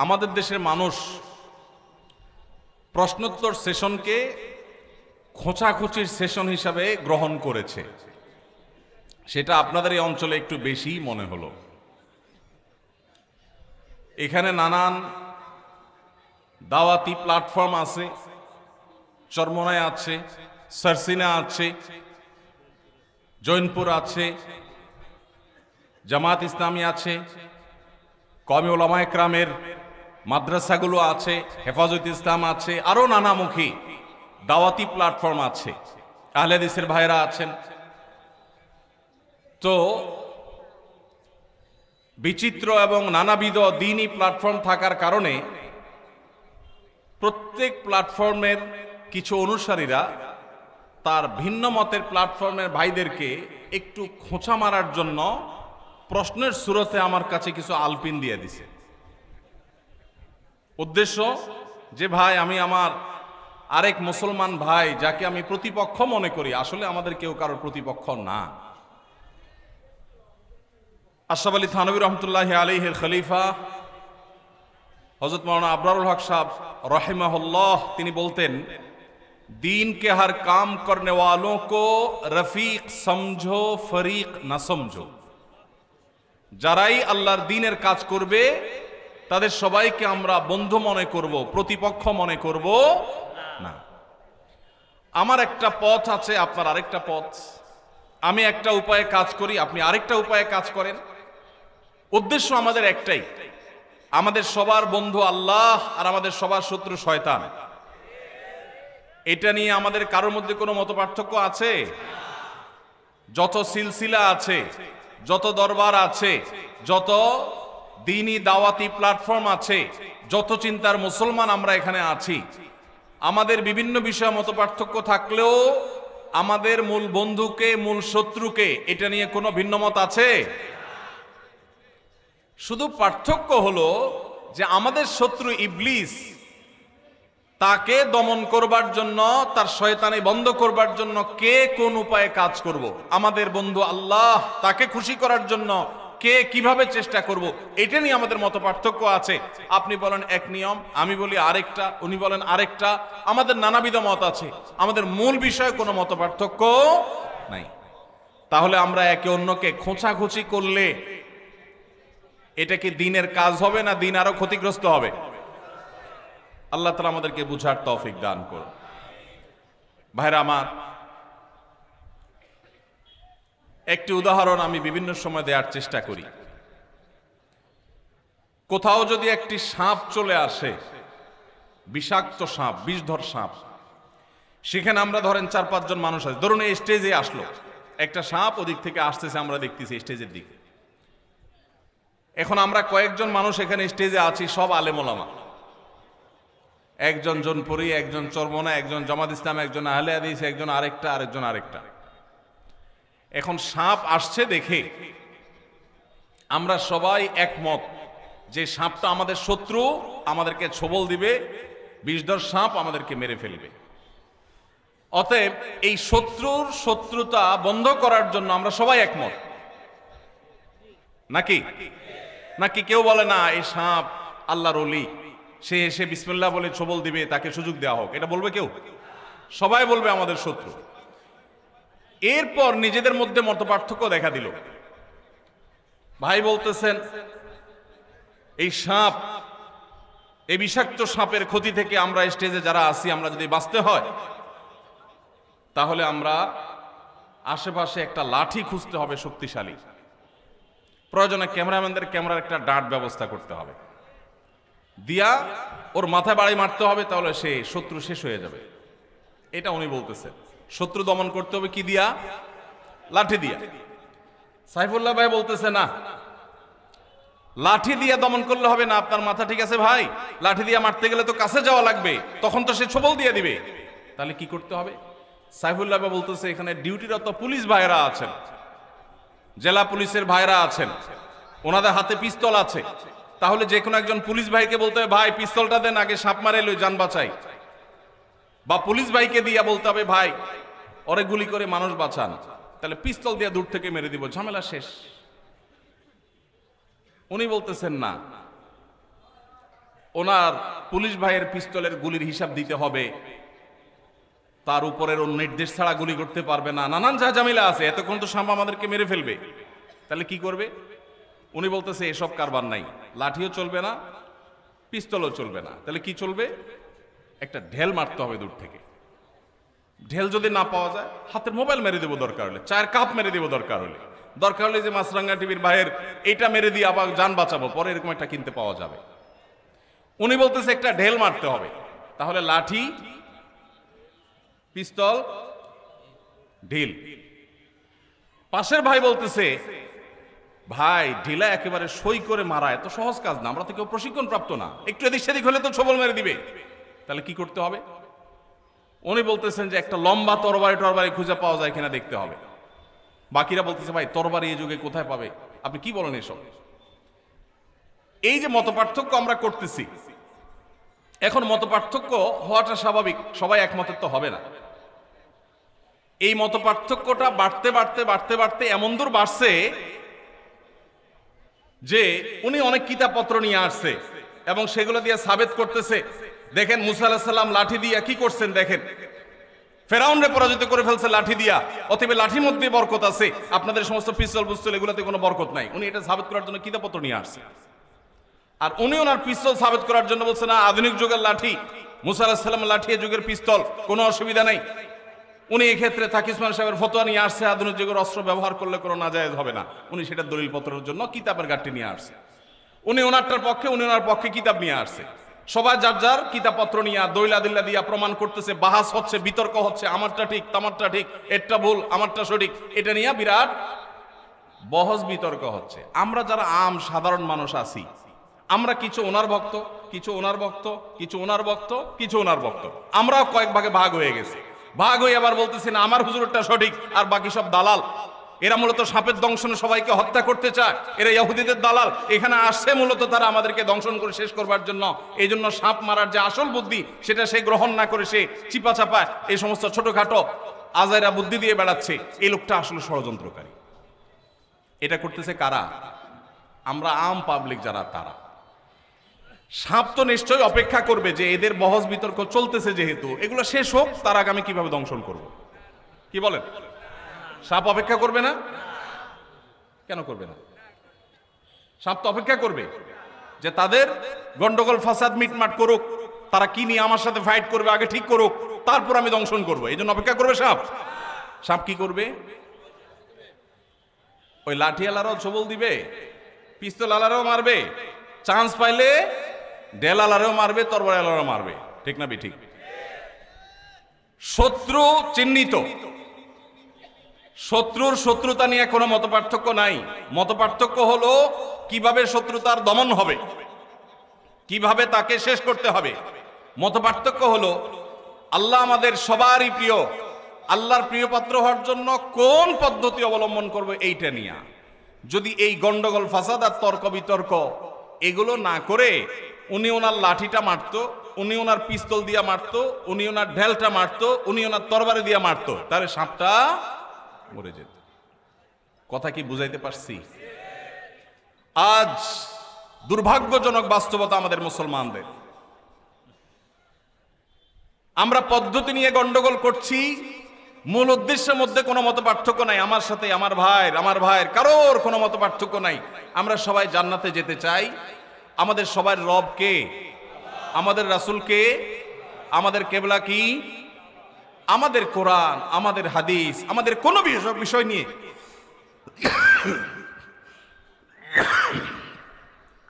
আমাদের দেশের মানুষ প্রশ্নোত্তর সেশনকে খোঁচাখুচির সেশন হিসাবে গ্রহণ করেছে, সেটা আপনাদের এই অঞ্চলে একটু বেশি মনে হলো। এখানে নানান দাওয়াতি প্ল্যাটফর্ম আছে, চরমনায় আছে, সারসিনা আছে, জৈনপুর আছে, জামাত ইসলামী আছে, কওমি উলামা ইকরামের মাদ্রাসাগুলো আছে, হেফাজত ইসলাম আছে, আরো নানামুখী দাওয়াতি প্ল্যাটফর্ম আছে, আহলে হাদিসের ভাইরা আছেন। তো বিচিত্র এবং নানাবিধ দ্বীনি প্ল্যাটফর্ম থাকার কারণে প্রত্যেক প্ল্যাটফর্মের কিছু অনুসারীরা তার ভিন্ন মতের প্ল্যাটফর্মের ভাইদেরকে একটু খোঁচা মারার জন্য প্রশ্নের সুরতে আমার কাছে কিছু আলপিন দিয়ে দিছে। উদ্দেশ্য যে ভাই, আমি আমার আরেক মুসলমান ভাই যাকে আমি প্রতিপক্ষ মনে করি, আসলে আমাদের কেউ কারোর প্রতিপক্ষ না। আশরাফ আলী থানভী রহমতুল্লাহি আলাইহির খলিফা হযরত মাওলানা আবরারুল হক সাহেব রাহিমাহুল্লাহ তিনি বলতেন, दीन के हर काम करने वालों को रफीक समझो, फरीक ना समझो। যারাই আল্লাহর দ্বীনের কাজ করবে তাদের সবাইকে আমরা বন্ধু মনে করব, প্রতিপক্ষ মনে করব না। আমার একটা পথ আছে, আপনার আরেকটা পথ। আমি একটা উপায়ে কাজ করি, আপনি আরেকটা উপায়ে কাজ করেন। উদ্দেশ্য আমাদের একটাই, আমাদের সবার বন্ধু আল্লাহ আর আমাদের সবার শত্রু শয়তান। এটা নিয়ে আমাদের কারোর মধ্যে কোনো মত পার্থক্য আছে? যত সিলসিলা আছে, যত দরবার আছে, যত দ্বীনি দাওয়াতি প্ল্যাটফর্ম আছে, যত চিন্তার মুসলমান আমরা এখানে আছি, আমাদের বিভিন্ন বিষয়ে মত পার্থক্য থাকলেও আমাদের মূল বন্ধুকে, মূল শত্রুকে এটা নিয়ে কোনো ভিন্ন মত আছে? শুধু পার্থক্য হলো যে আমাদের শত্রু ইবলিস, তাকে দমন করবার জন্য, তার শয়তানি বন্ধ করবার জন্য কে কোন উপায়ে কাজ করব। আমাদের বন্ধু আল্লাহ, তাকে খুশি করার জন্য কে কিভাবে চেষ্টা করব, এটা নিয়ে আমাদের মত পার্থক্য আছে। আপনি বলেন এক নিয়ম, আমি বলি আরেকটা, উনি বলেন আরেকটা, আমাদের নানাবিধ মত আছে, আমাদের মূল বিষয়ে কোনো মত পার্থক্য নাই। তাহলে আমরা একে অন্যকে খোঁচাখুচি করলে এটা কি দ্বীনের কাজ হবে না দ্বীন আরো ক্ষতিগ্রস্ত হবে? আল্লাহ তাআলা আমাদেরকে বুঝার তৌফিক দান করুন। ভাইরা আমার, একটি উদাহরণ আমি বিভিন্ন সময় দেওয়ার চেষ্টা করি। কোথাও যদি একটি সাপ চলে আসে, বিষাক্ত সাপ, বিষধর সাপ, সেখানে আমরা ধরেন 4-5 জন মানুষ আছে, ধরুন এই স্টেজে আসলো একটা সাপ, ওদিক থেকে আসতেছে, আমরা দেখতেছি স্টেজের দিকে। এখন আমরা কয়েকজন মানুষ এখানে স্টেজে আছি, সব আলেম ওলামা, একজন জোনপুরি, একজন চরমনা, একজন জামাত ইসলাম, একজন আহলে হাদিস, একজন আরেকটা, আরেকজন আরেকটা। এখন সাপ আসছে দেখে আমরা সবাই একমত যে সাপটা আমাদের শত্রু, আমাদেরকে ছোবল দিবে, বিষধর সাপ আমাদেরকে মেরে ফেলবে। অতএব এই শত্রুর শত্রুতা বন্ধ করার জন্য আমরা সবাই একমত, নাকি? নাকি কেউ বলে না এই সাপ আল্লাহর ওলি, সে এসে বিসমিল্লাহ বলে ছোবল দিবে, তাকে সুযোগ দেওয়া হোক, এটা বলবে কেউ? সবাই বলবে আমাদের শত্রু। এরপর নিজেদের মধ্যে মত পার্থক্য দেখা দিল। ভাই বলতেছেন এই সাপ, এই বিষাক্ত সাপের ক্ষতি থেকে আমরা স্টেজে যারা আছি, আমরা যদি বাঁচতে হয় তাহলে আমরা আশেপাশে একটা লাঠি খুঁজতে হবে শক্তিশালী, প্রয়োজনে ক্যামেরাম্যানদের ক্যামেরার একটা ডার্ট ব্যবস্থা করতে হবে, দিয়া ওর মাথায় বাড়ি মারতে হবে, তাহলে সে শত্রু শেষ হয়ে যাবে। এটা উনি বলতেছেন। শত্রু দমন করতে হবে কি দিয়া? লাঠি দিয়া। সাইফুল্লাহ ভাই বলতেছে না, লাঠি দিয়া দমন করলে হবে না। আপনার মাথা ঠিক আছে ভাই, লাঠি দিয়া মারতে গেলে তো কাছে যাওয়া লাগবে, তখন তো সে ছোবল দিয়ে দিবে, তাহলে কি করতে হবে? সাইফুল্লাহ ভাই বলতেছে এখানে ডিউটিরত পুলিশ ভাইরা আছেন, জেলা পুলিশের ভাইরা আছেন, ওনাদের হাতে পিস্তল আছে, তাহলে যে কোনো একজন পুলিশ ভাইকে বলতে হবে ভাই পিস্তলটা দেন, আগে সাপ মারে লই, জান বাঁচাই। বা পুলিশ ভাইকে দিয়া বলতে হবে ভাই ওরে গুলি করে মানুষ বাঁচান, তাহলে পিস্তল দিয়ে দূর থেকে মেরে দিব, ঝামেলা শেষ। উনি বলতেছেন না, ওনার পুলিশ ভাইয়ের পিস্তলের গুলির হিসাব দিতে হবে, তার উপরের ওর নির্দেশ ছাড়া গুলি করতে পারবে না, নানান যা ঝামেলা আছে। এতক্ষণ তো সাপ আমাদেরকে মেরে ফেলবে, তাহলে কি করবে? উনি বলতেছে এসব কারবার নাই, লাঠিও চলবে না, পিস্তলও চলবে না। তাহলে কি চলবে? একটা ঢেল মারতে হবে দূর থেকে। ঢেল যদি না পাওয়া যায়, হাতের মোবাইল মেরে দেবো দরকার হলে, চায়ের কাপ মেরে দেবো দরকার হলে, দরকার হলে যে মাছরাঙ্গা টিভির ভাইয়ের এইটা মেরে দিয়ে আবার যান বাঁচাবো, পরে এরকম একটা কিনতে পাওয়া যাবে। উনি বলতেছে একটা ঢেল মারতে হবে, তাহলে লাঠি, পিস্তল, ঢিল। পাশের ভাই বলতেছে ভাই ঢিলা একেবারে সই করে মারা এত সহজ কাজ না, আমরা তো কেউ প্রশিক্ষণ প্রাপ্ত না, একটু এদিক সেদিক হলে তো ছবল মেরে দিবে, তাহলে কি করতে হবে? উনি বলতেছেন যে একটা লম্বা তরবারি খুঁজে পাওয়া যায় কিনা দেখতে হবে। বাকিরা বলতেছে ভাই তরবারি এই যুগে কোথায় পাবে, আপনি কি বলেন এসব? এই যে মতপার্থক্য আমরা করতেছি, এখন মতপার্থক্য হওয়াটা স্বাভাবিক, সবাই একমতের তো হবে না। এই মতপার্থক্যটা বাড়তে বাড়তে বাড়তে বাড়তে এমন দূর বাড়ছে যে উনি অনেক কিতাবপত্র নিয়ে আসছে এবং সেগুলো দিয়ে সাবেত করতেছে। দেখেন মুসা আলাইহিস সালাম লাঠি দিয়া কি করছেন, দেখেন ফেরাউনরে পরাজিত করে ফেলছে লাঠি দিয়া, অতএব লাঠির মধ্যে বরকত আছে, আপনাদের সমস্ত পিস্তল বুস্তল এগুলোতে কোনো বরকত নাই। উনি এটা সাবেত করার জন্য কিতাবপত্র নিয়ে আসছে। আর উনি ওনার পিস্তল সাবেত করার জন্য বলছে না আধুনিক যুগের লাঠি, মুসা আলাইহিস সালামের লাঠি যুগের পিস্তল, কোনো অসুবিধা নাই। উনি এক্ষেত্রে তাকি উসমান সাহেবের ফতোয়া নিয়ে আসছে, আধুনিক যুগের অস্ত্র ব্যবহার করলে কোনো নাজায়েজ হবে না, উনি সেটা দলিলপত্রের জন্য কিতাবের গাঁটটি নিয়ে আসছে। উনি ওনারটার পক্ষে, উনি ওনার পক্ষে কিতাব নিয়ে আসছে। সবাই যার যার কিতাবপত্র নিয়ে দলিল-আদিল্লা দিয়া প্রমাণ করতেছে, বাহাস হচ্ছে, বিতর্ক হচ্ছে, আমারটা ঠিক তামারটা ঠিক, এরটা ভুল আমারটা সঠিক, এটা নিয়ে বিরাট বহস বিতর্ক হচ্ছে। আমরা যারা আম সাধারণ মানুষ আছি, আমরা কিছু ওনার ভক্ত, কিছু ওনার ভক্ত, কিছু ওনার ভক্ত, কিছু ওনার ভক্ত, আমরাও কয়েক ভাগে ভাগ হয়ে গেছি। ভাগ হয়ে আবার বলতেছি না আমার হুজুরটা সঠিক আর বাকি সব দালাল। এরা মূলত সাপের দংশনে সবাইকে হত্যা করতে চায়, এরা ইহুদিদের দালাল। এখানে আসছে মূলত তারা আমাদেরকে দংশন করে শেষ করবার জন্য। এই জন্য সাপ মারার যে আসল বুদ্ধি সেটা সে গ্রহণ না করে সে চিপা চাপায় এই সমস্ত ছোটখাটো আজাইরা বুদ্ধি দিয়ে বেড়াচ্ছে। এই লোকটা আসলে ষড়যন্ত্রকারী। এটা করতেছে কারা? আমরা আম পাবলিক যারা, তারা। সাপ তো নিশ্চয়ই অপেক্ষা করবে যে এদের বহস বিতর্ক চলতেছে, যেহেতু এগুলো শেষ হোক তার আগে আমি কিভাবে দংশন করব। কি বলেন? সাপ অপেক্ষা করবে না? কেন করবে না? সাপ তো অপেক্ষা করবে যে তাদের গন্ডগোল ফাসাদ মিটমাট করুক, তারা কি নিয়ে আমার সাথে ফাইট করবে আগে ঠিক করুক, তারপর আমি দংশন করবো। এই জন্য অপেক্ষা করবে সাপ। সাপ কি করবে? ওই লাঠিওয়ালারাও ছবল দিবে, পিস্তল আলারাও মারবে, চান্স পাইলে ডেলালারেও মারবে, তরবারিওয়ালারাও মারবে। ঠিক না ঠিক? শত্রু চিহ্নিত, শত্রুর শত্রুতা নিয়ে কোনো মতপার্থক্য নাই। মতপার্থক্য হলো কিভাবে শত্রুতার দমন হবে, কিভাবে তাকে শেষ করতে হবে। মতপার্থক্য হলো আল্লাহ আমাদের সবারই প্রিয়, আল্লাহর প্রিয় পাত্র হওয়ার জন্য কোন পদ্ধতি অবলম্বন করবে এইটা নিয়ে। যদি এই গন্ডগোল ফাসাদ আর তর্ক বিতর্ক এগুলো না করে উনি ওনার লাঠিটা মারতো, উনি ওনার পিস্তল দিয়া মারতো, উনি ওনার ঢেলটা মারতো, উনি ওনার তরবারি দিয়া মারতো, তাহলে সাপটা মরে যেত। কথা কি বুঝাইতে পারছি? আজ দুর্ভাগ্যজনক বাস্তবতা আমাদের মুসলমানদের, আমরা পদ্ধতি নিয়ে গন্ডগোল করছি, মূল উদ্দেশ্যের মধ্যে কোনো মত পার্থক্য নাই। আমার সাথে আমার ভাইয়ের কারোর কোনো মত পার্থক্য নাই। আমরা সবাই জান্নাতে যেতে চাই। আমাদের সবার রব কে? আমাদের রাসূল কে? আমাদের কেবলা কি? আমাদের কোরআন, আমাদের হাদিস, আমাদের কোন বিষয় নিয়ে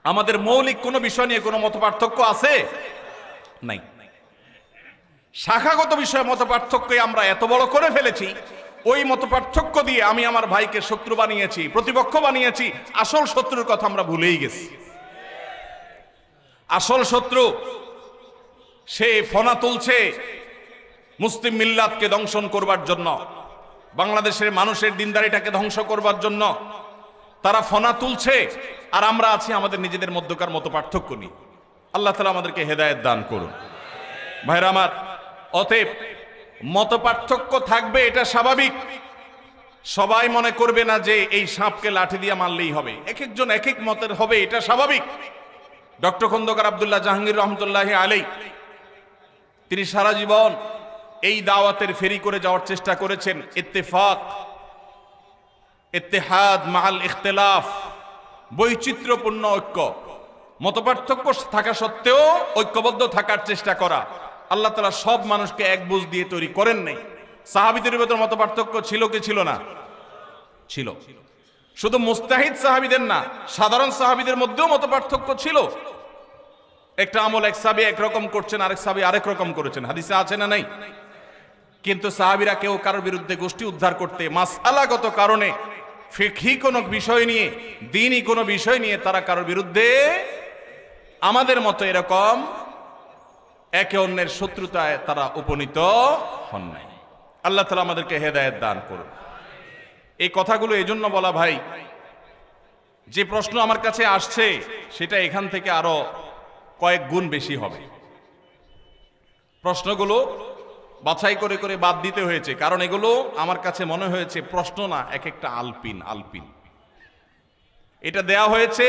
আমাদের মৌলিক কোনো বিষয় নিয়ে কোনো মত পার্থক্য আছে? নাই। শাখাগত বিষয়ে মত পার্থক্য আমরা এত বড় করে ফেলেছি, ওই মত পার্থক্য দিয়ে আমি আমার ভাইকে শত্রু বানিয়েছি, প্রতিপক্ষ বানিয়েছি। আসল শত্রুর কথা আমরা ভুলেই গেছি। আসল শত্রু সে ফনা তুলছে মুসলিম মিল্লাতকে ধ্বংসন করবার জন্য, বাংলাদেশের মানুষের দিনদারিটাকে ধ্বংস করবার জন্য তারা ফনা তুলছে, আর আমরা আছি আমাদের নিজেদের মধ্যকার মত পার্থক্য নিয়ে। আল্লাহ তাআলা আমাদেরকে হেদায়েত দান করুন। ভাইরা আমার, অতএব মত পার্থক্য থাকবে, এটা স্বাভাবিক। সবাই মনে করবে না যে এই সাপকে লাঠি দিয়ে মারলেই হবে, এক একজন এক এক মতের হবে, এটা স্বাভাবিক। ডক্টর খন্দকার আব্দুল্লাহ জাহাঙ্গীর রহমতুল্লাহি আলাইহি তিনি সারা জীবন এই দাওয়াতের ফেরি করে যাওয়ার চেষ্টা করেছেন। ইত্তেফাক, ইত্তেহাদ মাআল ইখতিলাফ, বৈচিত্র্যপূর্ণ ঐক্য, মতপার্থক্য থাকা সত্ত্বেও ঐক্যবদ্ধ থাকার চেষ্টা করা। আল্লাহ তাআলা সব মানুষকে এক বুঝ দিয়ে তৈরি করেন নাই। সাহাবীদের ভিতর মতপার্থক্য ছিল কি ছিল না? ছিল। শুধু মুস্তাহিদ সাহাবীদের না, সাধারণ সাহাবীদের মধ্যেও মতপার্থক্য ছিল। একটা আমল এক সাহাবী একরকম করছেন, আরেক সাহাবী আরেক রকম করেছেন, হাদিসে আছে না নাই? কিন্তু সাহাবীরা কেউ কারোর বিরুদ্ধে গোষ্ঠী উদ্ধার করতে, মাসআলাগত কারণে, ফিকহি কোনো বিষয় নিয়ে, দ্বীনি কোনো বিষয় নিয়ে তারা কারোর বিরুদ্ধে আমাদের মতো এরকম একে অন্যের শত্রুতায় তারা উপনীত হন নাই। আল্লাহ তাআলা আমাদেরকে হেদায়েত দান করুন। এই কথাগুলো এজন্য বলা ভাই, যে প্রশ্ন আমার কাছে আসছে সেটা এখান থেকে আরো কয়েক গুণ বেশি হবে। প্রশ্নগুলো বাছাই করে করে বাদ দিতে হয়েছে, কারণ এগুলো আমার কাছে মনে হয়েছে প্রশ্ন না, এক একটা আলপিন। এটা দেয়া হয়েছে,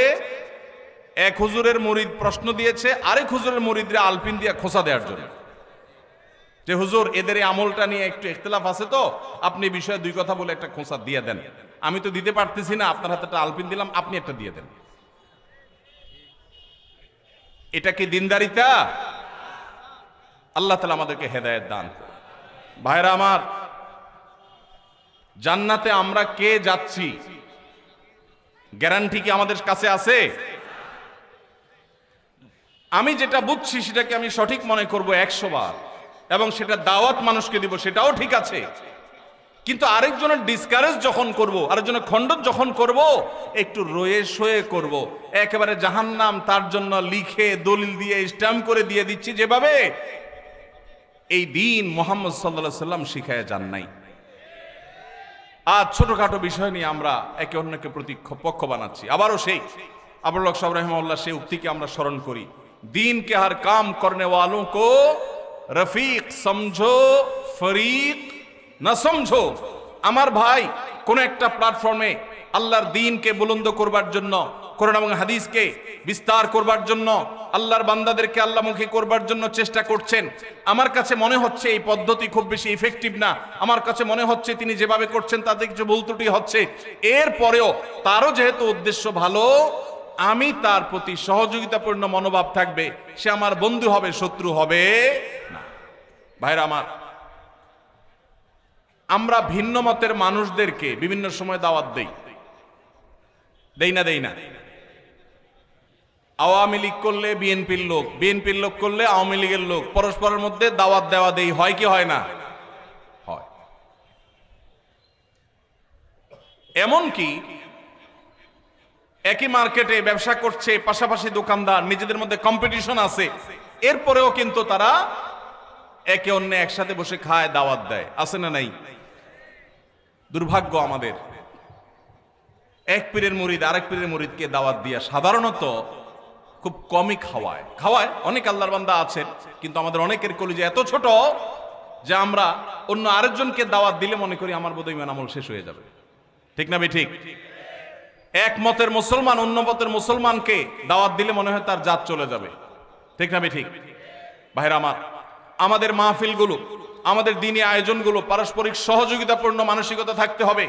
এক হুজুরের মুরিদ প্রশ্ন দিয়েছে, আরেক হুজুরের মুরিদরা আলপিন দিয়ে খোঁচা দেওয়ার জন্য, যে হুজুর এদের এই আমলটা নিয়ে একটু ইখতিলাফ আছে, তো আপনি বিষয়ে দুই কথা বলে একটা খোঁচা দিয়ে দেন। আমি তো দিতে পারতেছি না, আপনার হাতে একটা আলপিন দিলাম, আপনি একটা দিয়ে দেন। এটা কি দিনদারিতা? আল্লাহ তাআলা আমাদেরকে হেদায়েত দান করুন। ভাইরা আমার, জান্নাতে আমরা কে যাচ্ছি গ্যারান্টি কি আমাদের কাছে আছে? আমি যেটা বুঝছি সেটাকে আমি সঠিক মনে করব 100 বার, এবং সেটা দাওয়াত মানুষকে দিব, সেটাও ঠিক আছে। কিন্তু আরেকজনের ডিসকারেজ যখন করব, আরেকজনের খণ্ডন যখন করব, একটু রয়ে সয়ে করব। একেবারে জাহান্নাম তার জন্য লিখে দলিল দিয়ে স্ট্যাম্প করে দিয়ে দিচ্ছি, যেভাবে এই দিন মুহাম্মদ সাল্লাল্লাহু আলাইহি সাল্লাম শিখায় যান নাই। আজ ছোটখাটো বিষয় নিয়ে আমরা একে অন্যকে প্রতিপক্ষ বানাচ্ছি। আবারও সেই আবুল হক সাহেব রাহিমাহুল্লাহ সেই উক্তিকে আমরা স্মরণ করি, दीन के हर काम करने वालों को रफीक समझो, फरीक न समझो। আমার ভাই কোন একটা প্ল্যাটফর্মে আল্লাহর দ্বীনকে বুলন্দ করবার জন্য, কোরআন এবং হাদিসকে বিস্তার করবার জন্য, আল্লাহর বান্দাদেরকে আল্লাহমুখী করবার জন্য চেষ্টা করছেন। আমার কাছে মনে হচ্ছে এই পদ্ধতি খুব বেশি ইফেক্টিভ না, আমার কাছে মনে হচ্ছে তিনি যেভাবে করছেন তাতে কিছু ভুল ত্রুটি হচ্ছে। এরপরেও তারও যেহেতু উদ্দেশ্য ভালো, আমি তার প্রতি সহযোগিতাপূর্ণ মনোভাব থাকবে, সে আমার বন্ধু হবে, শত্রু হবে না। ভাইরা আমার, আমরা ভিন্ন মতের মানুষদেরকে বিভিন্ন সময় দাওয়াত দেই না? আওয়ামী লীগ করলে বিএনপির লোক, বিএনপির লোক করলে আওয়ামী লীগের লোক, পরস্পরের মধ্যে দাওয়াত দেওয়া দেই হয় কি হয় না? হয়। এমনকি একই মার্কেটে ব্যবসা করছে, পাশাপাশি দোকানদার, নিজেদের মধ্যে কম্পিটিশন আছে, এরপরেও কিন্তু তারা একে অন্য একসাথে বসে খায়, দাওয়াত দেয়, আছে না নাই? দুর্ভাগ্য আমাদের, এক পীরের মুরিদ আরেক পীরের মুরিদকে দাওয়াত দিয়া সাধারণত খুব কমই খাওয়ায়। অনেক আল্লাহর বান্দা আছেন, কিন্তু আমাদের অনেকের কলিজা এত ছোট যে আমরা অন্য আরেকজনকে দাওয়াত দিলে মনে করি আমার বোধহয় ঈমান আমল শেষ হয়ে যাবে। ঠিক না ঠিক? এক মতের মুসলমান অন্য মতের মুসলমানকে দাওয়াত দিলে মনে হয় তার জাত চলে যাবে। ঠিক না ঠিক? ভাইরা আমার, আমাদের মাহফিলগুলো, আমাদের দ্বীনি আয়োজনগুলো পারস্পরিক সহযোগিতাপূর্ণ মানসিকতা থাকতে হবে।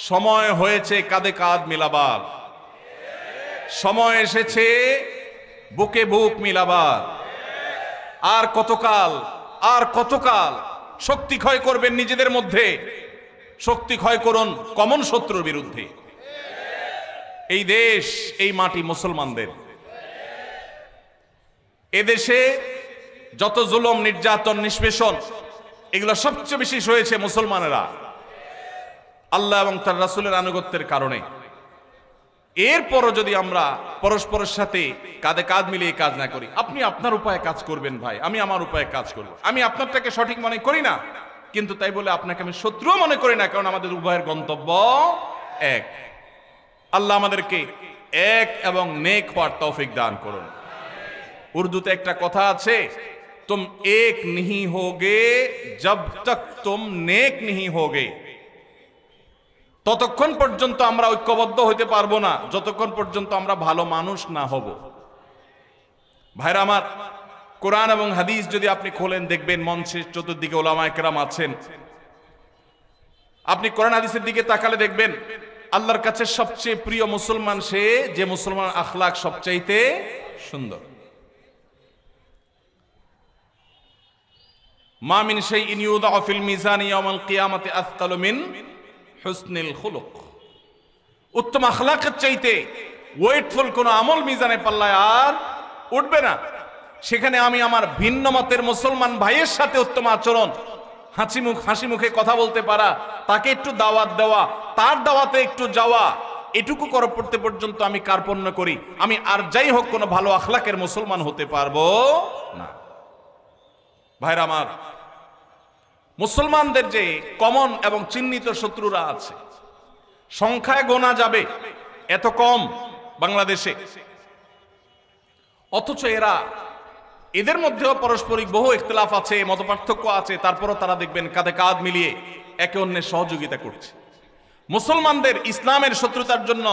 সময় হয়েছে কাঁধে কাঁধ মিলাবার, সময় এসেছে বুকে বুক মিলাবার। আর কতকাল শক্তি ক্ষয় করবেন নিজেদের মধ্যে? শক্তি ক্ষয় করুন কমন শত্রুর বিরুদ্ধে। এই দেশ, এই মাটি মুসলমানদের। এদেশে যত জুলুম, নির্যাতন, নিষ্পেষণ, এগুলো সবচেয়ে বেশি সয়েছে মুসলমানেরা আল্লাহ এবং তার রাসূলের আনুগত্যের কারণে। এরপরও যদি আমরা পরস্পরের সাথে কাঁধে কাঁধ মিলিয়ে কাজ না করি, আপনি আপনার উপায়ে কাজ করবেন ভাই, আমি আমার উপায়ে কাজ করব। আমি আপনারটাকে সঠিক মনে করি না, কিন্তু তাই বলে আপনাকে আমি শত্রুও মনে করি না, কারণ আমাদের উভয়ের গন্তব্য এক। আল্লাহ আমাদেরকে এক এবং নেক হওয়ার তৌফিক দান করুন। উর্দুতে একটা কথা আছে, তুম এক नहीं होगे जब तक तुम नेक नहीं होगे। ততক্ষণ পর্যন্ত আমরা ঐক্যবদ্ধ হতে পারবো না যতক্ষণ পর্যন্ত আমরা ভালো মানুষ না হব। ভাইরা আমার, কোরআন এবং হাদিস যদি আপনি খোলেন দেখবেন মঞ্চের চতুর্দিকে ওলামায়ে কেরাম আছেন। আপনি কোরআন হাদিসের দিকে তাকালে দেখবেন আল্লাহর কাছে সবচেয়ে প্রিয় মুসলমান সে যে মুসলমান আখলাক সবচাইতে সুন্দর। মা মিন শাইইন ইউদাউ ফিল মিজান ইয়াউমাল কিয়ামাতি আসকালু মিন হুসনিল খুলুক। উত্তম আখলাকের চাইতে ওয়েটফুল কোন আমল মিজানে পাল্লায় আর উঠবে না। সেখানে আমি আমার ভিন্ন মতের মুসলমান ভাইয়ের সাথে উত্তম আচরণ, হাসি মুখে কথা বলতে পারা, তাকে একটু দাওয়াত দেওয়া, তার দাওয়াতে একটু যাওয়া, এটুকু করতে পর্যন্ত আমি কার্পণ্য করি, আমি আর যাই হোক কোনো ভালো আখলাকের মুসলমান হতে পারবো না। ভাইরা আমার, মুসলমানদের যে কমন এবং চিহ্নিত শত্রুরা আছে, সংখ্যায় গোনা যাবে এত কম বাংলাদেশে, অথচ এদের মধ্যেও পারস্পরিক বহু ইখতিলাফ আছে, মতপার্থক্য আছে, তারপরও তারা দেখবেন কাঁধে কাঁধ মিলিয়ে একে অন্যের সহযোগিতা করছে। মুসলমানদের ইসলামের শত্রুতার জন্য,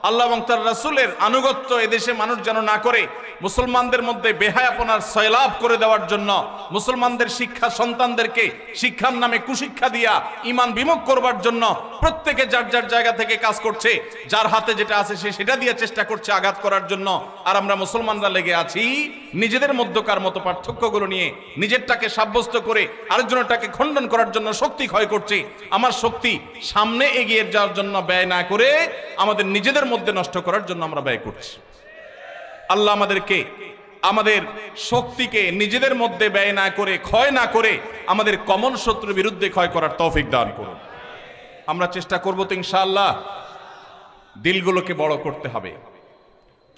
আল্লাহ এবং তার রাসূলের আনুগত্য এদেশে মানুষ যেন না করে, মুসলমানদের মধ্যে বেহায়াপনার সয়লাভ করে দেওয়ার জন্য, মুসলমানদের শিক্ষা সন্তানদেরকে শিক্ষার নামে কুশিক্ষা দিয়া ঈমান বিমুখ করবার জন্য প্রত্যেকে যার যার জায়গা থেকে কাজ করছে, যার হাতে যেটা আছে সে সেটা দিয়ে চেষ্টা করছে আঘাত করার জন্য। আর আমরা মুসলমানরা লেগে আছি নিজেদের মধ্যকার মত পার্থক্যগুলো নিয়ে, নিজেরটাকে সাব্যস্ত করে আরেকজনটাকে খণ্ডন করার জন্য শক্তি ক্ষয় করছে। আমার শক্তি সামনে এগিয়ে যাওয়ার জন্য ব্যয় না করে আমাদের নিজেদের মধ্যে নষ্ট করার জন্য আমরা ব্যয় করছি। আল্লাহ আমাদেরকে আমাদের শক্তিকে নিজেদের মধ্যে ব্যয় না করে, ক্ষয় না করে, আমাদের কমন শত্রুর বিরুদ্ধে ক্ষয় করার তৌফিক দান করুন। আমরা চেষ্টা করব তো ইনশাআল্লাহ। দিলগুলোকে বড় করতে হবে।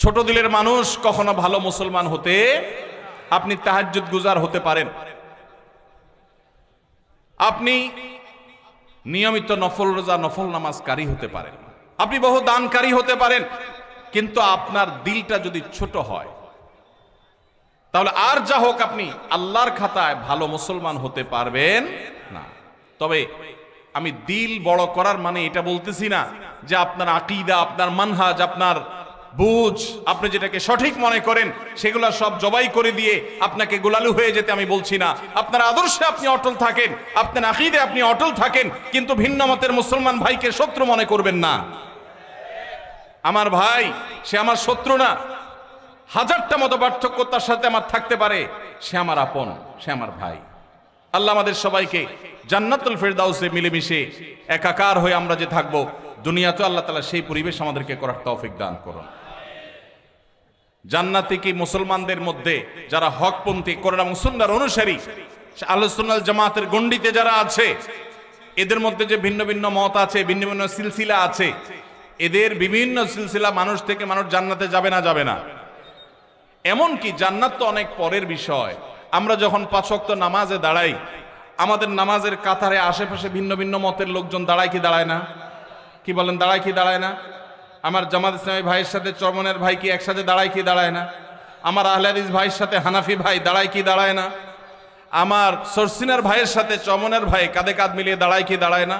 ছোট দিলের মানুষ কখনো ভালো মুসলমান হতে, আপনি তাহাজ্জুদ গুজার হতে পারেন, আপনি নিয়মিত নফল রোজা নফল নামাজকারী হতে পারেন, আপনি বহু দানকারী হতে পারেন, কিন্তু আপনার দিলটা যদি ছোট হয় তাহলে আর যা হোক আপনি আল্লাহর খাতায় ভালো মুসলমান হতে পারবেন না। তবে আমি দিল বড় করার মানে এটা বলতেছি না যে আপনার আকীদা, আপনার মানহাজ, আপনার বুঝ, আপনি যেটাকে সঠিক মনে করেন সেগুলো সব জবাই করে দিয়ে আপনাকে গোলালু হয়ে যেতে আমি বলছি না। আপনার আদর্শে আপনি অটল থাকেন, আপনার আকীদে আপনি অটল থাকেন, কিন্তু ভিন্ন মতের মুসলমান ভাইকে শত্রু মনে করবেন না। আমার ভাই, সে আমার শত্রু না। হাজারটা মত পার্থক্য তার সাথে আমার থাকতে পারে, সে আমার আপন, সে আমার ভাই। আল্লাহ আমাদের সবাইকে জান্নাতুল ফেরদাউসে মিলেমিশে একাকার হয়ে আমরা যে থাকবো, দুনিয়াতে আল্লাহ তাআলা সেই পরিবেশ আমাদেরকে করার তৌফিক দান করুন। জান্নাতে কি মুসলমানদের মধ্যে যারা হকপন্থী, কোরআন এবং সুন্নাহর অনুসারী, আহলুস সুন্নাহ জামাতের গণ্ডিতে যারা আছে, এদের মধ্যে যে ভিন্ন ভিন্ন মত আছে, ভিন্ন ভিন্ন সিলসিলা আছে, এদের বিভিন্ন সিলসিলা মানুষ থেকে মানুষ জান্নাতে যাবে না, যাবে না। এমন কি জান্নাত তো অনেক পরের বিষয়। আমরা যখন 5 ওয়াক্ত নামাজে দাঁড়াই, আমাদের নামাজের কাতারে আশেপাশে ভিন্ন ভিন্ন মতের লোকজন দাঁড়ায় কি দাঁড়ায় না? কি বলেন, দাঁড়ায় কি দাঁড়ায় না? আমার জামাত ইসলামী ভাইয়ের সাথে চরমনের ভাই কি একসাথে দাঁড়ায় কি দাঁড়ায় না? আমার আহলে হাদিস ভাইয়ের সাথে হানাফি ভাই দাঁড়ায় কি দাঁড়ায় না? আমার সরসিনার ভাইয়ের সাথে চরমনের ভাই কাঁধে কাঁধ মিলিয়ে দাঁড়ায় কি দাঁড়ায় না?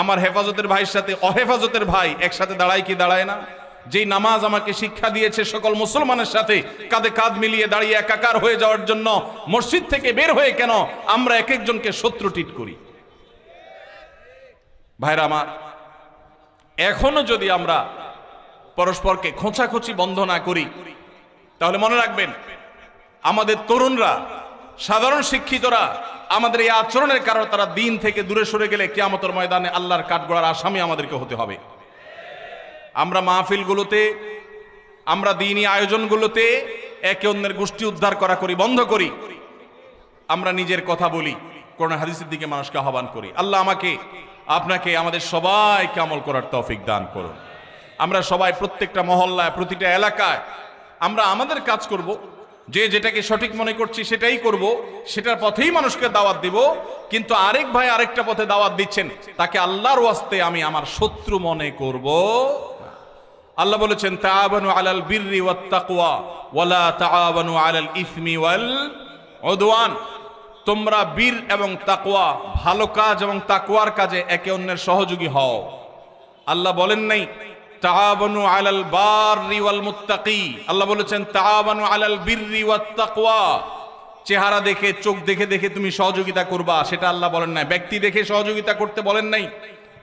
আমার হেফাজতের ভাইয়ের সাথে অহেফাজতের ভাই একসাথে দাঁড়ায় কি দাঁড়ায় না? যেই নামাজ আমাকে শিক্ষা দিয়েছে সকল মুসলমানের সাথে কাঁধে কাঁধ মিলিয়ে দাঁড়িয়ে একাকার হয়ে যাওয়ার জন্য, মসজিদ থেকে বের হয়ে কেন আমরা এক একজনকে শত্রু ট্রিট করি? ভাইরা আমার, এখনো যদি আমরা পরস্পরকে খোঁচাখুচি বন্ধ না করি, তাহলে মনে রাখবেন আমাদের তরুণরা, সাধারণ শিক্ষিতরা আমাদের এই আচরণের কারণে তারা দিন থেকে দূরে সরে গেলে কিয়ামতের ময়দানে আল্লাহর কাঠগড়ার আসামি আমাদেরকে হতে হবে। আমরা মাহফিলগুলোতে, আমরা দ্বীনি আয়োজনগুলোতে একে অন্যের গোষ্ঠী উদ্ধার করি, বন্ধ করি। আমরা নিজের কথা বলি, কোরআন হাদিসের দিকে মানুষকে আহ্বান করি। আল্লাহ আমাকে, আপনাকে, আমাদের সবাইকে আমল করার তৌফিক দান করুন। আমরা সবাই প্রত্যেকটা মহল্লায়, প্রতিটা এলাকায় আমরা আমাদের কাজ করব, যে যেটাকে সঠিক মনে করছি সেটাই করব, সেটার পথেই মানুষকে দাওয়াত দিব। কিন্তু আরেক ভাই আরেকটা পথে দাওয়াত দিচ্ছেন, তাকে আল্লাহর ওয়াস্তে আমি আমার শত্রু মনে করব। আল্লাহ বলেছেন, তাআবানু আলাল বিররি ওয়াত তাকওয়া ওয়ালা তাআবানু আলাল ইসমি ওয়াল উদওয়ান। তোমরা বীর এবং তাকওয়া, ভালো কাজ এবং তাকওয়ার কাজে একে অন্যের সহযোগী হও। আল্লাহ বলেন নাই তাআবানু আলাল বাররি ওয়াল মুত্তাকি, আল্লাহ বলেছেন তাআবানু আলাল বিররি ওয়াত তাকওয়া। চেহারা দেখে, চোখ দেখে দেখে তুমি সহযোগিতা করবা, সেটা আল্লাহ বলেন নাই। ব্যক্তি দেখে সহযোগিতা করতে বলেন নাই,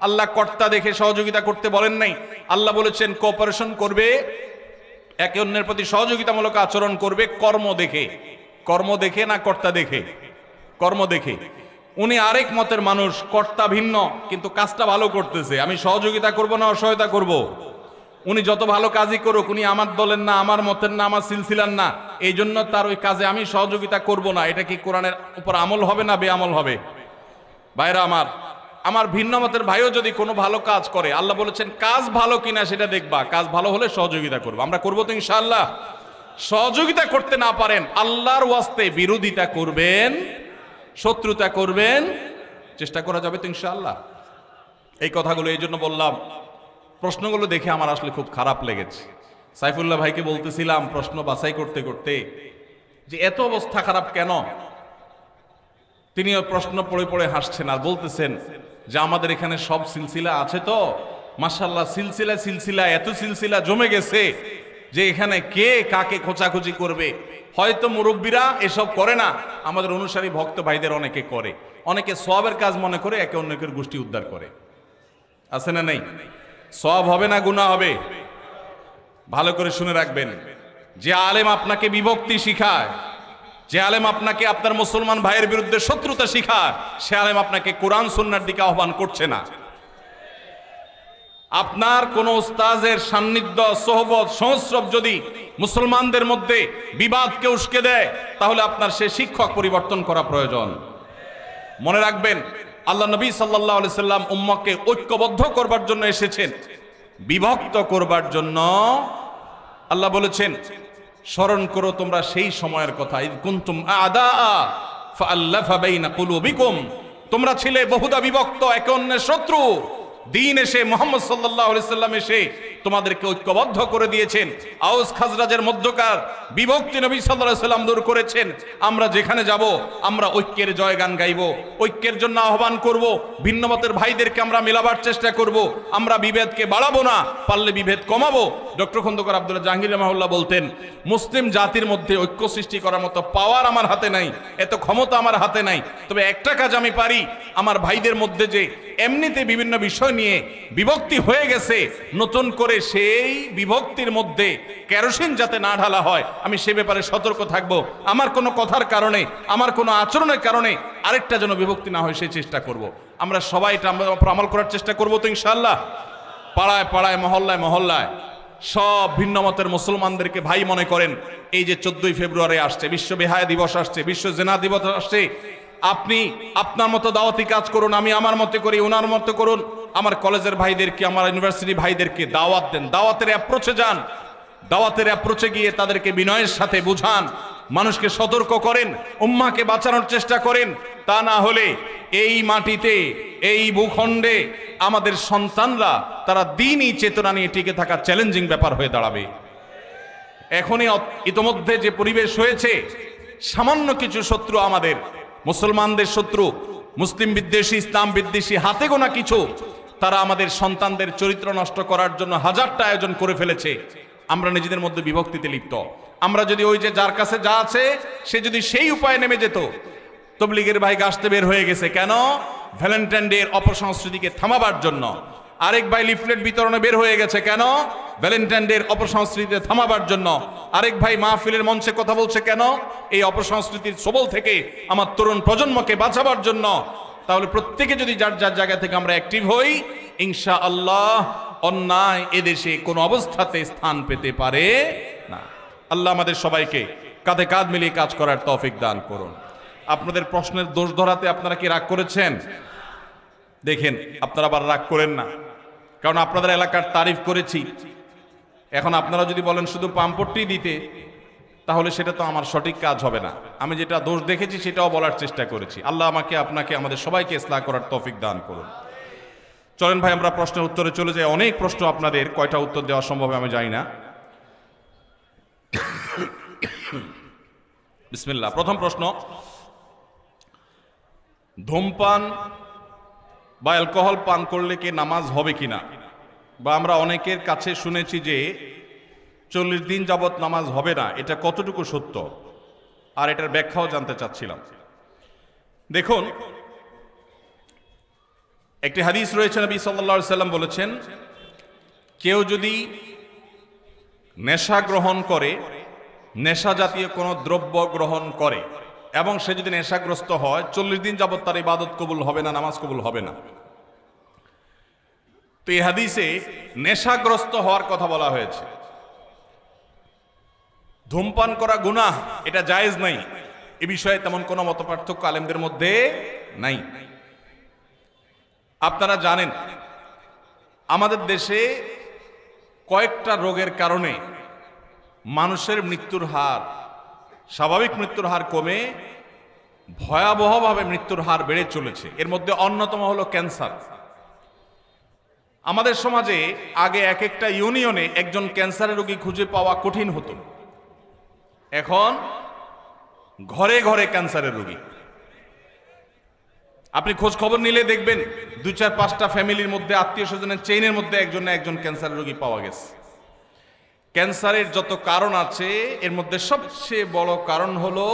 আল্লাহ কর্তা দেখে সহযোগিতা করতে বলেন নাই। আল্লাহ বলেছেন কোঅপারেশন করবে, একে অন্যের প্রতি সহযোগিতামূলক আচরণ করবে কর্ম দেখে। কর্ম দেখে না কর্তা দেখে? কর্ম দেখে। উনি আরেক মতের মানুষ, কর্তা ভিন্ন, কিন্তু কাজটা ভালো করতেছে, আমি সহযোগিতা করব না অসহায়তা করব? উনি যত ভালো কাজই করুক, উনি আমার দলের না, আমার মতের না, আমার সিলসিলার না, এই জন্য তার ওই কাজে আমি সহযোগিতা করব না। এটা কি কোরআনের উপর আমল হবে না বেআমল হবে? ভাইরা আমার ভিন্ন মতের ভাইও যদি কোনো ভালো কাজ করে, আল্লাহ বলেছেন কাজ ভালো কিনা সেটা দেখবা, কাজ ভালো হলে সহযোগিতা করবো। আমরা করবো তো ইনশাআল্লাহ। সহযোগিতা করতে না পারেন, আল্লাহর ওয়াস্তে বিরোধিতা করবেন, শত্রুতা করবেন, চেষ্টা করা যাবে তো ইনশাআল্লাহ। এই কথাগুলো এই জন্য বললাম, প্রশ্নগুলো দেখে আমার আসলে খুব খারাপ লেগেছে। সাইফুল্লাহ ভাইকে বলতেছিলাম প্রশ্ন বাছাই করতে করতে যে এত অবস্থা খারাপ কেন, তিনিও প্রশ্ন পড়ে পড়ে হাসছেন আর বলতেছেন যে আমাদের এখানে সব সিলসিলা আছে তো মাশাআল্লাহ, সিলসিলা সিলসিলা এত সিলসিলা জমে গেছে যে এখানে কে কাকে খোঁচাখুচি করবে। হয়তো মুরব্বীরা এসব করে না, আমাদের অনুসারী ভক্ত ভাইদের অনেকে করে, অনেকে সওয়াবের কাজ মনে করে একে অন্যের গোষ্ঠী উদ্ধার করে। আছে না নাই? সওয়াব হবে না গুনাহ হবে? ভালো করে শুনে রাখবেন, যে আলেম আপনাকে বিভক্তি শিখায়, যে আলেম আপনাকে আপনার মুসলমান ভাইয়ের বিরুদ্ধে শত্রুতা শিখায়, সে আলেম আপনাকে কোরআন সুন্নাহর দিকে আহ্বান করছে না। আপনার কোন উস্তাজের সান্নিধ্য, সোহবত, সংস্রব যদি মুসলমানদের মধ্যে বিবাদকে উস্কে দেয়, তাহলে আপনার সে শিক্ষক পরিবর্তন করা প্রয়োজন। মনে রাখবেন, আল্লাহ নবী সাল্লাল্লাহু আলাইহি সাল্লাম উম্মতকে ঐক্যবদ্ধ করবার জন্য এসেছেন, বিভক্ত করবার জন্য। আল্লাহ বলেছেন, স্মরণ করো তোমরা সেই সময়ের কথা, ইদ কুনতুম আ'দাআ ফাআল্লাফা বাইনা কুলুবিকুম, তোমরা ছিলে বহুদা বিভক্ত, একে অন্যের শত্রু। দিন এসে মুহাম্মদ সাল্লাল্লাহু আলাইহি সাল্লাম এসে তোমাদেরকে ঐক্যবদ্ধ করে দিয়েছেন। আউস খাজরাজের মধ্যকার বিভক্তি নবী সাল্লাল্লাহু আলাইহি সাল্লাম দূর করেছেন। আমরা যেখানে যাব আমরা ঐক্যের জয়গান গাইব, ঐক্যের জন্য আহ্বান করব, ভিন্নমতের ভাইদেরকে আমরা মেলাবার চেষ্টা করব, আমরা বিভেদকে বাড়াবো না, পারলে বিভেদ কমাবো। ডক্টর খন্দকার আব্দুল্লাহ জাহাঙ্গীর রাহিমাহুল্লাহ বলতেন, মুসলিম জাতির মধ্যে ঐক্য সৃষ্টি করার মতো পাওয়ার আমার হাতে নাই, এত ক্ষমতা আমার হাতে নাই, তবে একটা কাজ আমি পারি, আমার ভাইদের মধ্যে যে এমনিতে বিভিন্ন বিষয় নিয়ে বিভক্তি হয়ে গেছে, নতুন করে সেই বিভক্তির মধ্যে কেরোসিন যাতে না ঢালা হয়, আমি সে ব্যাপারে সতর্ক থাকব। আমার কোনো কথার কারণে, আমার কোনো আচরণের কারণে আরেকটা যেন বিভক্তি না হয় সেই চেষ্টা করব। আমরা সবাই এটা আমল করার চেষ্টা করব তো ইনশাআল্লাহ। পাড়ায় পাড়ায়, মহল্লায় মহল্লায় সব ভিন্ন মতের মুসলমানদেরকে ভাই মনে করেন। এই যে 14ই ফেব্রুয়ারি আসছে, বিশ্ব বেহায়া দিবস আসছে, বিশ্ব জেনা দিবস আসছে, আপনি আপনার মতো দাওয়াতি কাজ করুন, আমি আমার মতে করি, ওনার মতো করুন। আমার কলেজের ভাইদেরকে, আমার ইউনিভার্সিটি ভাইদেরকে দাওয়াত দেন, দাওয়াতের অ্যাপ্রোচে যান, দাওয়াতের অ্যাপ্রোচে গিয়ে তাদেরকে বিনয়ের সাথে বুঝান, মানুষকে সতর্ক করেন, উম্মাহকে বাঁচানোর চেষ্টা করেন। তা না হলে এই মাটিতে, এই ভূখণ্ডে আমাদের সন্তানরা তারা দ্বীনি চেতনা নিয়ে টিকে থাকা চ্যালেঞ্জিং ব্যাপার হয়ে দাঁড়াবে। এখনই ইতোমধ্যে যে পরিবেশ হয়েছে, সামান্য কিছু শত্রু, আমাদের মুসলমানদের শত্রু, মুসলিম বিদ্বেষী, ইসলাম বিদ্বেষী, হাতে গোনা কিছু, তারা আমাদের সন্তানদের চরিত্র নষ্ট করার জন্য হাজারটা আয়োজন করে ফেলেছে। আমরা নিজেদের মধ্যে বিভক্তিতে লিপ্ত। আমরা যদি ওই যে যার কাছে যা আছে সে যদি সেই উপায়ে নেমে যেত, তবলিগের ভাই গাছতে বের হয়ে গেছে কেন? ভ্যালেন্টাইন ডে এর অপসংস্কৃতিকে থামাবার জন্য। আরেক ভাই লিফলেট বিতরণে বের হয়ে গেছে কেন? ভ্যালেন্টাইন ডে এর অপসংস্কৃতিকে থামাবার জন্য। আরেক ভাই মাহফিলের মঞ্চে কথা বলছে কেন? এই অপসংস্কৃতির সবল থেকে আমার তরুণ প্রজন্মকে বাঁচাবার জন্য। তাহলে প্রত্যেকে যদি যার যার জায়গা থেকে আমরা অ্যাক্টিভ হই, ইনশাআল্লাহ অন্যায় এদেশে কোনো অবস্থাতে স্থান পেতে পারে না। আল্লাহ আমাদের সবাইকে কাঁধে কাঁধ মিলিয়ে কাজ করার তৌফিক দান করুন। আপনাদের প্রশ্নের দোষ ধরাতে আপনারা কি রাগ করেছেন? দেখেন, আপনারা আবার রাগ করেন না, কারণ আপনাদের এলাকার তারিফ করেছি। এখন আপনারা যদি বলেন শুধু পাম্পট্টি দিতে, তাহলে সেটা তো আমার সঠিক কাজ হবে না। আমি যেটা দোষ দেখেছি সেটাও বলার চেষ্টা করেছি। আল্লাহ আমাকে, আপনাকে, আমাদের সবাইকে ইসলাহ করার তৌফিক দান করুন। চলেন ভাই আমরা প্রশ্নের উত্তরে চলে যাই। অনেক প্রশ্ন আপনাদের, কয়টা উত্তর দেওয়া সম্ভব আমি জানি না। বিসমিল্লাহ। প্রথম প্রশ্ন, ধূমপান বা অ্যালকোহল পান করলে কি নামাজ হবে কিনা? বা আমরা অনেকের কাছে শুনেছি যে 40 দিন যাবত নামাজ হবে না, এটা কতটুকু সত্য, আর এটার ব্যাখ্যাও জানতে চাচ্ছিলাম। দেখুন, একটি হাদিস রয়েছে, নবী সাল্লাল্লাহু আলাইহি সাল্লাম বলেছেন, কেউ যদি নেশা গ্রহণ করে, নেশা জাতীয় কোনো দ্রব্য গ্রহণ করে এবং সে যদি নেশাগ্রস্ত হয়, 40 দিন যাবত তার ইবাদত কবুল হবে না, নামাজ কবুল হবে না। তো এই হাদিসে নেশাগ্রস্ত হওয়ার কথা বলা হয়েছে। ধূমপান করা গুনাহ, এটা জায়েজ নাই, এ বিষয়ে তেমন কোনো মতপার্থক্য আলেমদের মধ্যে নাই। আপনারা জানেন আমাদের দেশে কয়েকটা রোগের কারণে মানুষের মৃত্যুর হার, স্বাভাবিক মৃত্যুর হার কমে ভয়াবহভাবে মৃত্যুর হার বেড়ে চলেছে। এর মধ্যে অন্যতম হলো ক্যান্সার। আমাদের সমাজে আগে এক একটা ইউনিয়নে একজন ক্যান্সারের রোগী খুঁজে পাওয়া কঠিন হতো, এখন ঘরে ঘরে ক্যান্সারের রোগী। আপনি খোঁজ খবর নিলে দেখবেন 2-4-5টা ফ্যামিলির মধ্যে, আত্মীয় স্বজনের চেইনের মধ্যে একজন না একজন ক্যান্সারের রোগী পাওয়া গেছে। ক্যান্সারের যত কারণ আছে এর মধ্যে সবচেয়ে বড় কারণ হলো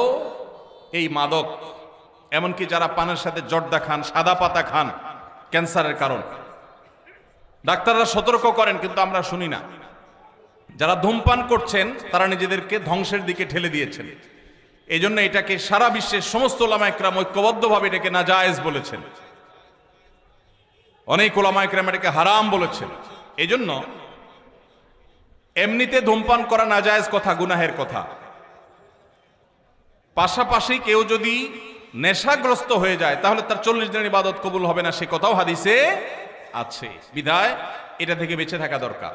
এই মাদক। এমনকি যারা পানের সাথে জর্দা খান, সাদা পাতা খান, ক্যান্সারের কারণ। ডাক্তাররা সতর্ক করেন কিন্তু আমরা শুনি না। যারা ধূমপান করছেন তারা নিজেদেরকে ধ্বংসের দিকে ঠেলে দিয়েছেন। এই জন্য এটাকে সারা বিশ্বের সমস্ত ওলামা একরাম ঐক্যবদ্ধভাবে এটাকে নাজায়েজ বলেছেন, অনেক ওলামা একরাম এটাকে হারাম বলেছেন। এই জন্য এমনিতে ধূমপান করা নাজায়েজ কথা, গুনাহের কথা। পাশাপাশি কেউ যদি নেশাগ্রস্ত হয়ে যায় তাহলে তার 40 দিনের ইবাদত কবুল হবে না, সে কথাও হাদিসে আছে। বিধায় এটা থেকে বেঁচে থাকা দরকার।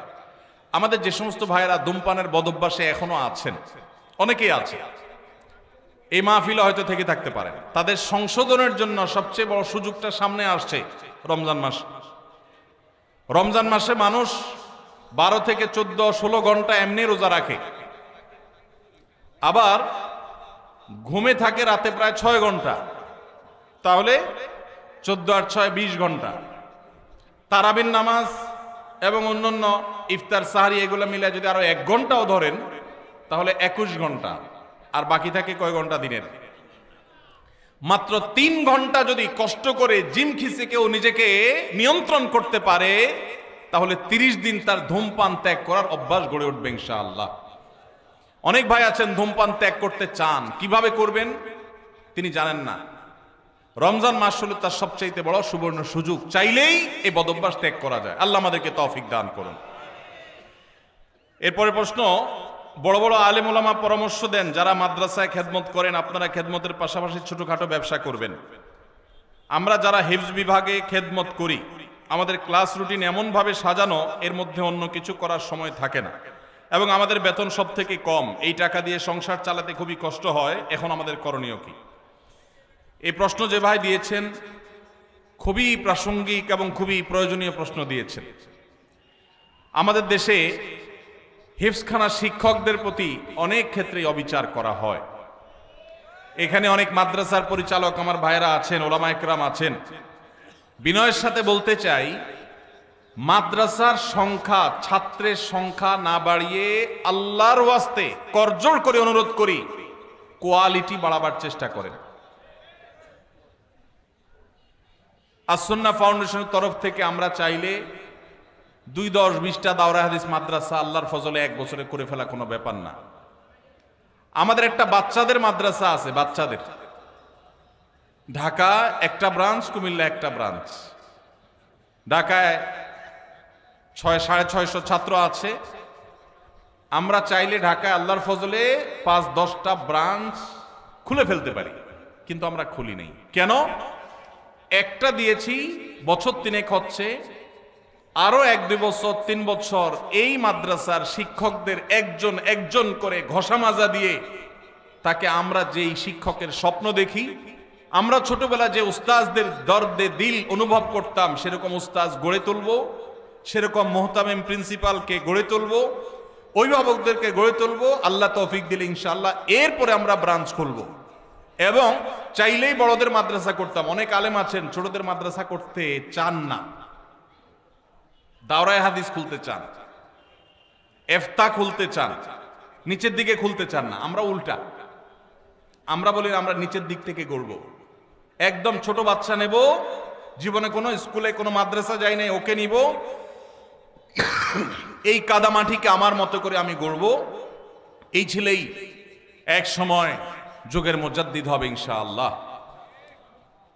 আমাদের যে সমস্ত ভাইয়েরা ধূমপানের বদভ্যাসে এখনো আছেন, অনেকেই আছে, এই মাহফিলে হয়তো থেকে থাকতে পারেন, তাদের সংশোধনের জন্য সবচেয়ে বড় সুযোগটা সামনে আসছে রমজান মাস। রমজান মাসে মানুষ 12 থেকে 14-16 ঘন্টা এমনি রোজা রাখে, আবার ঘুমে থাকে রাতে প্রায় 6 ঘন্টা, তাহলে 14 আর 6 20 ঘন্টা। তারাবির নামাজ এবং অন্যান্য ইফতার সাহারি এগুলো মিলে যদি আরো 1 ঘন্টাও ধরেন তাহলে 21 ঘন্টা, আর বাকি থাকে কয় ঘন্টা দিনের? মাত্র 3 ঘন্টা যদি কষ্ট করে জিম খিসে কেউ নিজেকে নিয়ন্ত্রণ করতে পারে তাহলে 30 দিন তার ধূমপান ত্যাগ করার অভ্যাস গড়ে উঠবে ইনশাআল্লাহ। অনেক ভাই আছেন ধূমপান ত্যাগ করতে চান, কিভাবে করবেন তিনি জানেন না। রমজান মাস হলো তার সবচেয়ে বড় সুবর্ণ সুযোগ, চাইলেই এই বদভ্যাস ত্যাগ করা যায়। আল্লাহ আমাদেরকে তৌফিক দান করুন। এরপরে প্রশ্ন, বড় বড় আলেম ওলামা পরামর্শ দেন যারা মাদ্রাসায় খেদমত করেন আপনারা খেদমতের পাশাপাশি ছোটখাটো ব্যবসা করবেন। আমরা যারা হিফজ বিভাগে খেদমত করি আমাদের ক্লাস রুটিন এমনভাবে সাজানো এর মধ্যে অন্য কিছু করার সময় থাকে না, এবং আমাদের বেতন সব থেকে কম। এই টাকা দিয়ে সংসার চালাতে খুবই কষ্ট হয়। এখন আমাদের করণীয় কি? এই প্রশ্ন যে ভাই দিয়েছেন খুবই প্রাসঙ্গিক এবং খুবই প্রয়োজনীয় প্রশ্ন দিয়েছেন। আমাদের দেশে হিফজখানা শিক্ষকদের প্রতি অনেক ক্ষেত্রে অবিচার করা হয়। এখানে অনেক মাদ্রাসার পরিচালক আমার ভাইরা আছেন, ওলামা একরাম আছেন। বিনয়ের সাথে বলতে চাই, মাদ্রাসার সংখ্যা, ছাত্রের সংখ্যা না বাড়িয়ে আল্লাহর ওয়াস্তে করজোড় করে অনুরোধ করি কোয়ালিটি বাড়াবার চেষ্টা করেন। আসুন্নাহ ফাউন্ডেশনের তরফ থেকে আমরা চাইলে 2-10-20টা দাওরা হাদিস মাদ্রাসা আল্লাহর ফজলে 1 বছরে করে ফেলা কোনো ব্যাপার না। আমাদের একটা বাচ্চাদের মাদ্রাসা আছে, বাচ্চাদের, ঢাকা একটা ব্রাঞ্চ, কুমিল্লা একটা ব্রাঞ্চ। ঢাকায় 600-650 ছাত্র আছে। আমরা চাইলে ঢাকায় আল্লাহর ফজলে 5-10টা ব্রাঞ্চ খুলে ফেলতে পারি, কিন্তু আমরা খুলি নেই। কেন? একটা দিয়েছি, বছর 3 হচ্ছে, আরো 1-2 বছর 3 বছর এই মাদ্রাসার শিক্ষকদের একজন একজন করে ঘষা মাজা দিয়ে তাকে আমরা যেই শিক্ষকের স্বপ্ন দেখি, আমরা ছোটবেলা যে উস্তাজদের দর্দে দিল অনুভব করতাম সেরকম উস্তাজ গড়ে তুলব, সেরকম মুহতামিম প্রিন্সিপালকে গড়ে তুলব, অভিভাবকদেরকে গড়ে তুলব। আল্লাহ তৌফিক দিলে ইনশাআল্লাহ এরপরে আমরা ব্রাঞ্চ খুলব। এবং চাইলেই বড়দের মাদ্রাসা করতাম। অনেক আলেম আছেন ছোটদের মাদ্রাসা করতে চান না, দাওরায়ে হাদিস খুলতে চান, ইফতা খুলতে চান, নিচের দিকে খুলতে চান না। আমরা উল্টা, আমরা বলি আমরা নিচের দিক থেকে গড়ব। একদম ছোট বাচ্চা নেব, জীবনে কোনো স্কুলে কোনো মাদ্রাসা যাই নাই, ওকে নিব, এই কাদামাটিকে আমার মতো করে আমি গড়ব। এই ছেলেই এক সময় যুগের মুজাদ্দিদ হবে ইনশাআল্লাহ।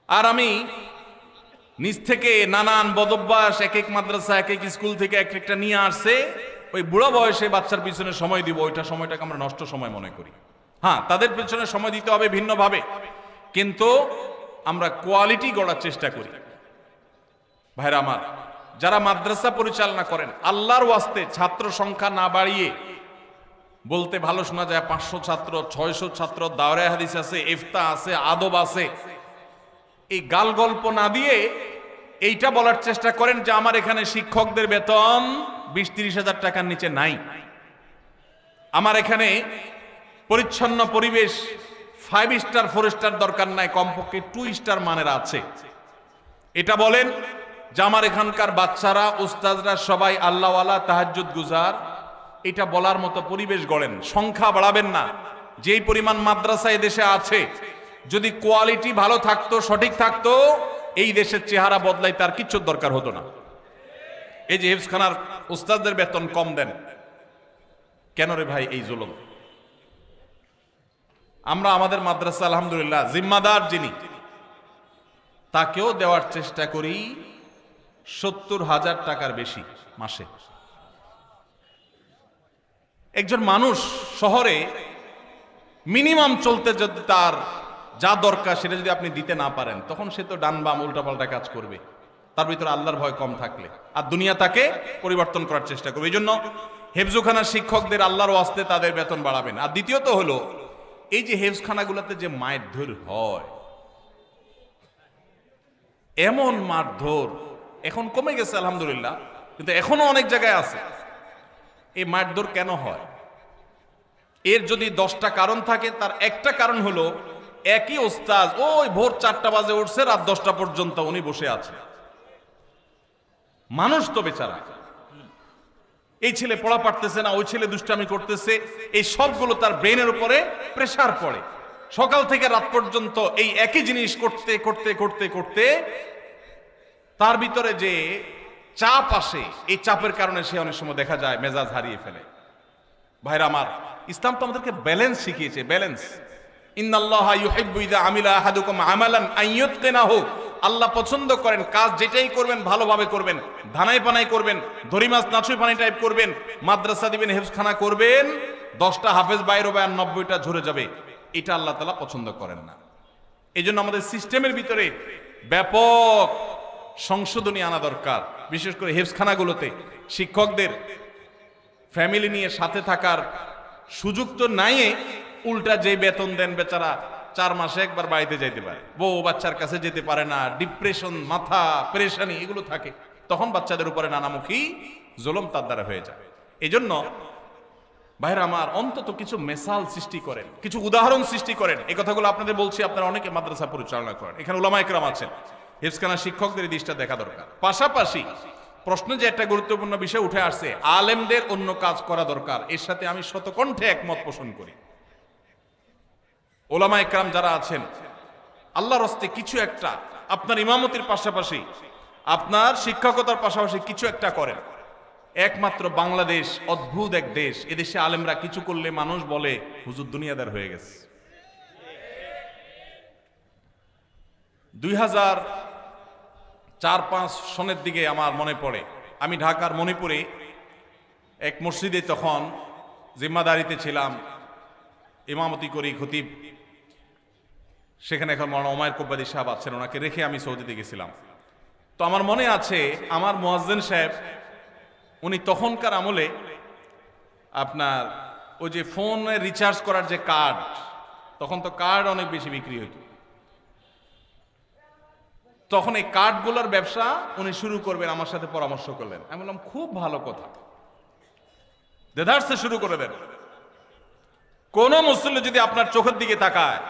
আর আমি নিজ থেকে নানান বদভ্যাস এক এক মাদ্রাসা এক এক স্কুল থেকে এক একটা নিয়ে আসছে, ওই বুড়ো বয়সে বাচ্চার পিছনে সময় দিব, ওইটা সময়টাকে আমরা নষ্ট সময় মনে করি। হ্যাঁ, তাদের পিছনে সময় দিতে হবে ভিন্নভাবে, কিন্তু আমরা কোয়ালিটি গড়ার চেষ্টা করি। ভাইরা আমার, যারা মাদ্রাসা পরিচালনা করেন, আল্লাহর ওয়াস্তে ছাত্র সংখ্যা না বাড়িয়ে, বলতে ভালো শোনা যায় 500 ছাত্র, 600 ছাত্র, দাওরায়ে হাদিস আছে, ইফতা আছে, আদব আছে, এই গাল গল্প না দিয়ে এইটা বলার চেষ্টা করেন যে আমার এখানে শিক্ষকদের বেতন 20-30 হাজার টাকার নিচে নাই, আমার এখানে পরিচ্ছন্ন পরিবেশ 5 স্টার 4 স্টার দরকার নাই, কমপক্ষে 2 স্টার মানের আছে। এটা বলেন যে আমার এখানকার বাচ্চারা, উস্তাদরা সবাই আল্লাহওয়ালা, তাহাজ্জুদ গুজার, এটা বলার মতো পরিবেশ গড়েন। সংখ্যা বাড়াবেন না। যেই পরিমাণ মাদ্রাসা এদেশে আছে, যদি কোয়ালিটি ভালো থাকতো, সঠিক থাকতো, এই দেশের চেহারা বদলাই তার কিচ্ছু দরকার হতো না। এই যে হিফজখানার উস্তাদদের বেতন কম দেন কেন রে ভাই? এই জুলুম। আমরা আমাদের মাদ্রাসা আলহামদুলিল্লাহ জিম্মাদার যিনি, তাকেও দেওয়ার চেষ্টা করি 70,000 টাকার বেশি মাসে। একজন মানুষ শহরে মিনিমাম চলতে যদি তার যা দরকার সেটা যদি আপনি দিতে না পারেন, তখন সে তো ডান বাম উল্টাপাল্টা কাজ করবে। তার ভিতরে আল্লাহর ভয় কম থাকলে আর দুনিয়া তাকে পরিবর্তন করার চেষ্টা করবে। এই জন্য হেফজখানার শিক্ষকদের আল্লাহর ওয়াস্তে তাদের বেতন বাড়াবেন। আর দ্বিতীয়ত হলো, এই যে হেফজখানাগুলোতে যে মারধর হয়, এমন মারধর এখন কমে গেছে আলহামদুলিল্লাহ, কিন্তু এখনো অনেক জায়গায় আছে। এই মারধর কেন হয়? এর যদি 10টা কারণ থাকে, তার একটা কারণ হলো একই ওস্তাদ ওই ভোর 4টা বাজে উঠছে, রাত 10টা পর্যন্ত উনি বসে আছে। মানুষ তো বেচারা, এই ছেলে পড়া পারতেছে না, ওই ছেলে দুষ্টামি করতেছে, এই সবগুলো তার ব্রেনের উপরে প্রেসার পড়ে। সকাল থেকে রাত পর্যন্ত এই একই জিনিস করতে করতে করতে করতে তার ভিতরে যে চাপ আসে, এই চাপের কারণে সে অনেক সময় দেখা যায় মেজাজ হারিয়ে ফেলে। ভাইরা আমার, ইসলাম তো আমাদেরকে ব্যালেন্স শিখিয়েছে। ব্যালেন্স, ইন্নাল্লাহা ইউহিব্বু ইযা আমিলা আহাদুকুম আমালান আন ইউতকিনাহু, আল্লাহ পছন্দ করেন কাজ যেটাই করবেন ভালোভাবে করবেন, ধানাই পানাই করবেন, ধরি মাছ নাচুই পানি টাইপ করবেন, মাদ্রাসা দিবেন, হেফজখানা করবেন, 10টা হাফেজ বাইর হবে আর 90টা ঝরে যাবে। এটা আল্লাহ তাআলা পছন্দ করেন না। এই জন্য আমাদের সিস্টেমের ভিতরে ব্যাপক সংশোধনী আনা দরকার। বিশেষ করে হেফজখানাগুলোতে শিক্ষকদের ফ্যামিলি নিয়ে সাথে থাকার সুযোগ তো নাই, উল্টা যে বেতন দেন বেচারা 4 মাসে একবার বাড়িতে যাইতে পারে, বউ বাচ্চার কাছে যেতে পারে না, ডিপ্রেশন, মাথা পেরেশানি এগুলো থাকে, তখন বাচ্চাদের উপরে নানামুখী জুলুম তার দ্বারা হয়ে যায়। এই জন্য ভাইরা আমার, অন্তত কিছু মেসাল সৃষ্টি করেন, কিছু উদাহরণ সৃষ্টি করেন। এই কথাগুলো আপনাদের বলছি, আপনারা অনেকে মাদ্রাসা পরিচালনা করেন, এখানে উলামায়ে কেরাম আছেন, হেফজখানা শিক্ষকদের এই দিকটা দেখা দরকার। পাশাপাশি প্রশ্নে যে একটা গুরুত্বপূর্ণ বিষয় উঠে আসছে, আলেমদের অন্য কাজ করা দরকার, এর সাথে আমি শতকণ্ঠে একমত পোষণ করি। উলামায়ে কেরাম যারা আছেন, আল্লাহর হস্তে কিছু একটা আপনার ইমামতির পাশাপাশি, আপনার শিক্ষকতার পাশাপাশি কিছু একটা করেন। একমাত্র বাংলাদেশ অদ্ভুত এক দেশ, এদেশে আলেমরা কিছু করলে মানুষ বলে হুজুর দুনিয়াদার হয়ে গেছে। 2004-05 সনের দিকে আমার মনে পড়ে, আমি ঢাকার মণিপুরে এক মসজিদে তখন জিম্মাদারিতে ছিলাম, ইমামতি করি, খতিব সেখানে এখন মৌলানা ওমায়ের কোব্বাদি সাহেব আছেন, ওনাকে রেখে আমি সৌদিতে গেছিলাম। তো আমার মনে আছে, আমার মুয়াজ্জিন সাহেব উনি তখনকার আমলে আপনার ওই যে ফোনে রিচার্জ করার যে কার্ড, তখন তো কার্ড অনেক বেশি বিক্রি হতো, তখন এই কার্ডগুলোর ব্যবসা উনি শুরু করবেন, আমার সাথে পরামর্শ করলেন। আমি বললাম খুব ভালো কথা, দেদারসে শুরু করে দেন। কোন মুসল্লি যদি আপনার চোখের দিকে তাকায়,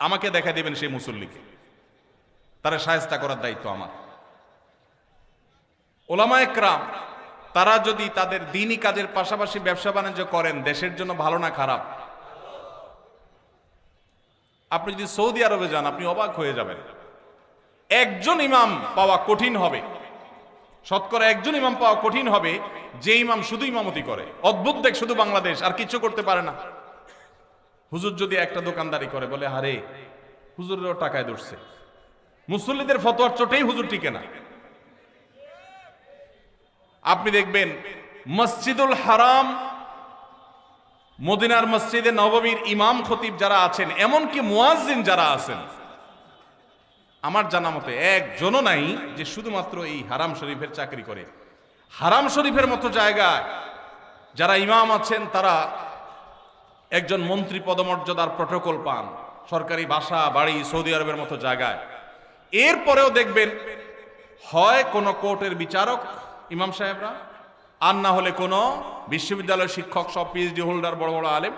আমাকে দেখা দিবেন সেই মুসল্লিকে, তারা শায়েস্তা করার দায়িত্ব আমার। উলামায়ে কেরাম তারা যদি তাদের দ্বীনি কাজের পাশাপাশি ব্যবসা বাণিজ্য করেন, দেশের জন্য ভালো না খারাপ? আপনি যদি সৌদি আরবে যান, আপনি অবাক হয়ে যাবেন। একজন ইমাম পাওয়া কঠিন হবে, শতকরা একজন ইমাম পাওয়া কঠিন হবে যে ইমাম শুধু ইমামতি করে। অদ্ভুত দেখ, শুধু বাংলাদেশ, আর কিছু করতে পারে না। হুজুর যদি একটা দোকানদারি করে, বলে হারে হুজুরেরও টাকায় ধরছে, মুসল্লিদের ফতোয়ার চোটেই হুজুর টিকে না। আপনি দেখবেন মসজিদুল হারাম, মদিনার মসজিদে নববীর ইমাম খতিব যারা আছেন, এমনকি মুয়াজ্জিন যারা আছেন, আমার জানা মতে একজনও নাই যে শুধুমাত্র এই হারাম শরীফের চাকরি করে। হারাম শরীফের মতো জায়গায় যারা ইমাম আছেন, তারা একজন মন্ত্রী পদমর্যাদার প্রটোকল পান, সরকারি বাসা বাড়ি, সৌদি আরবের মতো জায়গায়। এরপরেও দেখবেন হয় কোনো কোর্টের বিচারক ইমাম সাহেবরা, আর না হলে কোনো বিশ্ববিদ্যালয়ের শিক্ষক, সব পিএইচডি হোল্ডার, বড় বড় আলেম।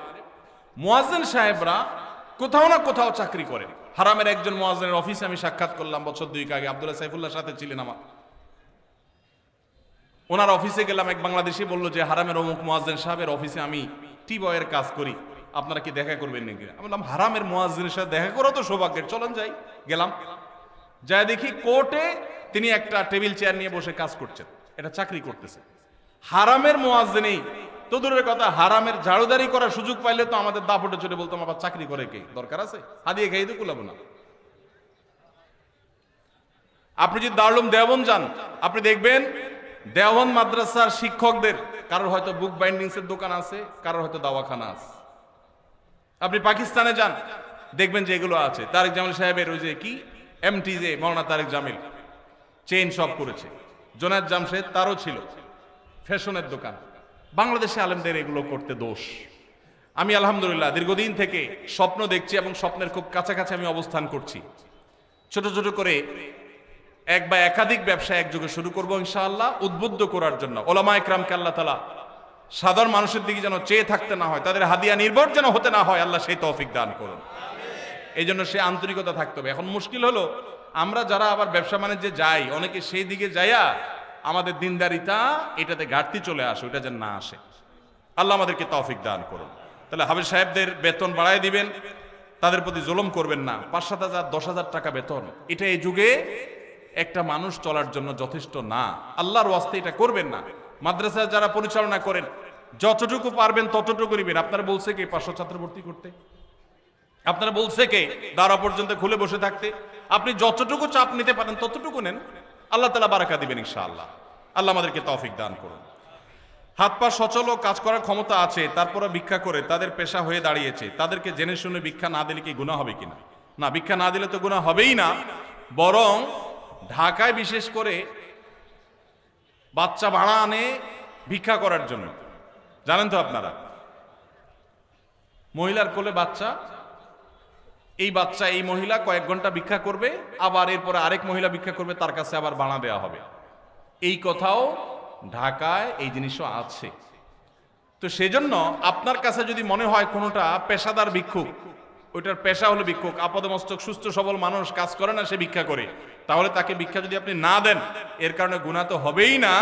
মুয়াজ্জিন সাহেবরা কোথাও না কোথাও চাকরি করেন। হারামের একজন মুয়াজ্জিনের অফিসে আমি সাক্ষাৎ করলাম বছর 2 আগে, আব্দুল্লাহ সাইফুল্লাহর সাথে ছিলেন আমার। ওনার অফিসে গেলাম, এক বাংলাদেশি বলল যে হারামের অমুক মুয়াজ্জিন সাহেবের অফিসে আমি টি বয়ের কাজ করি, আপনারা কি দেখা করবেন নাকি? আমি বললাম হারামের মুয়াজ্জিনের সাথে দেখা করো তো সৌভাগ্যের, চলেন যাই। গেলাম, যাই দেখি কোর্টে তিনি একটা টেবিল চেয়ার নিয়ে বসে কাজ করছেন, এটা চাকরি করতেছে। হারামের মুয়াজ্জিনই তো দূরের কথা, হারামের ঝাড়ুদারি করার সুযোগ পাইলে তো আমাদের দাপটে চড়ে বলতাম আবার চাকরি করে কে, দরকার আছে? হাদিয়ে খাই তো কুলাবো না। আপনি যদি দারুল দেওবন্দ যান, আপনি দেখবেন দেওবন্দ মাদ্রাসার শিক্ষকদের কারোর হয়তো বুক বাইন্ডিংস এর দোকান আছে, কারোর হয়তো দাওয়াখানা আছে। আপনি পাকিস্তানে যান, দেখবেন যে এগুলো আছে। তারেক জামিল সাহেবের ওই যে কি এমটিজে, মৌলানা তারেক জামিল চেইন শপ করেছে। জোনায়েদ জামশেদ, তারও ছিল ফ্যাশনের দোকান। বাংলাদেশে আলেমদের এগুলো করতে দোষ। আমি আলহামদুলিল্লাহ দীর্ঘদিন থেকে স্বপ্ন দেখছি এবং স্বপ্নের খুব কাছাকাছি আমি অবস্থান করছি। ছোট ছোট করে এক বা একাধিক ব্যবসা একযোগে শুরু করবো ইনশাআল্লাহ, উদ্বুদ্ধ করার জন্য। ওলামা ইকরামকে আল্লাহ তাআলা সাধারণ মানুষের দিকে যেন চেয়ে থাকতে না হয়, তাদের হাদিয়া নির্ভর যেন হতে না হয়, আল্লাহ সেই তৌফিক দান করুন। এই জন্য সে আন্তরিকতা থাকতে হবে। এখন মুশকিল হলো, আমরা যারা আবার ব্যবসা বাণিজ্যে যাই, অনেকে সেই দিকে যাইয়া আমাদের দিনদারিতা এটাতে ঘাটতি চলে আসে, ওইটা যেন না আসে। আল্লাহ আমাদেরকে তৌফিক দান করুন। তাহলে হাফেজ সাহেবদের বেতন বাড়ায় দিবেন, তাদের প্রতি জুলুম করবেন না। 5-7 হাজার 10 হাজার টাকা বেতন, এটা এই যুগে একটা মানুষ চলার জন্য যথেষ্ট না। আল্লাহর ওয়াস্তে এটা করবেন না। মাদ্রাসা যারা পরিচালনা করেন, যতটুকু পারবেন ততটুকু নিবেন। আপনারা বলছে কে 500 ছাত্র ভর্তি করতে? আপনারা বলছে কে দাঁড়া পর্যন্ত খুলে বসে থাকতে? আপনি যতটুকু চাপ নিতে পারেন ততটুকু নেন, আল্লাহ তাআলা বারাকা দিবেন ইনশাআল্লাহ। আল্লাহ আমাদেরকে তৌফিক দান করুন। হাত পা সচল ও কাজ করার ক্ষমতা আছে, তারপরে ভিক্ষা করে তাদের পেশা হয়ে দাঁড়িয়েছে, তাদেরকে জেনে শুনে ভিক্ষা না দিলে কি গুনাহ হবে কিনা? না, ভিক্ষা না দিলে তো গুনাহ হবেই না, বরং ঢাকায় বিশেষ করে বাচ্চা ভাড়া আনে ভিক্ষা করার জন্য। জানেন তো আপনারা, মহিলার কোলে বাচ্চা, এই বাচ্চা এই মহিলা কয়েক ঘন্টা ভিক্ষা করবে, আবার এরপরে আরেক মহিলা ভিক্ষা করবে, তার কাছে আবার ভাড়া দেওয়া হবে। এই কথাও ঢাকায় এই জিনিসও আছে। তো সেজন্য আপনার কাছে যদি মনে হয় কোনোটা পেশাদার ভিক্ষুক, ওইটার পেশা হলো ভিক্ষুক, আপাদমস্তক সুস্থ সবল মানুষ, কাজ করে না, সে ভিক্ষা করে, তাহলে তাকে ভিক্ষা যদি আপনি না দেন, এর কারণে গুনাহ তো হবেই না,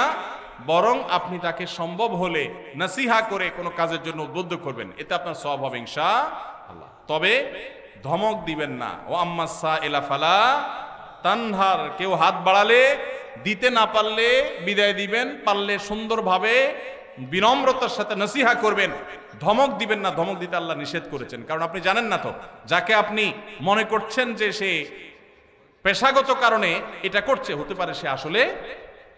বরং আপনি তাকে সম্ভব হলে নসিহা করে কোনো কাজের জন্য উদ্বুদ্ধ করবেন, এতে আপনার সওয়াব হবে ইনশাআল্লাহ। তবে ধমক দিবেন না। ও আম্মা সাইলা ফালা তানহার, কেউ হাত বাড়ালে দিতে না পারলে বিদায় দিবেন, পারলে সুন্দরভাবে বিনম্রতার সাথে নসিহা করবেন, ধমক দিবেন না। ধমক দিতে আল্লাহ নিষেধ করেছেন, কারণ আপনি জানেন না তো যাকে আপনি মনে করছেন যে সে পেশাগত কারণে এটা করছে, হতে পারে সে আসলে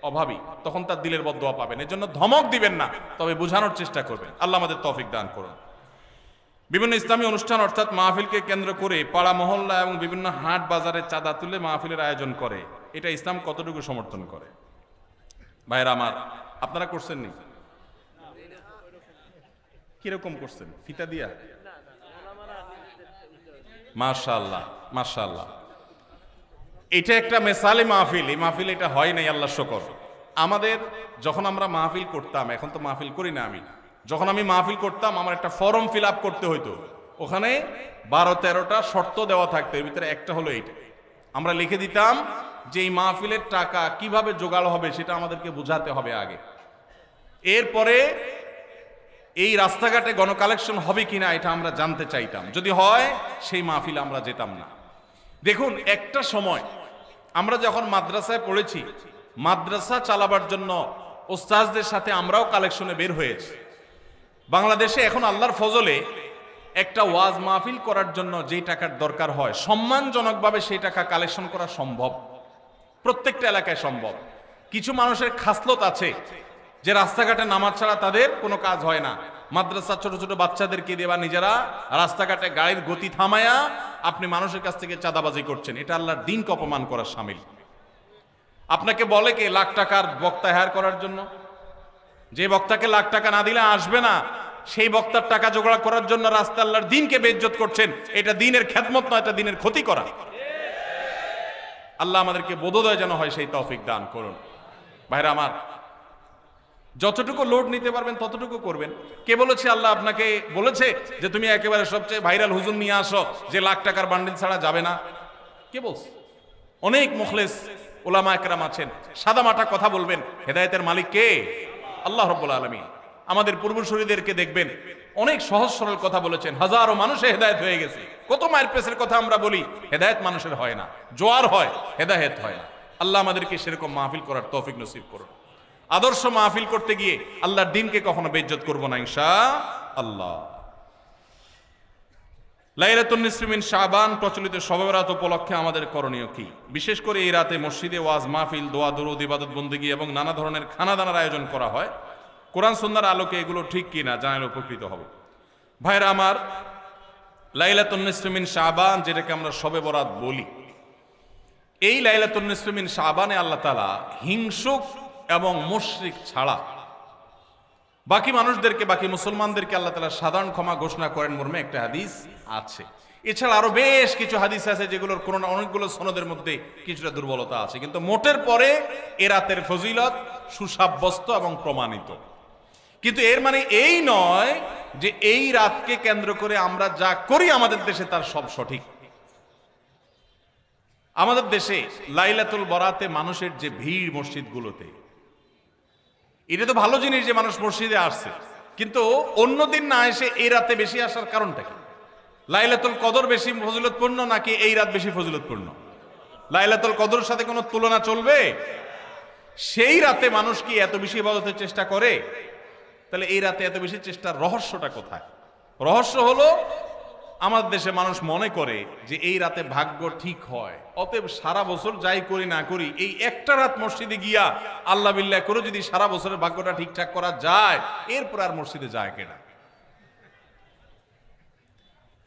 অভাবী, তখন তার দিলের বদদোয়া পাবেন। এজন্য ধমক দিবেন না, তবে বোঝানোর চেষ্টা করবেন। আল্লাহ আমাদের তৌফিক দান করুন। বিভিন্ন ইসলামী অনুষ্ঠান অর্থাৎ মাহফিলকে কেন্দ্র করে পাড়া মহল্লা এবং বিভিন্ন হাট বাজারে চাঁদা তুলে মাহফিলের আয়োজন করে, এটা ইসলাম কতটুকু সমর্থন করে? ভাইরা আমার, আপনারা করছেন নি? কিরকম করছেন? ফিতা দিয়া? মাশাআল্লাহ মাশাআল্লাহ, এটা একটা মেসালে মাহফিল। এই মাহফিল এটা হয় নাই, আল্লাহ শুকর। আমাদের যখন আমরা মাহফিল করতাম, এখন তো মাহফিল করি না, আমি যখন আমি মাহফিল করতাম আমার একটা ফর্ম ফিল আপ করতে হইতো, ওখানে 12-13টা শর্ত দেওয়া থাকতো, এর ভিতরে একটা হলো এইটা। আমরা লিখে দিতাম যে এই মাহফিলের টাকা কিভাবে জোগাড় হবে সেটা আমাদেরকে বোঝাতে হবে আগে। এরপরে এই রাস্তাঘাটে গণকালেকশন হবে কিনা এটা আমরা জানতে চাইতাম, যদি হয় সেই মাহফিলে আমরা যেতাম না। দেখুন, একটা সময় আমরা যখন মাদ্রাসায় পড়েছি, মাদ্রাসা চালাবার জন্য ওস্তাজদের সাথে আমরাও কালেকশনে বের হয়েছি। বাংলাদেশে এখন আল্লাহর ফজলে একটা ওয়াজ মাহফিল করার জন্য যেই টাকার দরকার হয়, সম্মানজনকভাবে সেই টাকা কালেকশন করা সম্ভব, প্রত্যেকটা এলাকায় সম্ভব। কিছু মানুষের খাসলত আছে যে রাস্তাঘাটে নামাজ ছাড়া তাদের কোনো কাজ হয় না। মাদ্রাসা ছোট ছোট বাচ্চাদেরকে দিয়ে বা নিজেরা রাস্তাঘাটে গাড়ির গতি থামায়া আপনি মানুষের কাছ থেকে চাঁদাবাজি করছেন, এটা আল্লাহর দ্বীনকে অপমান করার শামিল। আপনাকে বলে কে লাখ টাকার বক্তা হায়ার করার জন্য, যে বক্তাকে লাখ টাকা না দিলে আসবে না, সেই বক্তার টাকা জোগাড় করার জন্য রাস্তা আল্লাহর দ্বীনকে বেইজ্জত করছেন। এটা দ্বীনের খেদমত নয়, এটা দ্বীনের ক্ষতি করা। আল্লাহ আমাদেরকে বোধোদয় যেন হয় সেই তৌফিক দান করুন। ভাইরা আমার, যতটুকু লোড নিতে পারবেন ততটুকু করবেন। কে বলেছে আল্লাহ আপনাকে বলেছে যে তুমি একেবারে সবচেয়ে ভাইরাল হুজুর নিয়ে আসো যে লাখ টাকার বান্ডিল ছাড়া যাবে না? কে বলছে? অনেক মুখলেস ওলামা একরাম আছেন, সাদামাটা কথা বলবেন। হেদায়েতের মালিক কে? আল্লাহ রাব্বুল আলামিন। আমাদের পূর্বসূরীদেরকে দেখবেন অনেক সহজ সরল কথা বলেছেন, হাজারো মানুষে হেদায়েত হয়ে গেছে। কত মায়ের পেছের কথা আমরা বলি, হেদায়েত মানুষের হয় না, জোয়ার হয়, হেদায়েত হয় না। আল্লাহ আমাদেরকে সেরকম মাহফিল করার তৌফিক নসিব করুন। আদর্শ মাহফিল করতে গিয়ে আল্লাহর দ্বীনকে কখনো বেইজ্জত করব না ইনশাআল্লাহ। লাইলাতুন নিসফি মিন শাবান প্রচলিত শবে বরাত উপলক্ষে আমাদের করণীয় কি? বিশেষ করে এই রাতে মসজিদে ওয়াজ মাহফিল, দোয়া দুরূদ, ইবাদত বন্দেগী এবং নানা ধরনের খানাদানার আয়োজন করা হয়। কোরআন সুন্নাহর আলোকে এগুলো ঠিক কিনা জানলে উপকৃত হব। ভাইরা আমার, লাইলাতুন নিসফি মিন শাবান যেটাকে আমরা শবে বরাত বলি, এই লাইলাতুন নিসফি মিন শাবানে আল্লাহ তাআলা হিংসুক এবং মুশরিক ছাড়া বাকি মানুষদেরকে, বাকি মুসলমানদেরকে আল্লাহ তাআলা সাধারণ ক্ষমা ঘোষণা করেন মর্মে একটা হাদিস আছে। এছাড়া আরো বেশ কিছু হাদিস আছে যেগুলোর কোনো না অনেকগুলো সনদের মধ্যে কিছুটা দুর্বলতা আছে, কিন্তু মোটের পরে এ রাতের ফজিলত সুসাব্যস্ত এবং প্রমাণিত। কিন্তু এর মানে এই নয় যে এই রাতকে কেন্দ্র করে আমরা যা করি আমাদের দেশে তার সব সঠিক। আমাদের দেশে লাইলাতুল বরাতে মানুষের যে ভিড় মসজিদগুলোতে, এটা তো ভালো জিনিস যে মানুষ মসজিদে আসছে, কিন্তু অন্যদিন না এসে এই রাতে বেশি আসার কারণটা কি? লাইলাতুল কদর বেশি ফজিলতপূর্ণ নাকি এই রাত বেশি ফজিলতপূর্ণ? লাইলাতুল কদরের সাথে কোনো তুলনা চলবে? সেই রাতে মানুষ কি এত বেশি ইবাদতের চেষ্টা করে? তাহলে এই রাতে এত বেশি চেষ্টার রহস্যটা কোথায়? রহস্য হলো আমাদের দেশে মানুষ মনে করে যে এই রাতে ভাগ্য ঠিক হয়, অতএব সারা বছর যাই করি না করি এই একটা রাত মসজিদে গিয়া আল্লাহ বিল্লাহ করে যদি সারা বছরের ভাগ্যটা ঠিকঠাক করা যায়, এরপর আর মসজিদে যায় কেনা।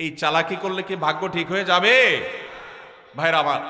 এই চালাকি করলে কি ভাগ্য ঠিক হয়ে যাবে? ভাইরা আমার,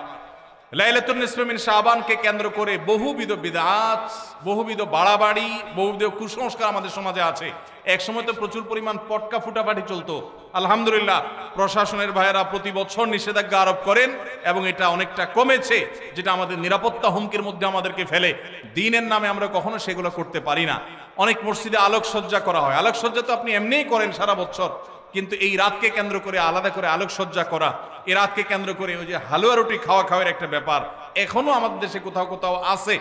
লাইলাতুন নিসফি মিন শাবানকে কেন্দ্র করে বহুবিধ বিদআত, বহুবিধ বাড়াবাড়ি, বহুবিধ কুসংস্কার আমাদের সমাজে আছে। এক সময় তো প্রচুর পরিমাণ পটকা ফুটাফাটি চলতো। আলহামদুলিল্লাহ, প্রশাসনের ভাইয়েরা প্রতি বছর নিষেধাজ্ঞা আরোপ করেন এবং এটা অনেকটা কমেছে, যেটা আমাদের নিরাপত্তা হুমকির মধ্যে আমাদেরকে ফেলে। দ্বীনের নামে আমরা কখনো সেগুলো করতে পারি না। অনেক মসজিদে আলোকসজ্জা করা হয়। আলোকসজ্জা তো আপনি এমনিই করেন সারা বছর, কিন্তু এই রাতকে কেন্দ্র করে আলাদা করে আলোকসজ্জা করা, এই রাতকে কেন্দ্র করে ওই যে হালুয়া রুটি খাওয়ার একটা ব্যাপার এখনো আমাদের দেশে কোথাও কোথাও আছে।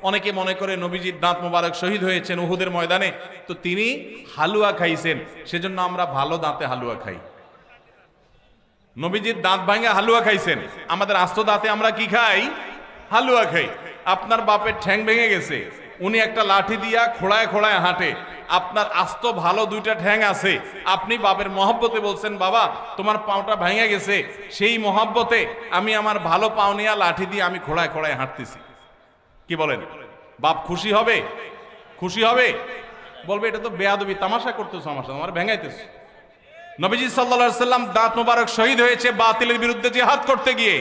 অনেকে মনে করে নবীজির দাঁত মোবারক শহীদ হয়েছেন উহুদের ময়দানে, তো তিনি হালুয়া খাইছেন, সেজন্য আমরা ভালো দাঁতে হালুয়া খাই। নবীজির দাঁত ভাঙা হালুয়া খাইছেন, আমাদের আস্ত দাঁতে আমরা কি খাই? হালুয়া খাই। আপনার বাপের ঠ্যাং ভেঙে গেছে, উনি একটা লাঠি দিয়া খোড়ায় খোড়ায় হাঁটে, আপনার আস্ত ভালো দুইটা ঠ্যাং আছে, আপনি বাপের মহব্বতে বলছেন বাবা তোমার পাওটা ভেঙে গেছে, সেই মহব্বতে আমি আমার ভালো পাও নিয়ে লাঠি দিয়ে আমি খোড়ায় খোড়ায় হাঁটতেছি। কি বলেন? বাপ খুশি হবে? খুশি হবে? বলবে এটা তো বেয়াদবি, তামাশা করতেছো আমার সাথে, আমার ভেঙাইতেছো। নবীজি সাল্লাল্লাহু আলাইহি সাল্লাম দাঁত মোবারক শহীদ হয়েছে বাতিলের বিরুদ্ধে জিহাদ করতে গিয়ে।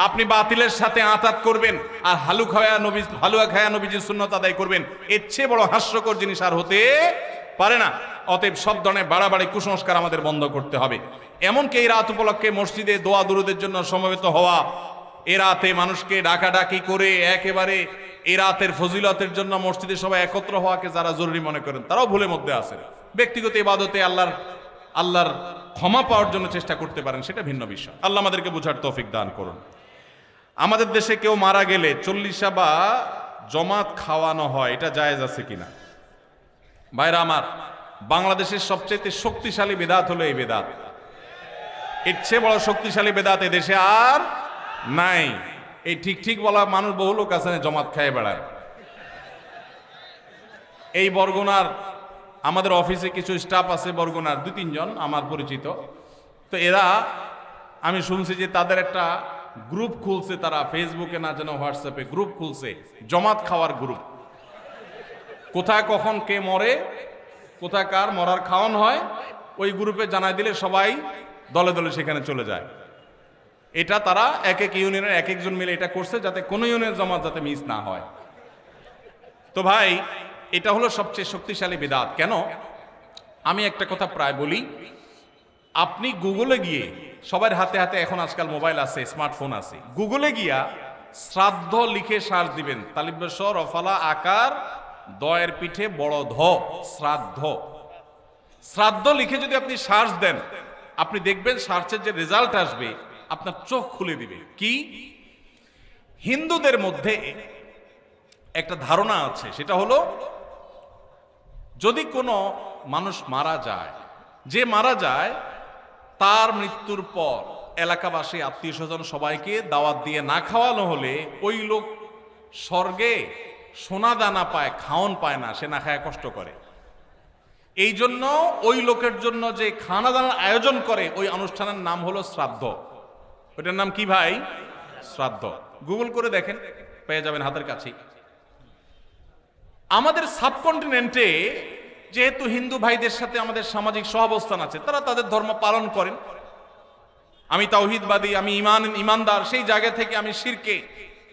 আপনি বাতিলের সাথে আঁতাত করবেন আর হালুয়া খায়া নবীজির সুন্নাত আদায় করবেন, এর চেয়ে বড় হাস্যকর জিনিস আর হতে পারে না। অতএব সব ধরনের বাড়াবাড়ি কুসংস্কার আমাদের বন্ধ করতে হবে। এমনকি এই রাত উপলক্ষে মসজিদে দোয়া দুরুদের জন্য সমবেত হওয়া, এ রাতে মানুষকে ডাকাডাকি করে একেবারে এ রাতের ফজিলতের জন্য মসজিদে সবাই একত্র হওয়াকে যারা জরুরি মনে করেন তারাও ভুলের মধ্যে আছে। ব্যক্তিগত ইবাদতে আল্লাহর ক্ষমা পাওয়ার জন্য চেষ্টা করতে পারেন, সেটা ভিন্ন বিষয়। আল্লাহ আমাদেরকে বুঝার তৌফিক দান করুন। আমাদের দেশে কেউ মারা গেলে চল্লিশা বা জমাত খাওয়ানো হয়, এটা জায়েজ আছে কিনা? ভাইরা আমার, বাংলাদেশের সবচেয়ে শক্তিশালী বেদাত হলো এই বেদাত। এর চেয়ে বড় শক্তিশালী বেদাত এদেশে আর নাই। এই ঠিক ঠিক বলা মানুষ বহু লোক আছে জমাত খায় বেড়ায়। এই বরগুনার আমাদের অফিসে কিছু স্টাফ আছে, বরগুনার 2-3 জন আমার পরিচিত। তো এরা, আমি শুনছি যে তাদের একটা গ্রুপ খুলছে, তারা ফেসবুকে না যেন হোয়াটসঅ্যাপে গ্রুপ খুলছে, জমাত খাওয়ার গ্রুপ। কোথায় কখন কে মরে, কোথায় কার মরার খাওয়ান হয়, ওই গ্রুপে জানাই দিলে সবাই দলে দলে সেখানে চলে যায়। এটা তারা এক এক ইউনিয়নের এক একজন মিলে এটা করছে, যাতে কোনো ইউনিয়নের জমাত যাতে মিস না হয়। তো ভাই, এটা হলো সবচেয়ে শক্তিশালী বিদআত। কেন? আমি একটা কথা প্রায় বলি, আপনি গুগলে গিয়ে, সবার হাতে হাতে এখন আজকাল মোবাইল আছে, স্মার্টফোন আছে, গুগলে গিয়া শ্রাদ্ধ লিখে সার্চ দিবেন, তালিব্যস রফালা আকার দয়ের পিঠে বড় ধ, শ্রাদ্ধ। শ্রাদ্ধ লিখে যদি আপনি সার্চ দেন, আপনি দেখবেন সার্চের যে রেজাল্ট আসবে আপনার চোখ খুলে দিবে। কি? হিন্দুদের মধ্যে একটা ধারণা আছে, সেটা হলো যদি কোনো মানুষ মারা যায়, যে মারা যায় তার মৃত্যুর পর এলাকাবাসী আত্মীয় স্বজন সবাইকে দাওয়াত দিয়ে না খাওয়ানো হলে ওই লোক স্বর্গে সোনা দানা পায়, খাওন পায় না, সে না খায় কষ্ট করে। এই জন্য ওই লোকের জন্য যে খানা দানার আয়োজন করে, ওই অনুষ্ঠানের নাম হলো শ্রাদ্ধ। ওইটার নাম কি ভাই? শ্রাদ্ধ। গুগল করে দেখেন, পেয়ে যাবেন হাতের কাছেই। আমাদের সাবকন্টিনেন্টে যেহেতু হিন্দু ভাইদের সাথে আমাদের সামাজিক সহাবস্থান আছে, তারা তাদের ধর্ম পালন করেন। আমি তাওহীদবাদী, আমি ইমানদার, সেই জায়গা থেকে আমি শিরকে,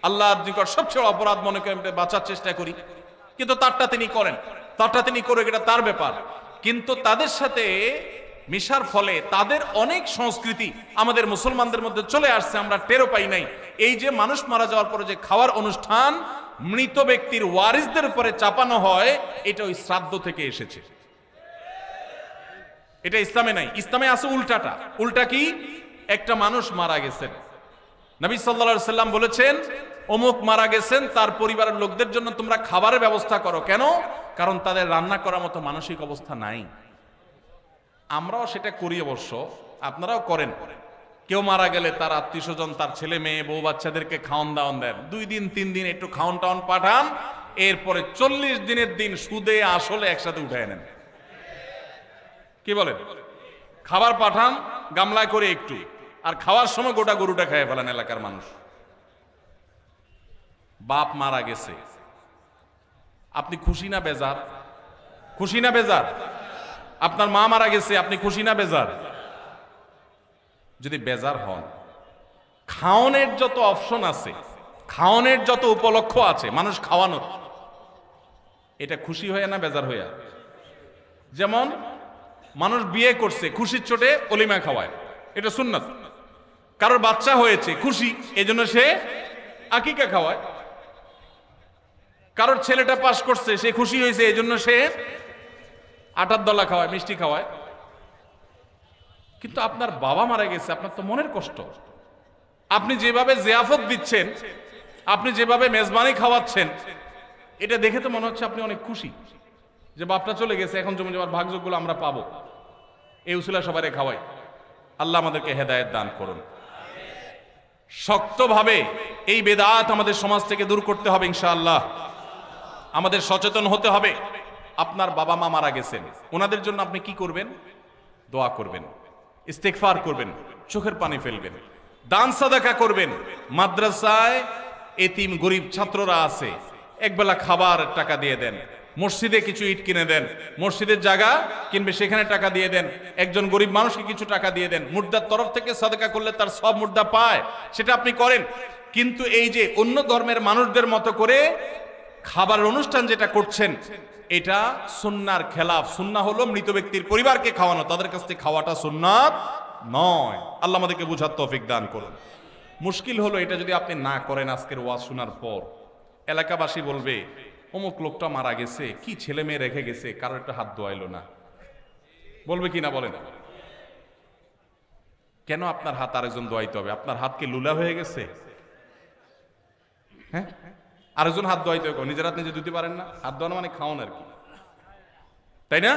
আল্লাহর নিকট সবচেয়ে অপরাধ মনে করে বাঁচার চেষ্টা করি। কিন্তু তারটা তিনি করেন, তারটা তিনি করে, এটা তার ব্যাপার। কিন্তু তাদের সাথে মিশার ফলে তাদের অনেক সংস্কৃতি আমাদের মুসলমানদের মধ্যে চলে আসছে, আমরা টেরও পাই নাই। এই যে মানুষ মারা যাওয়ার পরে যে খাওয়ার অনুষ্ঠান মৃত ব্যক্তির ওয়ারিসদের উপরে চাপানো হয়, এটা ওই শ্রাদ্ধ থেকে এসেছে। এটা ইসলামে নাই। ইসলামে আছে উল্টাটা। উল্টা কি? একটা মানুষ মারা গেছেন, নবী সাল্লাল্লাহু আলাইহি সাল্লাম বলেছেন অমুক মারা গেছেন, তার পরিবারের লোকদের জন্য তোমরা খাবারের ব্যবস্থা করো। কেন? কারণ তাদের রান্না করার মতো মানসিক অবস্থা নাই। আমরাও সেটা করি, অবশ্য আপনারাও করেন। কেউ মারা গেলে তার আত্মীয় স্বজন, তার ছেলে মেয়ে বউ বাচ্চাদেরকে খাওয়ান দাওয়ান দেন, 2 দিন 3 দিন একটু খাওয়ান টাওয়ান পাঠান, এরপরে 40 দিনের দিন সুদে আসলে একসাথে উঠায় নেন। কি বলেন? খাবার পাঠান গামলায় করে একটু, আর খাওয়ার সময় গোটা গরুটা খেয়ে ফেলেন এলাকার মানুষ। বাপ মারা গেছে, আপনি খুশি না বেজার? খুশি না বেজার? আপনার মা মারা গেছে, আপনি খুশি না বেজার? যদি বেজার হন, খাওয়ানোর যত অপশন আছে, খাওয়ানোর যত উপলক্ষ আছে মানুষ খাওয়ানোর, এটা খুশি হয়ে না বেজার হইয়া? যেমন মানুষ বিয়ে করছে, খুশির চোটে অলিমা খাওয়ায়, এটা সুন্নাত। কারোর বাচ্চা হয়েছে, খুশি, এজন্য সে আকিকা খাওয়ায়। কারোর ছেলেটা পাস করছে, সে খুশি হয়েছে, এজন্য সে আটার দলা খাওয়ায়, মিষ্টি খাওয়ায়। কিন্তু আপনার বাবা মারা গেছে, আপনার তো মনের কষ্ট। আপনি যেভাবে জিয়াফত দিচ্ছেন, আপনি যেভাবে মেজবানি খাওয়াচ্ছেন, এটা দেখে তো মনে হচ্ছে আপনি অনেক খুশি যে বাপটা চলে গেছে, এখন জমি জমার ভাগযোগগুলো আমরা পাবো। এই উসিলা সবারে খাওয়াই। আল্লাহ আমাদেরকে হেদায়েত দান করুন। শক্তভাবে এই বেদাত আমাদের সমাজ থেকে দূর করতে হবে ইনশাআল্লাহ। আমাদের সচেতন হতে হবে। আপনার বাবা মা মারা গেছেন, ওনাদের জন্য আপনি কি করবেন? দোয়া করবেন, ইস্তেগফার করবেন, চোখের পানি ফেলবেন, দান সাদাকা করবেন। মাদ্রাসায় এতিম গরিব ছাত্ররা আছে, একবেলা খাবার টাকা দিয়ে দেন। মসজিদে কিছু ইট কিনে দেন, মসজিদের জায়গা কিনবে, সেখানে টাকা দিয়ে দেন। একজন গরিব মানুষকে কিছু টাকা দিয়ে দেন। মুর্দার তরফ থেকে সাদাকা করলে তার সব মুর্দা পায়, সেটা আপনি করেন। কিন্তু এই যে অন্য ধর্মের মানুষদের মতো করে খাবার অনুষ্ঠান যেটা করছেন, এটা সুন্নাহর খেলাফ। সুন্নাহ হলো মৃত ব্যক্তির পরিবারকে খাওয়ানো, তাদের কাছ থেকে খাওয়াটা সুন্নাত নয়। আল্লাহ আমাদেরকে বুঝার তৌফিক দান করুন। মুশকিল হলো এটা যদি আপনি না করেন, আজকের ওয়াজ শোনার পর এলাকাবাসী বলবে অমুক লোকটা মারা গেছে, কি ছেলে মেয়ে রেখে গেছে, কারোর একটা হাত ধোয়াইলো না। বলবে কি না বলেন? কেন আপনার হাত আরেকজন ধোয়াইতে হবে? আপনার হাত কি লুলা হয়ে গেছে? হ্যাঁ, আরেকজন হাত ধোয়াইতে হবে, নিজের হাত নিজে ধুতে পারেন না? হাত ধোয়ানো মানে খাওয়ান আর কি। তাই না?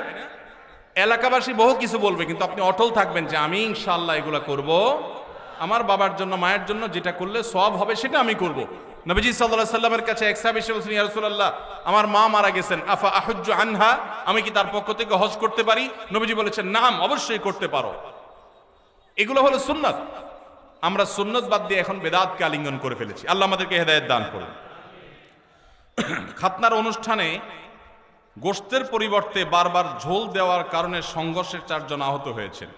এলাকাবাসী বহু কিছু বলবে, কিন্তু আপনি অটল থাকবেন যে আমি ইনশাআল্লাহ এগুলা করব, আমার বাবার জন্য মায়ের জন্য যেটা করলে সওয়াব হবে সেটা আমি করব। নবীজি সাল্লাল্লাহু আলাইহি সাল্লামের কাছে এক সাহাবী এসে বলছেন, ইয়া রাসূলুল্লাহ, আমার মা মারা গেছেন, আফা আহুজ্জু আনহা, আমি কি তার পক্ষ থেকে হজ করতে পারি? নবীজি বলেছেন, নাম, অবশ্যই করতে পারো। এগুলো হলো সুন্নাত। আমরা সুন্নাত বাদ দিয়ে এখন বেদাতকে আলিঙ্গন করে ফেলেছি। আল্লাহ আমাদেরকে হেদায়েত দান করুন। খাতনার অনুষ্ঠানে গোশতের পরিবর্তে বারবার ঝোল দেওয়ার কারণে সংঘর্ষে 4 জন আহত হয়েছেন।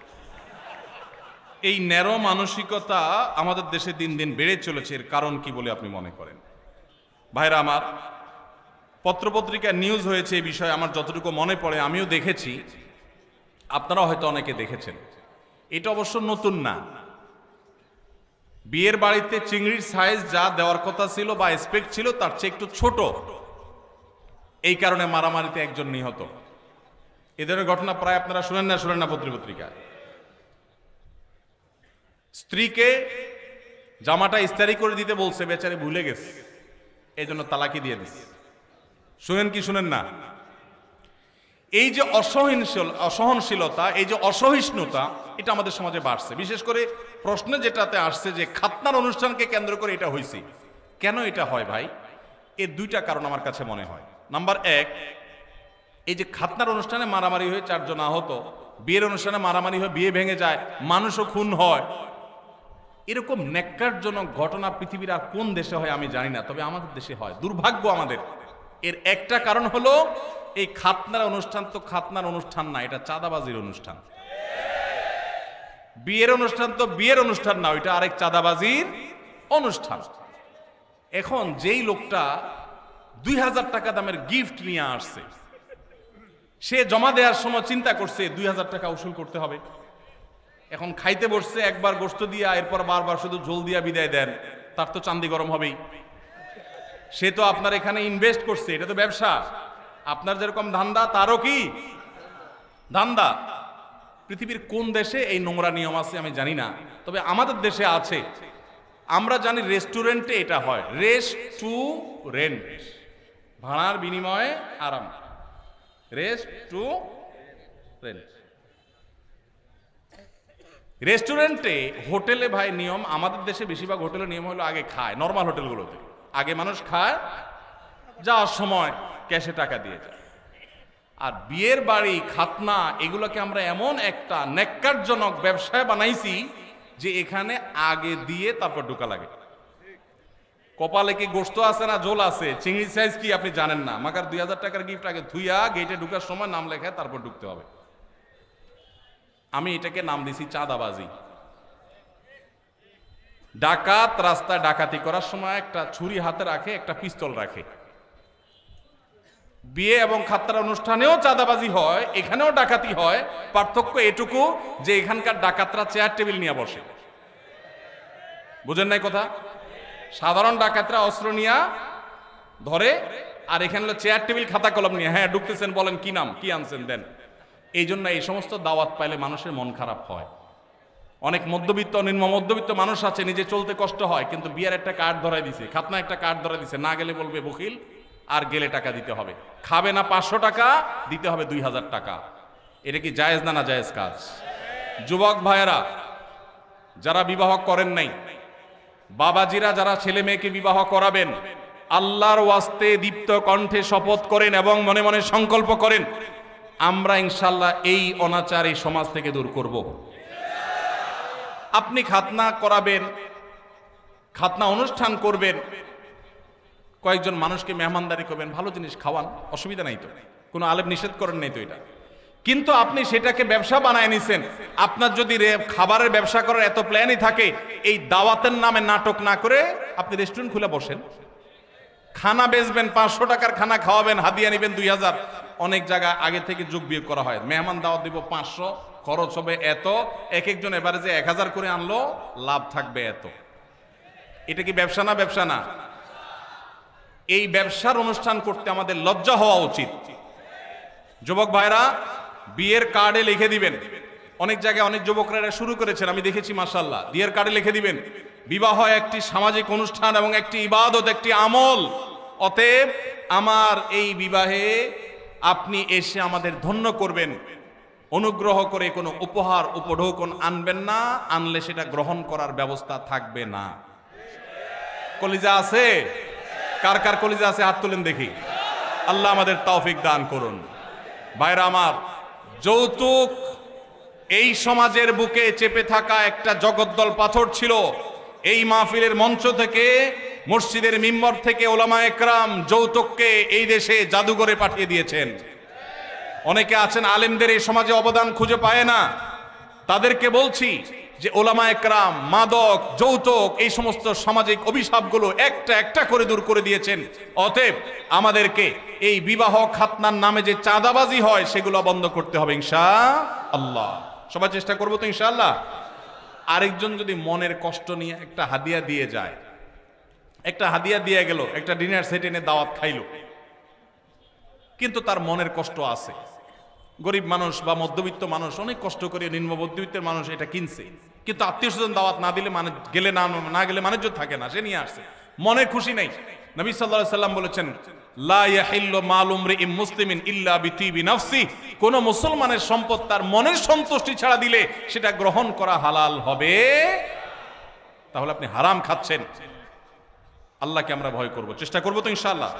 এই ন্যারো মানসিকতা আমাদের দেশে দিন দিন বেড়ে চলেছে। এর কারণ কি বলে আপনি মনে করেন? ভাইরা আমার, পত্রপত্রিকায় নিউজ হয়েছে এই বিষয়ে, আমার যতটুকু মনে পড়ে আমিও দেখেছি, আপনারাও হয়তো অনেকে দেখেছেন। এটা অবশ্য নতুন না। বিয়ের বাড়িতে চিংড়ির সাইজ যা দেওয়ার কথা ছিল বা এক্সপেক্ট ছিল তার চেয়ে একটু ছোট, এই কারণে মারামারিতে একজন নিহত। এ ধরনের ঘটনা প্রায় আপনারা শুনেন না পত্রপত্রিকায়। স্ত্রীকে জামাটা ইস্তারি করে দিতে বলছে, বেচারি ভুলে গেছে, এই জন্য তালাকি দিয়ে দিচ্ছে। শুনেন কি শুনেন না? এই যে অসহনশীলতা, এই যে অসহিষ্ণুতা, এটা আমাদের সমাজে বাড়ছে। বিশেষ করে প্রশ্নে যেটাতে আসছে যে খাতনার অনুষ্ঠানকে কেন্দ্র করে এটা হয়েছে। কেন এটা হয় ভাই? এর 2টা কারণ আমার কাছে মনে হয়। নাম্বার 1, এই যে খাতনার অনুষ্ঠানে মারামারি হয়ে 4 জন আহত, বিয়ের অনুষ্ঠানে মারামারি হয়ে বিয়ে ভেঙে যায়, মানুষও খুন হয়, এরকম ন্যাক্কারজনক ঘটনা পৃথিবীর আর কোন দেশে হয় আমি জানি না, তবে আমাদের দেশে হয়। দুর্ভাগ্য আমাদের। এর একটা কারণ হলো এই খাতনার অনুষ্ঠান তো খাতনার অনুষ্ঠান না, এটা চাঁদাবাজির অনুষ্ঠান। বিয়ের অনুষ্ঠান তো বিয়ের অনুষ্ঠান না, ওইটা আরেক চাঁদাবাজির অনুষ্ঠান। এখন যেই লোকটা 2000 টাকা দামের গিফট নিয়ে আসছে, সে জমা দেওয়ার সময় চিন্তা করছে 2000 টাকা উসুল করতে হবে। এখন খাইতে বসছে, একবার গোশত দিয়া এরপর বারবার শুধু ঝোল দিয়া বিদায় দেন, তার তো চান্দি গরম হবেই। সে তো আপনার এখানে ইনভেস্ট করছে, এটা তো ব্যবসা। আপনার যেরকম ধান্দা তারও কি ধান্দা। পৃথিবীর কোন দেশে এই নোংরা নিয়ম আছে আমি জানি না, তবে আমাদের দেশে আছে। আমরা জানি রেস্টুরেন্টে এটা হয়, রেস্টুরেন্ট, ভাড়ার বিনিময়ে আরাম, রেস্টুরেন্ট। রেস্টুরেন্টে, হোটেলে ভাই নিয়ম, আমাদের দেশে বেশিরভাগ হোটেলের নিয়ম হলো আগে খায়, নর্মাল হোটেলগুলোতে আগে মানুষ খায়, যাওয়ার সময় ক্যাশে টাকা দিয়ে যায়। আর বিয়ের বাড়ি, খাতনা, এগুলোকে আমরা এমন একটা ন্যাক্কারজনক ব্যবসায় বানাইছি যে এখানে আগে দিয়ে তারপর ঢোকা লাগে। কপালে কি গোশত আছে না ঝোল আছে, চিংড়ি সাইজ কি আপনি জানেন না, মাগার 2000 টাকার গিফট আগে ধুইয়া গেটে ঢুকার সময় নাম লেখায় তারপর ঢুকতে হবে। আমি এটাকে নাম দিছি চাঁদাবাজি। ডাকাত রাস্তায় ডাকাতি করার সময় একটা ছুরি হাতে রাখে, একটা পিস্তল রাখে। বিয়ে এবং খাতনার অনুষ্ঠানেও চাঁদাবাজি হয়, এখানেও ডাকাতি হয়। পার্থক্য এটুকু যে এখানকার ডাকাতরা চেয়ার টেবিল নিয়ে বসে। বুঝেন নাই কথা? সাধারণ ডাকাতরা অস্ত্র নিয়ে ধরে, আর এখানে হলো চেয়ার টেবিল খাতা কলম নিয়ে, হ্যাঁ ঢুকতেছেন, বলেন কি নাম, কি আনছেন দেন। এই জন্য এই সমস্ত দাওয়াত পাইলে মানুষের মন খারাপ হয়। অনেক মধ্যবিত্ত, নিম্ন মধ্যবিত্ত মানুষ আছে, নিজে চলতে কষ্ট হয়, কিন্তু বিয়ের একটা কার্ড ধরাই দিছে, খাতনা একটা কার্ড ধরাই দিছে, না গেলে বলবে বকিল, আর গেলে টাকা দিতে হবে। খাবে না 500 টাকা, দিতে হবে 2000 টাকা। এটা কি জায়েজ না না জায়েজ কাজ? যুবক ভাইয়েরা যারা বিবাহ করেন নাই, বাবাজিরা যারা ছেলে মেয়েকে বিবাহ করাবেন, আল্লাহর ওয়াস্তে দীপ্ত কণ্ঠে শপথ করেন এবং মনে মনে সংকল্প করেন, আমরা ইনশাল্লাহ এই অনাচার এই সমাজ থেকে দূর করব। আপনি খাতনা করাবেন, খাতনা অনুষ্ঠান করবেন, কয়েকজন মানুষকে মেহমানদারি করবেন, ভালো জিনিস খাওয়ান, অসুবিধা নাই তো, কোনো আলেম নিষেধ করেন নাই তো এটা। কিন্তু আপনি সেটাকে ব্যবসা বানায় নিছেন। আপনার যদি খাবারের ব্যবসা করার এত প্ল্যানই থাকে, এই দাওয়াতের নামে নাটক না করে আপনি রেস্টুরেন্ট খুলে বসেন, খানা বেচবেন, 500 টাকার খানা খাওয়াবেন, হাদিয়া নেবেন 2000। অনেক জায়গায় আগে থেকে যোগ বিয়োগ করা হয়, মেহমান দাওয়াত দিব 500, খরচ হবে এত, এক একজন এবারে যে 1000 করে আনলো, লাভ থাকবে এত। এটা কি ব্যবসা না? ব্যবসা না? এই ব্যবসার অনুষ্ঠান করতে আমাদের লজ্জা হওয়া উচিত। যুবক ভাইরা বিয়ের কার্ডে লিখে দিবেন, অনেক জায়গায় অনেক যুবকরা এটা শুরু করেছেন, আমি দেখেছি মাশাআল্লাহ। বিয়ের কার্ডে লিখে দিবেন, বিবাহ একটি সামাজিক অনুষ্ঠান এবং একটি ইবাদত, একটি আমল। অতএব আমার এই বিবাহে আপনি এসে আমাদের ধন্য করবেন, অনুগ্রহ করে কোনো উপহার উপঢৌকন আনবেন না, আনলে সেটা গ্রহণ করার ব্যবস্থা থাকবে না। কলিজা আছে? কার কার কলিজা আছে হাত তুলেন দেখি। আল্লাহ আমাদের তৌফিক দান করুন। ভাইরা আমার, যৌতুক এই সমাজের বুকে চেপে থাকা একটা জগদ্দল পাথর ছিল। এই মাহফিলের মঞ্চ থেকে, মসজিদের মিম্বর থেকে ওলামায়ে কেরাম যৌতুককে এই দেশে জাদুঘরে পাঠিয়ে দিয়েছেন। অনেকে আছেন আলেমদের এই সমাজে অবদান খুঁজে পায় না, তাদেরকে বলছি যে ওলামায়ে কেরাম মাদক, যৌতুক এই সমস্ত সামাজিক অভিশাপগুলো একটা একটা করে দূর করে দিয়েছেন। অতএব আমাদেরকে এই বিবাহ খাতনার নামে যে চাঁদাবাজি হয় সেগুলো বন্ধ করতে হবে ইনশাআল্লাহ। সবাই চেষ্টা করবো তো ইনশাআল্লাহ। আরেকজন যদি মনের কষ্ট নিয়ে একটা হাদিয়া দিয়ে যায়, একটা হাদিয়া দিয়ে গেল, একটা ডিনার সেট এনে দাওয়াত খাইলো, কিন্তু তার মনের কষ্ট আছে। গরিব মানুষ বা মধ্যবিত্ত মানুষ অনেক কষ্ট করে, নিম্ন মধ্যবিত্তের মানুষ এটা কিনছে, কিন্তু আত্মীয় স্বজন দাওয়াত না দিলে মানে গেলে না গেলে মানুষ থাকে না, সে নিয়ে আসছে, মনের খুশি নেই। নবী সাল্লাল্লাহু আলাইহি সাল্লাম বলেছেন, লা ইয়াহিল্লু মালু ইমরিইন মুসলিমিন ইল্লা বিতিবি নাফসি, কোন মুসলমানের সম্পদ তার মনের সন্তুষ্টি ছাড়া দিলে সেটা গ্রহণ করা হালাল হবে। তাহলে আপনি হারাম খাচ্ছেন। আল্লাহকে আমরা ভয় করব, চেষ্টা করব তো ইনশাআল্লাহ।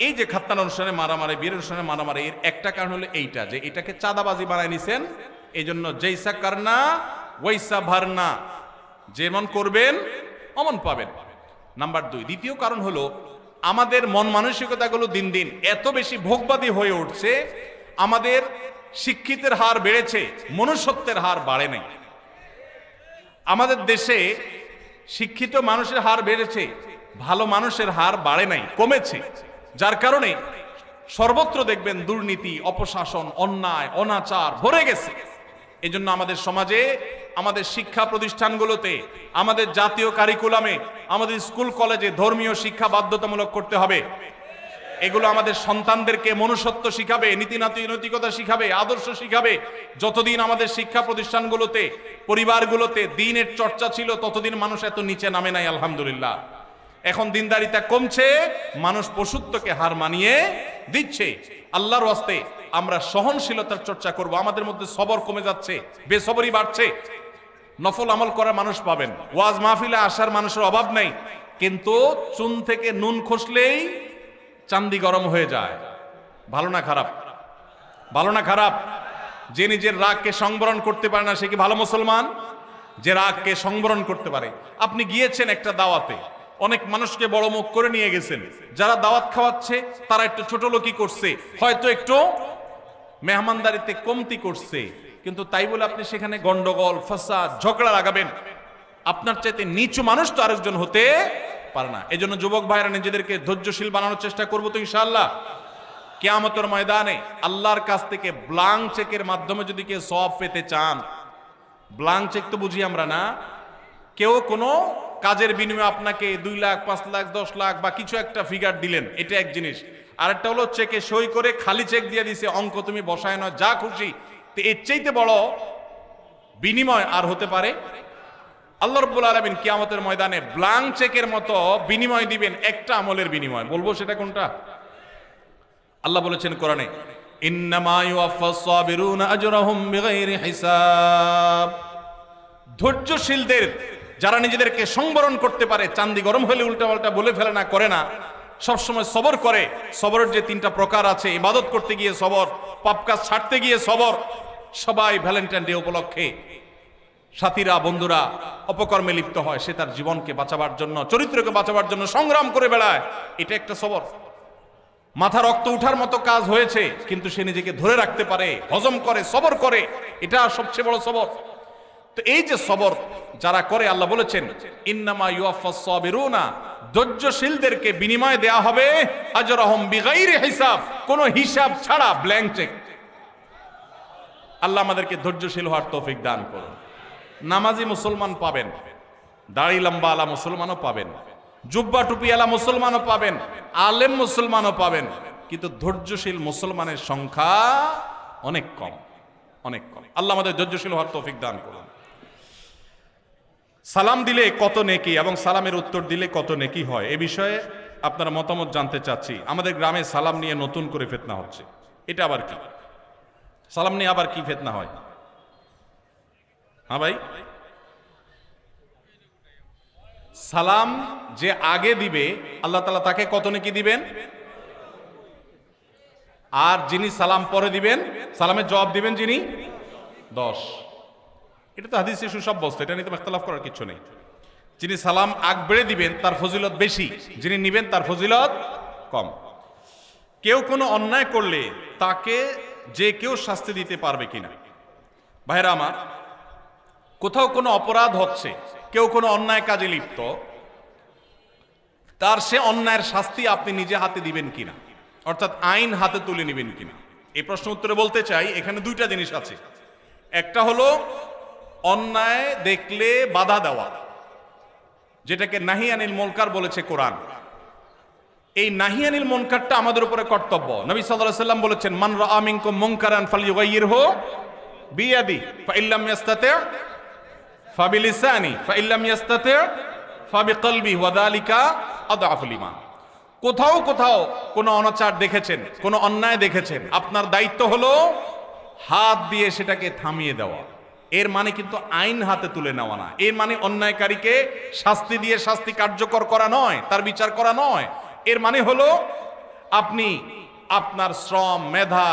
এই যে খাতনার অনুষ্ঠানে মারামারি, বিয়ের অনুষ্ঠানে মারামারি, এর একটা কারণ হলো এইটা যে এটাকে চাঁদাবাজি বানায় নিছেন। এই জন্য জৈসা করনা ওয়াইসা ভরনা, যেমন করবেন অমন পাবেন। নাম্বার 2, দ্বিতীয় কারণ হলো আমাদের মন মানসিকতাগুলো দিন দিন এত বেশি ভোগবাদী হয়ে উঠছে, আমাদের শিক্ষিতের হার বেড়েছে, মনুষ্যত্বের হার বাড়ে নাই। আমাদের দেশে শিক্ষিত মানুষের হার বেড়েছে, ভালো মানুষের হার বাড়ে নাই, কমেছে। যার কারণে সর্বত্র দেখবেন দুর্নীতি, অপশাসন, অন্যায়, অনাচার ভরে গেছে। এই জন্য আমাদের সমাজে, আমাদের শিক্ষা প্রতিষ্ঠানগুলোতে, আমাদের জাতীয় কারিকুলামে, আমাদের স্কুল কলেজে ধর্মীয় শিক্ষা বাধ্যতামূলক করতে হবে। এগুলো আমাদের সন্তানদেরকে মনুষ্যত্ব শিখাবে, নৈতিকতা শিখাবে, আদর্শ শিখাবে। যতদিন আমাদের শিক্ষা প্রতিষ্ঠানগুলোতে, পরিবারগুলোতে দ্বীনের চর্চা ছিল, ততদিন মানুষ এত নিচে নামে নাই, আলহামদুলিল্লাহ। এখন দিনদারিতা কমছে, মানুষ পশুত্বকে হার মানিয়ে দিচ্ছে। আল্লাহর ওয়াস্তে আমরা সহনশীলতার চর্চা করব। আমাদের মধ্যে সবর কমে যাচ্ছে, বেসবরই বাড়ছে। নফল আমল করার মানুষ পাবেন, ওয়াজ মাহফিলে আসার মানুষের অভাব নাই, কিন্তু চুন থেকে নুন খসলেই চান্দি গরম হয়ে যায়। ভালো না খারাপ? ভালো না খারাপ? যে নিজের রাগকে সংবরণ করতে পারে না সে কি ভালো মুসলমান? যে রাগকে সংবরণ করতে পারে। আপনি গিয়েছেন একটা দাওয়াতে, অনেক মানুষকে বড় মুখ করে নিয়ে গেছেন, যারা দাওয়াত খাওয়াচ্ছে তারা একটু ছোট লোকই করছে, হয়তো একটু মেহমানদারিতে কমতি করছে, কিন্তু তাই বলে আপনি সেখানে গন্ডগোল, ফাসাদ, ঝগড়া লাগাবেন? আপনার চাইতে নিচু মানুষ তো আরেকজন হতে পারে না। এই জন্য যুবক ভাইরা নিজেদেরকে ধৈর্যশীল বানানোর চেষ্টা করবো তো ইনশাআল্লাহ। কিয়ামতের ময়দানে আল্লাহর কাছ থেকে ব্লাঙ্ক চেকের মাধ্যমে যদি কেউ সওয়াব পেতে চান, ব্লাঙ্ক চেক তো বুঝি আমরা না, কেউ কোনো কাজের বিনিময়ে আপনাকে 2 লাখ, 5 লাখ, 10 লাখ বা কিছু একটা ফিগার দিলেন, এটা এক জিনিস। আরেকটা হলো চেকে সই করে খালি চেক দিয়ে দিছে, অঙ্ক তুমি বসায় নয়, যা খুশি। তো এর চাইতে বড় বিনিময় আর হতে পারে? আল্লাহ রাব্বুল আলামিন কিয়ামতের ময়দানে ব্লাঙ্ক চেকের মতো বিনিময় দিবেন, একটা আমলের বিনিময়। বলবো সেটা কোনটা? আল্লাহ বলেছেন কোরআনে, ইন্নামা ইউওয়াফাস সাবিরুনা আজরাহুম বিগাইরি হিসাব। ধৈর্যশীলদের, যারা নিজেদেরকে সংবরণ করতে পারে, চান্দি গরম হলে উল্টাপাল্টা বলে ফেলে না, করে না, সবসময় সবর করে। সবরের যে 3টা প্রকার আছে, ইবাদত করতে গিয়ে সবর, পাপ কাজ ছাড়তে গিয়ে সবর। সবাই ভ্যালেন্টাইন ডে উপলক্ষে সাথীরা, বন্ধুরা অপকর্মে লিপ্ত হয়, সে তার জীবনকে বাঁচাবার জন্য, চরিত্রকে বাঁচাবার জন্য সংগ্রাম করে বেড়ায়, এটা একটা সবর। মাথা রক্ত উঠার মতো কাজ হয়েছে, কিন্তু সে নিজেকে ধরে রাখতে পারে, হজম করে, সবর করে, এটা সবচেয়ে বড় সবর। তো এই যে সবর যারা করে, আল্লাহ বলেছেন ইন্নামা ইউওয়াফাস সাবিরুনা, ধৈর্যশীলদেরকে বিনিময় দেয়া হবে আজরাহুম বিগাইরি হিসাব, কোনো হিসাব ছাড়া, ব্ল্যাঙ্ক চেক। আল্লাহ আমাদেরকে ধৈর্যশীল হওয়ার তৌফিক দান করুন। নামাজি মুসলমান পাবেন, দাড়ি লম্বা আলা মুসলমানও পাবেন, জুব্বা টুপি আলা মুসলমানও পাবেন, আলেম মুসলমানও পাবেন, কিন্তু ধৈর্যশীল মুসলমানের সংখ্যা অনেক কম, অনেক কম। আল্লাহ আমাদের ধৈর্যশীল হওয়ার তৌফিক দান করুন। সালাম দিলে কত নেকি এবং সালামের উত্তর দিলে কত নেকি হয়, এ বিষয়ে আপনার মতামত জানতে চাচ্ছি। আমাদের গ্রামে সালাম নিয়ে নতুন করে ফিতনা হচ্ছে। এটা আবার কি? সালাম নিয়ে আবার কি ফিতনা হয়? হ্যাঁ ভাই, সালাম যে আগে দিবে আল্লাহ তাআলা তাকে কত নেকি দিবেন, আর যিনি সালাম পরে দিবেন, সালামের জবাব দিবেন যিনি, 10। এটা তো হাদিসে সুসাব্যস্ত, এটা নিয়ে তো ইখতিলাফ করার কিছু নেই। যিনি সালাম আগ বেড়ে দিবেন তার ফজিলত বেশি, যিনি নিবেন তার ফজিলত কম। কেউ কোনো অন্যায় করলে তাকে যে কেউ শাস্তি দিতে পারবে কিনা? ভাইরা আমার, কোথাও কোনো অপরাধ হচ্ছে, কেউ কোনো অন্যায় কাজে লিপ্ত, তার সে অন্যায়ের শাস্তি আপনি নিজে হাতে দিবেন কিনা, অর্থাৎ আইন হাতে তুলে নেবেন কিনা? এই প্রশ্ন উত্তরে বলতে চাই এখানে দুইটা জিনিস আছে। একটা হলো অন্যায় দেখলে বাধা দেওয়া, যেটাকে নাহি আনিল মুনকার বলেছে কোরআন। এই নাহি আনিল মুনকারটা আমাদের উপরে কর্তব্য। নবী সাল্লাল্লাহু আলাইহি ওয়াসাল্লাম বলেছেন, মান রাআ মিনকুম মুনকারান ফালইয়ুগাইয়িরহু বিয়াদি ফাইল্লাম ইয়াস্তাতি ফাবিলিসানি ফাইল্লাম ইয়াস্তাতি ফাবিকলবি ওয়া যালিকা আদআফুল ঈমান। কোথাও কোথাও কোনো অনাচার দেখেছেন, কোনো অন্যায় দেখেছেন, আপনার দায়িত্ব হলো হাত দিয়ে সেটাকে থামিয়ে দেওয়া। এর মানে কিন্তু আইন হাতে তুলে নেওয়া না। এর মানে অন্যায়কারীকে শাস্তি দিয়ে শাস্তি কার্যকর করা নয়, তার বিচার করা নয়। এর মানে হলো আপনি আপনার শ্রম, মেধা,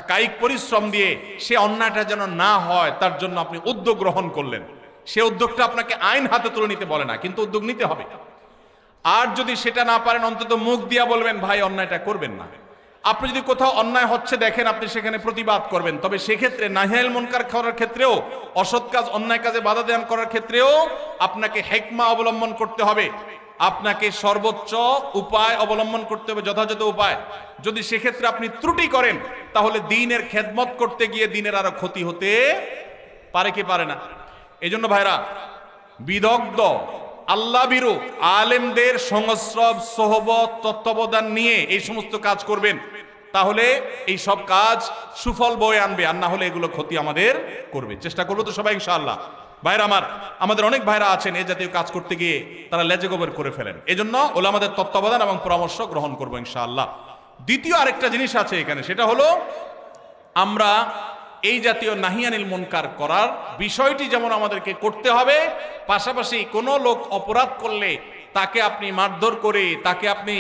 কায়িক পরিশ্রম দিয়ে সে অন্যায়টা যেন না হয় তার জন্য আপনি উদ্যোগ গ্রহণ করলেন। সে উদ্যোগটা আপনাকে আইন হাতে তুলে নিতে বলে না, কিন্তু উদ্যোগ নিতে হবে। আর যদি সেটা না পারেন, অন্তত মুখ দিয়া বলবেন ভাই অন্যায়টা করবেন না। আপনি যদি কোথাও অন্যায় হচ্ছে দেখেন, আপনি সেখানে প্রতিবাদ করবেন। তবে সেক্ষেত্রে নাহি আনিল মুনকার করার ক্ষেত্রেও, অসৎ কাজ, অন্যায় কাজে বাধা দান করার ক্ষেত্রেও আপনাকে হিকমা অবলম্বন করতে হবে। আপনাকে সর্বোচ্চ উপায় অবলম্বন করতে হবে, যথাযথ উপায়। যদি সেক্ষেত্রে আপনি ত্রুটি করেন, তাহলে দ্বীনের খেদমত করতে গিয়ে দ্বীনের আরো ক্ষতি হতে পারে কি পারে না? এই জন্য ভাইরা, বিদগ্ধ আল্লাহ বিরু আলেমদের সংস্রব, সোহবত, তত্ত্বাবধান নিয়ে এই সমস্ত কাজ করবেন, তাহলে এই সব কাজ সুফল বয়ে আনবে। আর না হলে এগুলো ক্ষতি আমাদের করবে। চেষ্টা করবো তো সবাই ইনশাআল্লাহ। ভাইরা আমার, আমাদের অনেক ভাইরা আছেন এই জাতীয় কাজ করতে গিয়ে তারা লেজে গোবর করে ফেলেন। এজন্য ওলামাদের তত্ত্বাবধান এবং পরামর্শ গ্রহণ করবো ইনশাআল্লাহ। দ্বিতীয় আরেকটা জিনিস আছে এখানে, সেটা হলো আমরা এই জাতীয় নাহি আনিল মুনকার করার বিষয়টি যেমন আমাদেরকে করতে হবে, পাশাপাশি কোনো লোক অপরাধ করলে তাকে আপনি মারধর করে, তাকে আপনি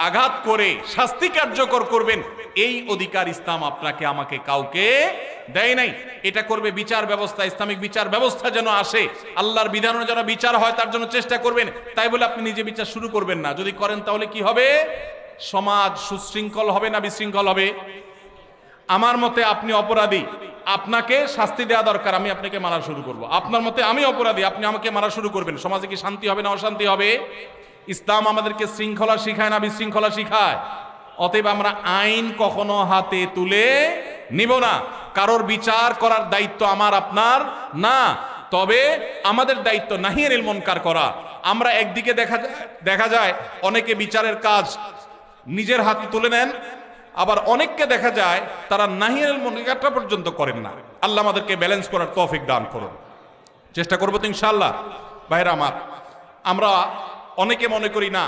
আঘাত করে শাস্তি কার্যকর করবেন, এই অধিকার ইসলাম আপনাকে, আমাকে, কাউকে দেয় নাই। এটা করবে বিচার ব্যবস্থা, ইসলামিক বিচার ব্যবস্থা যেন আসে, আল্লাহর বিধানের যেন বিচার হয়, তার জন্য চেষ্টা করবেন। তাই বলে আপনি নিজে বিচার শুরু করবেন না। যদি করেন তাহলে কি হবে? সমাজ সুশৃঙ্খল হবে না বিশৃঙ্খল হবে? আমার মতে আপনি অপরাধী, আপনাকে শাস্তি দেওয়া দরকার, আমি আপনাকে মারা শুরু করব। আপনার মতে আমি অপরাধী, আপনি আমাকে মারা শুরু করবেন, সমাজে কি শান্তি হবে না অশান্তি হবে? ইসলাম আমাদেরকে শৃঙ্খলা শিখায় না বিশৃঙ্খলা শিখায়? অতএব আমরা আইন কখনো হাতে তুলে নিব না। কারোর বিচার করার দায়িত্ব আমার আপনার না, তবে আমাদের দায়িত্ব নাহি আনিল মুনকার করা। আমরা একদিকে দেখা যায় অনেকে বিচারের কাজ নিজের হাতে তুলে নেন, আবার অনেককে দেখা যায় তারা নাহি আনিল মুনকারটা পর্যন্ত করেন না। আল্লাহ আমাদেরকে ব্যালেন্স করার তৌফিক দান করুন। চেষ্টা করবো তো ইনশাআল্লাহ। ভাইরা আমার, আমরা অনেকে মনে করি না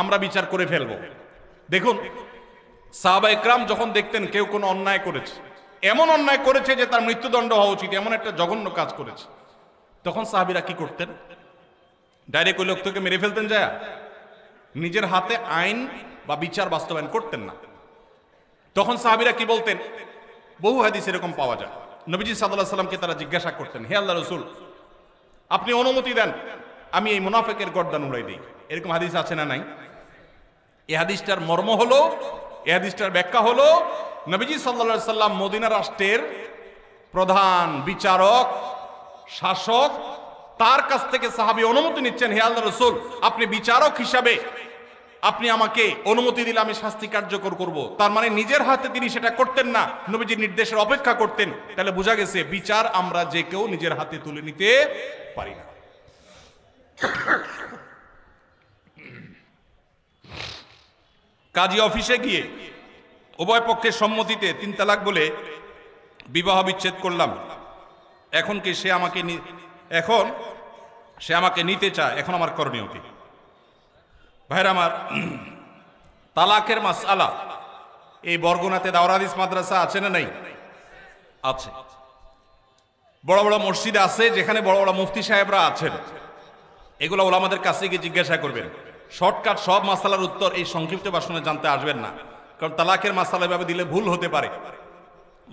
আমরা বিচার করে ফেলবো। দেখুন, সাহাবা ইকরাম যখন দেখতেন কেউ কোনো অন্যায় করেছে, এমন অন্যায় করেছে যে তার মৃত্যুদণ্ড হওয়া উচিত, এমন একটা জঘন্য কাজ করেছে, তখন সাহাবীরা কি করতেন? ডাইরেক্ট ওই লোকটাকে মেরে ফেলতেন যায়? নিজের হাতে আইন বা বিচার বাস্তবায়ন করতেন না। তখন সাহাবীরা কি বলতেন? বহু হাদিস এরকম পাওয়া যায়। নবীজি সাল্লাল্লাহু আলাইহি সাল্লামকে তারা জিজ্ঞাসা করতেন, হে আল্লাহর রাসূল, আপনি অনুমতি দেন আমি এই মুনাফিকের গর্দান উড়াই দিই। এরকম হাদিস আছে না নাই? এই হাদিসটার মর্ম হলো, এই হাদিসটার ব্যাখ্যা হলো, নবীজি সাল্লাল্লাহু আলাইহি সাল্লাম মদিনা রাষ্ট্রের প্রধান বিচারক, শাসক, তার কাছ থেকে সাহাবী অনুমতি নিচ্ছেন, হে আল্লাহর রাসূল, আপনি বিচারক হিসাবে আপনি আমাকে অনুমতি দিলে আমি শাস্তি কার্যকর করব। তার মানে নিজের হাতে তিনি সেটা করতেন না, নবীজির নির্দেশের অপেক্ষা করতেন। তাহলে বোঝা গেছে বিচার আমরা যে কেউ নিজের হাতে তুলে নিতে পারি না। কাজী অফিসে গিয়ে উভয় পক্ষের সম্মতিতে 3 তালাক বলে বিবাহ বিচ্ছেদ করলাম, এখন সে আমাকে নিতে চায়, এখন আমার করণীয় কি? ভাইরা আমার, তালাকের মাসআলা এই বরগুনাতে দাওরা হাদিস মাদ্রাসা আছে না নাই? আছে। বড় বড় মসজিদ আছে যেখানে বড় বড় মুফতি সাহেবরা আছেন। এগুলো ওলামাদের কাছে গিয়ে জিজ্ঞাসা করবেন। শর্টকাট সব মাসালার উত্তর এই সংক্ষিপ্ত ভাষণে জানতে আসবেন না, কারণ তালাকের মাসালা এভাবে দিলে ভুল হতে পারে।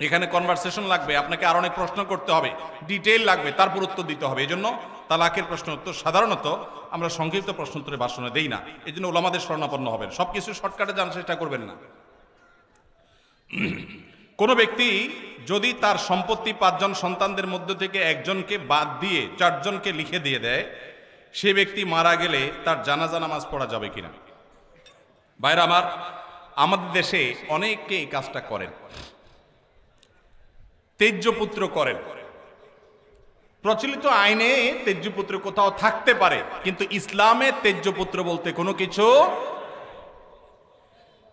এখানে কনভারসেশন লাগবে, আপনাকে আর অনেক প্রশ্ন করতে হবে, ডিটেইল লাগবে, তারপর উত্তর দিতে হবে। এই জন্য তালাকের প্রশ্ন উত্তর সাধারণত আমরা সংক্ষিপ্ত প্রশ্ন উত্তরে ভাষণে দেই না। এই জন্য ওলামাদের শরণাপন্ন হবেন, সবকিছু শর্টকাটে জানার চেষ্টা করবেন না। কোনো ব্যক্তি যদি তার সম্পত্তি 5 জন সন্তানদের মধ্য থেকে একজনকে বাদ দিয়ে 4 জনকে লিখে দিয়ে দেয়, সে ব্যক্তি মারা গেলে তার জানাজা নামাজ পড়া যাবে কিনা? ভাইরা আমার, আমাদের দেশে অনেকে এই কাজটা করেন, তেজ্যপুত্র করেন। প্রচলিত আইনে তেজ্যপুত্র কোথাও থাকতে পারে, কিন্তু ইসলামে তেজ্যপুত্র বলতে কোনো কিছু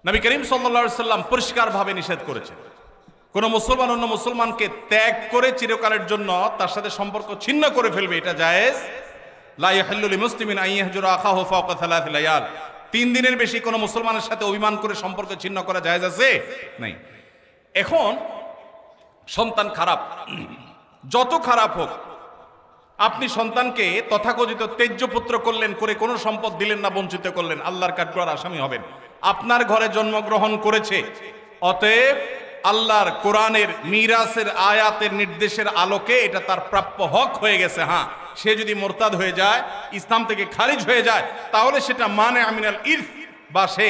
নবী করিম সাল্লাল্লাহু আলাইহি সাল্লাম পরিষ্কারভাবে নিষেধ করেছেন। কোন মুসলমান অন্য মুসলমানকে ত্যাগ করে চিরকালের জন্য তার সাথে সম্পর্ক ছিন্ন করে ফেলবে, এটা জায়েজ। লা ইয়াহিল্লু লিমুসলিমিন আন ইয়াহজুরা আখাহু ফাওকা 3 লায়াল। 3 দিনের বেশি কোনো মুসলমানের সাথে অভিমান করে সম্পর্ক ছিন্ন করা জায়েজ আছে? নাই। এখন সন্তান খারাপ, যত খারাপ হোক, আপনি সন্তানকে তথাকথিত তেজ্যপুত্র করলেন, করে কোনো সম্পদ দিলেন না, বঞ্চিত করলেন, আল্লাহর কাঠগড়ার আসামি হবেন। আপনার ঘরে জন্মগ্রহণ করেছে, অতএব আল্লাহর কোরআনের মিরাসের আয়াতের নির্দেশের আলোকে এটা তার প্রাপ্য হক হয়ে গেছে। হ্যাঁ, সে যদি মোরতাদ হয়ে যায়, ইসলাম থেকে খারিজ হয়ে যায়, তাহলে সেটা মানে আমিনাল ইরফ, বা সে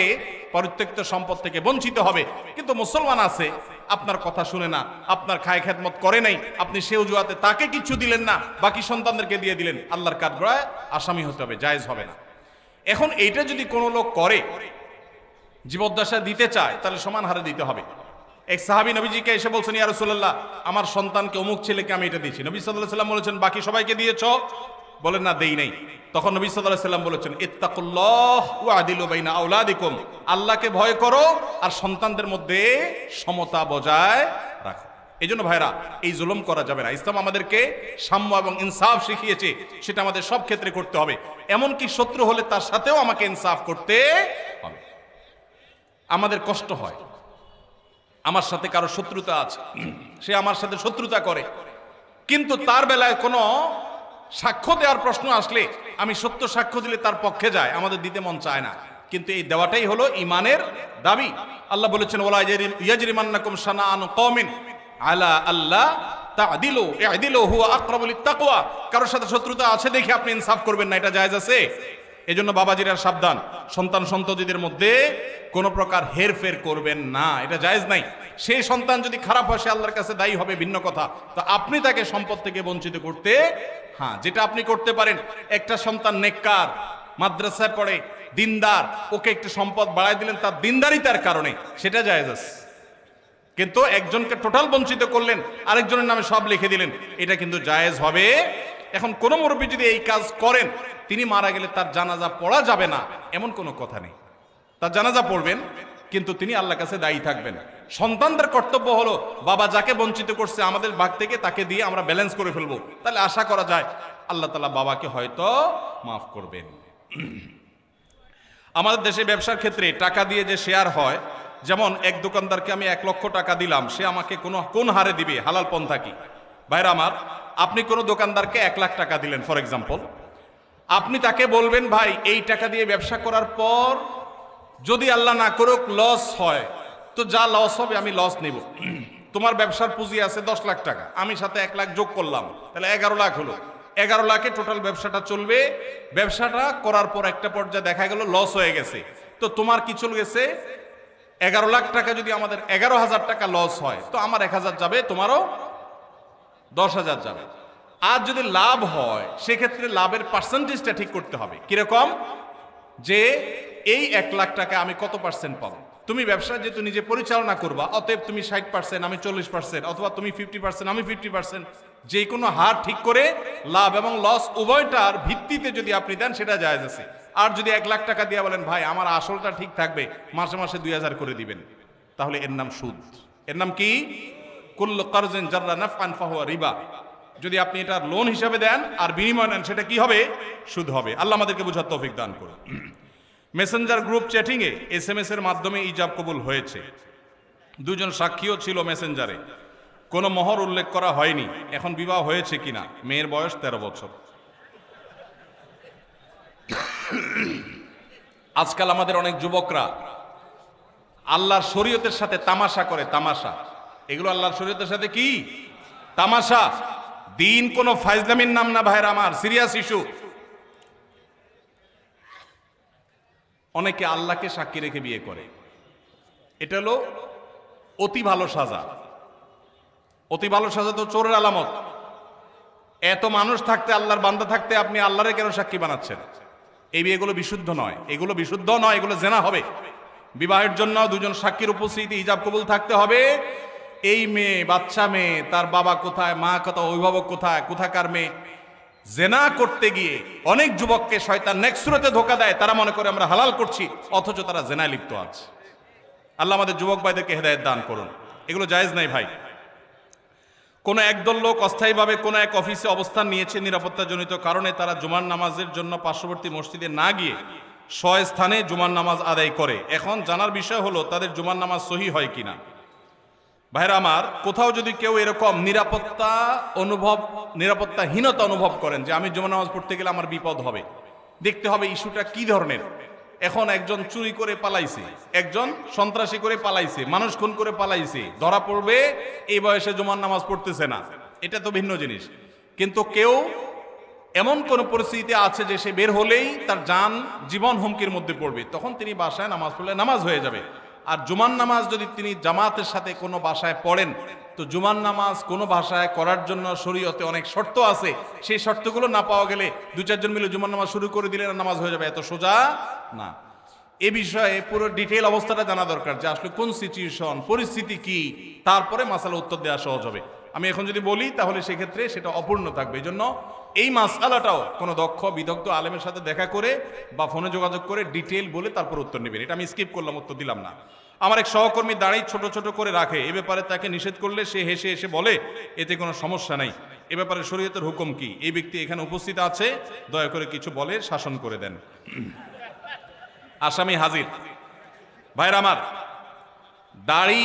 পরিত্যক্ত সম্পদ থেকে বঞ্চিত হবে। কিন্তু মুসলমান আছে, আপনার কথা শুনে না, আপনার খায় খেদমত করে নাই, আপনি সে অজুহাতে তাকে কিছু দিলেন না, বাকি সন্তানদেরকে দিয়ে দিলেন, আল্লাহর কাঠগড়ায় আসামি হতে হবে, জায়েজ হবে না। এখন এইটা যদি কোনো লোক করে, জীবদ্দশা দিতে চায়, তাহলে সমান হারে দিতে হবে। এক সাহাবী নবীজিকে এসে বলছেন, ইয়া রাসূলুল্লাহ, আমার সন্তানকে অমুক ছেলেকে আমি এটা দিয়েছি। নবী সাল্লাল্লাহু আলাইহি সাল্লাম বলেছেন, বাকি সবাইকে দিয়েছো? বলেন না, দেই নাই। তখন নবী সাল্লাল্লাহু আলাইহি সাল্লাম বলেছেন, ইত্তাকুল্লাহ ওয়া আদিলু বাইনা আওলাদিকুম, আল্লাহকে ভয় করো আর সন্তানদের মধ্যে সমতা বজায় রাখো। এই জন্য ভাইরা, এই জুলুম করা যাবে না। ইসলাম আমাদেরকে সাম্য এবং ইনসাফ শিখিয়েছে, সেটা আমাদের সব ক্ষেত্রে করতে হবে। এমনকি শত্রু হলে তার সাথেও আমাকে ইনসাফ করতে হবে। আমাদের কষ্ট হয়, আমার সাথে কারো শত্রুতা আছে, সে আমার সাথে শত্রুতা করে, কিন্তু তার বেলায় কোনো সাক্ষ্য দেওয়ার প্রশ্ন আসলে আমি সত্য সাক্ষ্য দিলে তার পক্ষে যায়, আমাদের দিতে মন চায় না। কিন্তু এই দেওয়াটাই হলো ইমানের দাবি। আল্লাহ বলেছেন, ওয়ালা ইয়াজরিমান্নাকুম শানাআনু কওমিন আলা আল্লাহ তা'দিলু ই'দিলু হুয়া আকরাবু লিত-তাকওয়া। কারোর সাথে শত্রুতা আছে দেখে আপনি ইনসাফ করবেন না, এটা জায়েজ আছে? এজন্য বাবাজিরা সাবধান, সন্তান সন্ততিদের মধ্যে কোনো প্রকার হেরফের করবেন না, এটা জায়েজ নাই। সেই সন্তান যদি খারাপ হয়, সে আল্লাহর কাছে দায়ী হবে, ভিন্ন কথা। তো আপনি তাকে সম্পদ থেকে বঞ্চিত করতে, হ্যাঁ, যেটা আপনি করতে পারেন, একটা সন্তান নেককার, মাদ্রাসায় পড়ে, দিনদার, ওকে একটু সম্পদ বাড়ায় দিলেন তার দিনদারিতার কারণে, সেটা জায়েজ আছে। কিন্তু একজনকে টোটাল বঞ্চিত করলেন, আরেকজনের নামে সব লিখে দিলেন, এটা কিন্তু জায়েজ হবে। এখন কোন মুরব্বী যদি এই কাজ করেন, তিনি মারা গেলে তার জানাজা পড়া যাবে না এমন কোনো কথা নেই। তার জানাজা পড়বেন, কিন্তু তিনি আল্লাহর কাছে দায়ী থাকবেন। সন্তানদের কর্তব্য হলো, বাবা যাকে বঞ্চিত করছে আমাদের ভাগ থেকে তাকে দিয়ে আমরা ব্যালেন্স করে ফেলবো, তাহলে আশা করা যায় আল্লাহ তাআলা বাবাকে হয়তো মাফ করবেন। আমাদের দেশে ব্যবসার ক্ষেত্রে টাকা দিয়ে যে শেয়ার হয়, যেমন এক দোকানদারকে আমি 1 লক্ষ টাকা দিলাম, সে আমাকে কোন হারে দিবে, হালাল পন্থা কি? ভাইরা আমার, আপনি কোন দোকানদারকে 1 লাখ টাকা দিলেন ফর এক্সাম্পল, আপনি তাকে বলবেন, ভাই এই টাকা দিয়ে ব্যবসা করার পর যদি আল্লাহ না করুক লস হয়, তো যা লস হবে আমি লস নেব। তোমার ব্যবসার পুঁজি আছে 10 লাখ টাকা, আমি সাথে 1 লাখ যোগ করলাম, তাহলে 11 লাখ হলো। 11 লাখে টোটাল ব্যবসাটা চলবে। ব্যবসাটা করার পর একটা পর্যায়ে দেখা গেল লস হয়ে গেছে, তো তোমার কি চলে গেছে 11 লাখ টাকা। যদি আমাদের 11,000 টাকা লস হয়, তো আমার 1,000 যাবে, তোমারও 10,000 যাবে। আর যদি লাভ হয়, সেক্ষেত্রে লাভের পার্সেন্টেজটা ঠিক করতে হবে। কিরকম? যে এই 1 লাখ টাকা আমি কত পার্সেন্ট পাবো? তুমি ব্যবসা যেহেতু নিজে পরিচালনা করবা, অতএব তুমি 60%, আমি 40%, অথবা তুমি 50%, আমি 50%, যে কোনো হার ঠিক করে লাভ এবং লস উভয়টার ভিত্তিতে যদি আপনি দেন, সেটা জায়েজ আছে। আর যদি 1 লাখ টাকা দিয়ে বলেন, ভাই আমার আসলটা ঠিক থাকবে, মাসে মাসে 2000 করে দিবেন, তাহলে এর নাম সুদ। এর নাম কি? কুল্লু কারজিন জাররা নাফআন ফাহুয়া রিবা। যদি আপনি এটা লোন হিসাবে দেন আর বিনিময় নেন, সেটা কি হবে? সুদ হবে। আল্লাহ আমাদেরকে বোঝার তৌফিক দান করুন। মেসেঞ্জার গ্রুপ চ্যাটিংয়ে SMS এর মাধ্যমে ইজাব কবুল হয়েছে, দুজন সাক্ষীও ছিল মেসেঞ্জারে, কোনো মোহর উল্লেখ করা হয়নি। এখন বিবাহ হয়েছে কিনা? মেয়ের বয়স 13 বছর। আজকাল আমাদের অনেক যুবকরা আল্লাহর শরীয়তের সাথে তামাশা করে। তামাশা, এগুলো আল্লাহর শরীয়তের সাথে কি তামাশা। দিন কোন ফাইজলামির নাম না ভাইরা আমার, সিরিয়াস ইস্যু। অনেকে আল্লাহকে সাক্ষী রেখে বিয়ে করে, এটা হলো অতি ভালো সাজা। অতি ভালো সাজা তো চোরের আলামত। এত মানুষ থাকতে, আল্লাহর বান্দা থাকতে আপনি আল্লাহরে কেন সাক্ষী বানাচ্ছেন? এই বিয়েগুলো বিশুদ্ধ নয়, এগুলো বিশুদ্ধ নয়, এগুলো জেনা হবে। বিবাহের জন্য দুজন সাক্ষীর উপস্থিতি, হিজাব কবুল থাকতে হবে। এই মেয়ে, বাচ্চা মেয়ে, তার বাবা কোথায়, মা কোথায়, অভিভাবক কোথায়, কোথাকার মেয়ে, জেনা করতে গিয়ে অনেক যুবককে শয়তান নেক্সট সুরতে ধোকা দেয়। তারা মনে করে আমরা হালাল করছি, অথচ তারা জেনায় লিপ্ত আছে। আল্লাহ আমাদের যুবক ভাইদেরকে হেদায়েত দান করুন। এগুলো জায়েজ নাই ভাই। কোন একদল লোক অস্থায়ীভাবে কোন এক অফিসে অবস্থান নিয়েছে, নিরাপত্তাজনিত কারণে তারা জুমার নামাজের জন্য পার্শ্ববর্তী মসজিদে না গিয়ে স্বস্থানে জুমার নামাজ আদায় করে। এখন জানার বিষয় হলো তাদের জুমার নামাজ সহি হয় কিনা। ভাইরা আমার, কোথাও যদি কেউ এরকম নিরাপত্তাহীনতা অনুভব করেন যে আমি জুমার নামাজ পড়তে গেলে আমার বিপদ হবে, দেখতে হবে ইস্যুটা কি ধরনের। এখন একজন চুরি করে পালাইছে, একজন সন্ত্রাসী করে পালাইছে, মানুষ খুন করে পালাইছে, ধরা পড়বে এই বয়সে জুমার নামাজ পড়তেছে না, এটা তো ভিন্ন জিনিস। কিন্তু কেউ এমন কোন পরিস্থিতিতে আছে যে সে বের হলেই তার জীবন হুমকির মধ্যে পড়বে, তখন তিনি বাসায় নামাজ পড়লে নামাজ হয়ে যাবে। আর জুমার নামাজ যদি তিনি জামাতের সাথে কোনো বাসায় পড়েন, তো জুমার নামাজ কোনো ভাষায় করার জন্য শরীয়তে অনেক শর্ত আছে। সেই শর্তগুলো না পাওয়া গেলে 2-4 জন মিলে জুমার নামাজ শুরু করে দিলে নামাজ হয়ে যাবে, এত সোজা না। এ বিষয়ে পুরো ডিটেইল অবস্থাটা জানা দরকার, যে আসলে কোন সিচুয়েশন, পরিস্থিতি কি, তারপরে মাসালা উত্তর দেওয়া সহজ হবে। আমি এখন যদি বলি তাহলে সেক্ষেত্রে সেটা অপূর্ণ থাকবে। এই জন্য এই মাসালাটাও কোনো দক্ষ বিদগ্ধ আলেমের সাথে দেখা করে বা ফোনে যোগাযোগ করে ডিটেইল বলে তারপর উত্তর নেবেন। এটা আমি স্কিপ করলাম, উত্তর দিলাম না। আমার এক সহকর্মী দাঁড়িয়ে ছোট ছোট করে রাখে, এ ব্যাপারে তাকে নিষেধ করলে সে হেসে এসে বলে এতে কোনো সমস্যা নাই। এ ব্যাপারে শরীয়তের হুকুম কি? এই ব্যক্তি এখানে উপস্থিত আছে, দয়া করে কিছু বলে শাসন করে দেন। আসামি হাজির। ভাইরা আমার, দাড়ি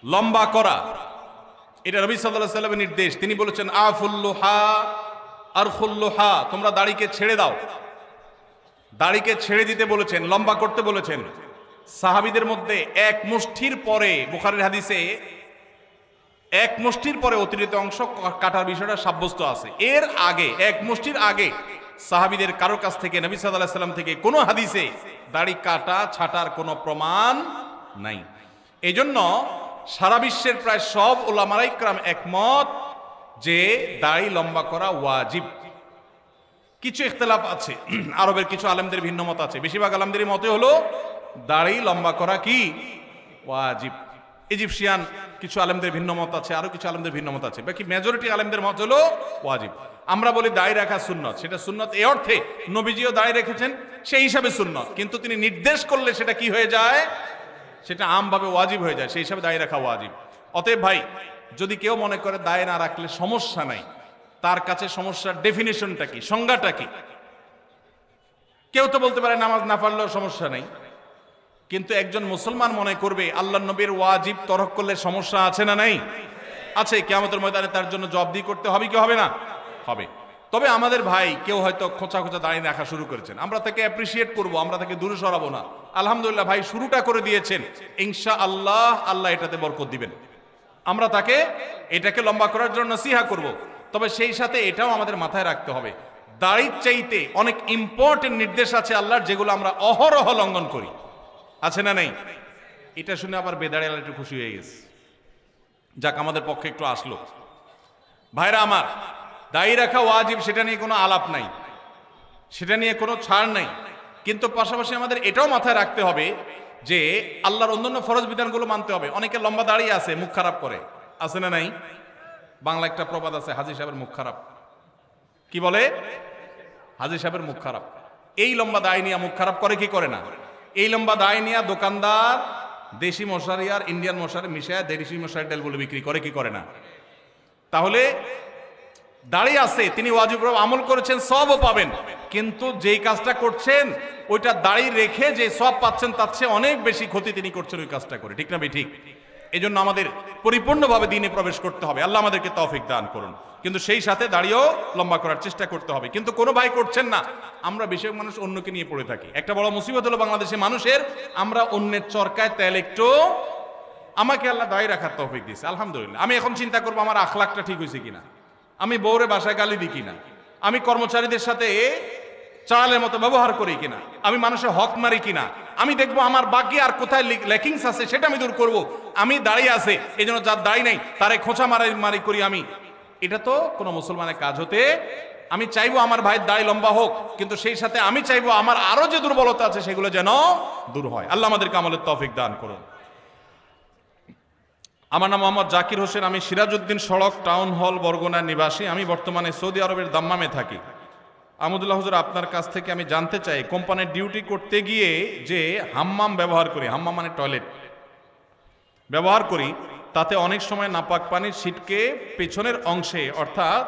লম্বা করা এটা নবী সাল্লাল্লাহু আলাইহি ওয়াসাল্লামের নির্দেশ। তিনি বলেছেন আফুল্লুহা আরখুল্লুহা, তোমরা দাড়িকে ছেড়ে দাও। দাড়িকে ছেড়ে দিতে বলেছেন, লম্বা করতে বলেছেন। সাহাবীদের মধ্যে এক মুষ্টির পরে, বুখারীর হাদিসে এক মুষ্টির পরে অতিরিক্ত অংশ কাটার বিষয়টা সাব্যস্ত আছে। এর আগে, এক মুষ্টির আগে সাহাবীদের কারোর কাছ থেকে, নবী সাল্লাল্লাহু আলাইহি ওয়াসাল্লাম থেকে কোনো হাদিসে দাড়ি কাটা ছাটার কোনো প্রমাণ নাই। এজন্য সারা বিশ্বের প্রায় সব উলামায়ে ইকরাম একমত যে দাড়ি লম্বা করা ওয়াজিব। কিছু ইখতিলাফ আছে, আরবের কিছু আলেমদের ভিন্ন মত আছে। বেশিরভাগ আলেমদের মতে হলো দাড়ি লম্বা করা কি ওয়াজিব। ইজিপশিয়ান কিছু আলেমদের ভিন্ন মত আছে, আরো কিছু আলেমদের ভিন্ন মত আছে। বাকি মেজরিটি আলেমদের মত হলো ওয়াজিব। আমরা বলি দাড়ি রাখা সুন্নত, সেটা সুন্নত এই অর্থে নবীজিও দাড়ি রেখেছেন, সেই হিসাবে সুন্নত। কিন্তু তিনি নির্দেশ করলে সেটা কি হয়ে যায়? সেটা আমভাবে ওয়াজিব হয়ে যায়, সেই হিসাবে দাড়ি রাখা ওয়াজিব। অতএব ভাই, যদি কেউ মনে করে দাড়ি না রাখলে সমস্যা নাই, তার কাছে সমস্যার ডেফিনিশনটা কি, সংজ্ঞাটা কি? কেউ তো বলতে পারে নামাজ না পড়লেও সমস্যা নাই, কিন্তু একজন মুসলমান মনে করবে আল্লাহর নবীর ওয়াজিব তরক করলে সমস্যা আছে না নাই? আছে। কিয়ামতের ময়দানে তার জন্য জবাবদিহি করতে হবে কি হবে না? হবে। তবে আমাদের ভাই কেউ হয়তো খোঁচা খোঁচা দাঁড়িয়ে রাখা শুরু করেছেন, আমরা তাকে অ্যাপ্রিসিয়েট করব, আমরা তাকে দূরে সরাবো না। আলহামদুলিল্লাহ ভাই শুরুটা করে দিয়েছেন, ইনশাআল্লাহ আল্লাহ এটাতে বরকত দিবেন। আমরা তাকে এটাকে লম্বা করার জন্য নসিহা করব। তবে সেই সাথে এটাও আমাদের মাথায় রাখতে হবে, দাড়ির চাইতে অনেক ইম্পর্টেন্ট নির্দেশ আছে আল্লাহর, যেগুলো আমরা অহরহ লঙ্ঘন করি। আছে না নাই? এটা শুনে আবার বেদাড়ি আল্লাহ একটু খুশি হয়ে গেছে, যাক আমাদের পক্ষে একটু আসলো। ভাইরা আমার, দাড়ি রাখা ওয়াজিব, সেটা নিয়ে কোনো আলাপ নাই, সেটা নিয়ে কোনো ছাড় নাই। কিন্তু পাশাপাশি আমাদের এটাও মাথায় রাখতে হবে যে আল্লাহর অন্যান্য ফরজ বিধানগুলো মানতে হবে। অনেকে লম্বা দাঁড়িয়ে আছে, মুখ খারাপ করে, আছে না নাই? বাংলা একটা প্রবাদ আছে, হাজী সাহেবের মুখ খারাপ। কি বলে? হাজী সাহেবের মুখ খারাপ। এই লম্বা দাড়ি নিয়ে মুখ খারাপ করে কি করে না? এই লম্বা দাড়ি নিয়ে দোকানদার দেশি মশারি আর ইন্ডিয়ান মশারি মিশায় দেশি মশারি তেলগুলো বিক্রি করে কি করে না? তাহলে দাড়ি আছে, তিনি ওয়াজিব আমল করেছেন, সবও পাবেন, কিন্তু যেই কাজটা করছেন ওইটা দাড়ি রেখে যে সব পাচ্ছেন তার চেয়ে অনেক বেশি ক্ষতি তিনি করছেন ওই কাজটা করে। ঠিক না ভাই? ঠিক। এই জন্য আমাদের পরিপূর্ণভাবে দিনে প্রবেশ করতে হবে, আল্লাহ আমাদেরকে তৌফিক দান করুন, কিন্তু সেই সাথে দাড়িও লম্বা করার চেষ্টা করতে হবে। কিন্তু কোনো ভাই করছেন না, আমরা বেশিরভাগ মানুষ অন্যকে নিয়ে পড়ে থাকি। একটা বড় মুসিবত হলো বাংলাদেশে মানুষের, আমরা অন্যের চরকায় তেল একটু, আমাকে আল্লাহ দাড়ি রাখার তৌফিক দিয়েছে আলহামদুলিল্লাহ, আমি এখন চিন্তা করবো আমার আখলাকটা ঠিক হয়েছে কিনা, আমি বউরে বাসায় গালি দিই কিনা, আমি কর্মচারীদের সাথে চালের মতো ব্যবহার করি কিনা, আমি মানুষের হক মারি কিনা, আমি দেখবো আমার বাকি আর কোথায় ল্যাকিংস আছে সেটা আমি দূর করব। আমি দাঁড়িয়ে আছে এই জন্য যার দাড়ি নাই তারে খোঁচা মারি করি আমি, এটা তো কোনো মুসলমানের কাজ হতে। আমি চাইবো আমার ভাইয়ের দাড়ি লম্বা হোক, কিন্তু সেই সাথে আমি চাইবো আমার আরো যে দুর্বলতা আছে সেগুলো যেন দূর হয়। আল্লাহ আমাদেরকে আমলের তৌফিক দান করুন। আমার নাম মোহাম্মদ জাকির হোসেন, আমি সিরাজউদ্দিন সড়ক টাউন হল বরগুনার নিবাসী। আমি বর্তমানে সৌদি আরবের দাম্মামে থাকি। আহমদুল্লাহ হুজুর, আপনার কাছ থেকে আমি জানতে চাই, কোম্পানির ডিউটি করতে গিয়ে যে হাম্মাম ব্যবহার করি, হাম্মাম মানে টয়লেট ব্যবহার করি, তাতে অনেক সময় নাপাক পানির ছিটকে পেছনের অংশে অর্থাৎ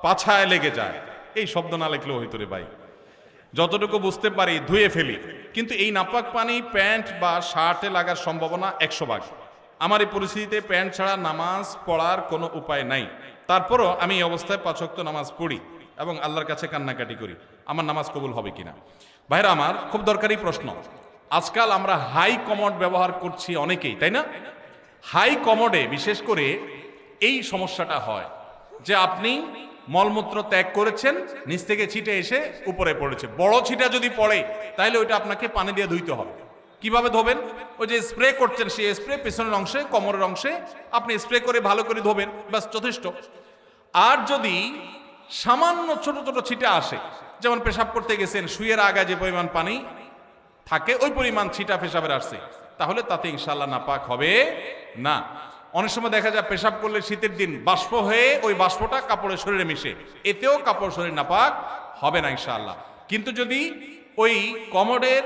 পাছায় লেগে যায়। এই শব্দ না লেখলেও হইতো রে ভাই, যতটুকু বুঝতে পারি ধুয়ে ফেলি, কিন্তু এই নাপাক পানি প্যান্ট বা শার্টে লাগার সম্ভাবনা 100 ভাগ। আমার এই পরিস্থিতিতে প্যান্ট ছাড়া নামাজ পড়ার কোনো উপায় নাই, তারপরও আমি এই অবস্থায় 5 ওয়াক্ত নামাজ পড়ি এবং আল্লাহর কাছে কান্নাকাটি করি, আমার নামাজ কবুল হবে কিনা? ভাইরা আমার, খুব দরকারি প্রশ্ন। আজকাল আমরা হাই কমোড ব্যবহার করছি অনেকেই, তাই না? হাই কমোডে বিশেষ করে এই সমস্যাটা হয় যে আপনি মলমূত্র ত্যাগ করেছেন, নিচ থেকে ছিটে এসে উপরে পড়েছে, বড় ছিটা যদি পড়ে তাহলে ওইটা আপনাকে পানি দিয়ে ধুইতে হবে। কিভাবে ধোবেন? ওই যে স্প্রে করছেন, সেই স্প্রে পেছনের অংশে, কোমরের অংশে আপনি স্প্রে করে ভালো করে ধোবেন, ব্যাস যথেষ্ট। আর যদি সামান্য ছোট ছোট ছিটা আসে, যেমন পেশাব করতে গেছেন, শুয়ের আগায় যে পরিমাণ পানি থাকে ওই পরিমাণ ছিটা পেশাবের আসছে, তাহলে তাতে ইনশাআল্লাহ নাপাক হবে না। অনেক সময় দেখা যায় পেশাব করলে শীতের দিন বাষ্প হয়ে ওই বাষ্পটা কাপড়ের শরীরে মিশে, এতেও কাপড় শরীর নাপাক হবে না ইনশাআল্লাহ। কিন্তু যদি ওই কমোডের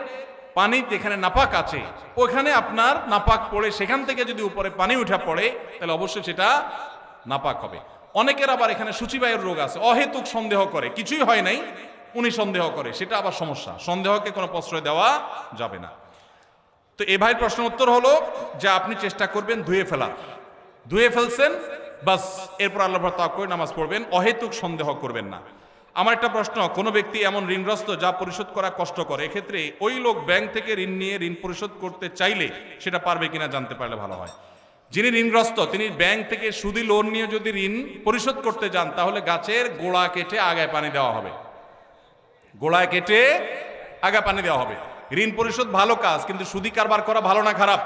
পানি যেখানে নাপাক আছে ওখানে আপনার নাপাক পড়ে সেখান থেকে যদি উপরে পানি উঠা পড়ে তাহলে অবশ্যই সেটা নাপাক হবে। অনেকের আবার এখানে সূচিবায়ুর রোগ আছে, অহেতুক সন্দেহ করে, কিছুই হয় নাই উনি সন্দেহ করে, সেটা আবার সমস্যা। সন্দেহকে কোনো প্রশ্রয় দেওয়া যাবে না। তো এ ভাই প্রশ্ন উত্তর হলো যে আপনি চেষ্টা করবেন ধুয়ে ফেলার, ধুয়ে ফেলছেন বাস, এরপর আল্লাহর উপর তাওয়াক্কুল করে নামাজ পড়বেন, অহেতুক সন্দেহ করবেন না। আমার একটা প্রশ্ন, কোনো ব্যক্তি এমন ঋণগ্রস্ত যা পরিশোধ করা কষ্টকর, এক্ষেত্রে ওই লোক ব্যাংক থেকে ঋণ নিয়ে ঋণ পরিশোধ করতে চাইলে সেটা পারবে কিনা জানতে পারলে ভালো হয়। যিনি ঋণগ্রস্ত তিনি ব্যাংক থেকে সুদি লোন নিয়ে যদি ঋণ পরিশোধ করতে যান তাহলে গাছের গোড়া কেটে আগায় পানি দেওয়া হবে, গোড়ায় কেটে আগা পানি দেওয়া হবে। ঋণ পরিশোধ ভালো কাজ, কিন্তু সুদি কারবার করা ভালো না খারাপ?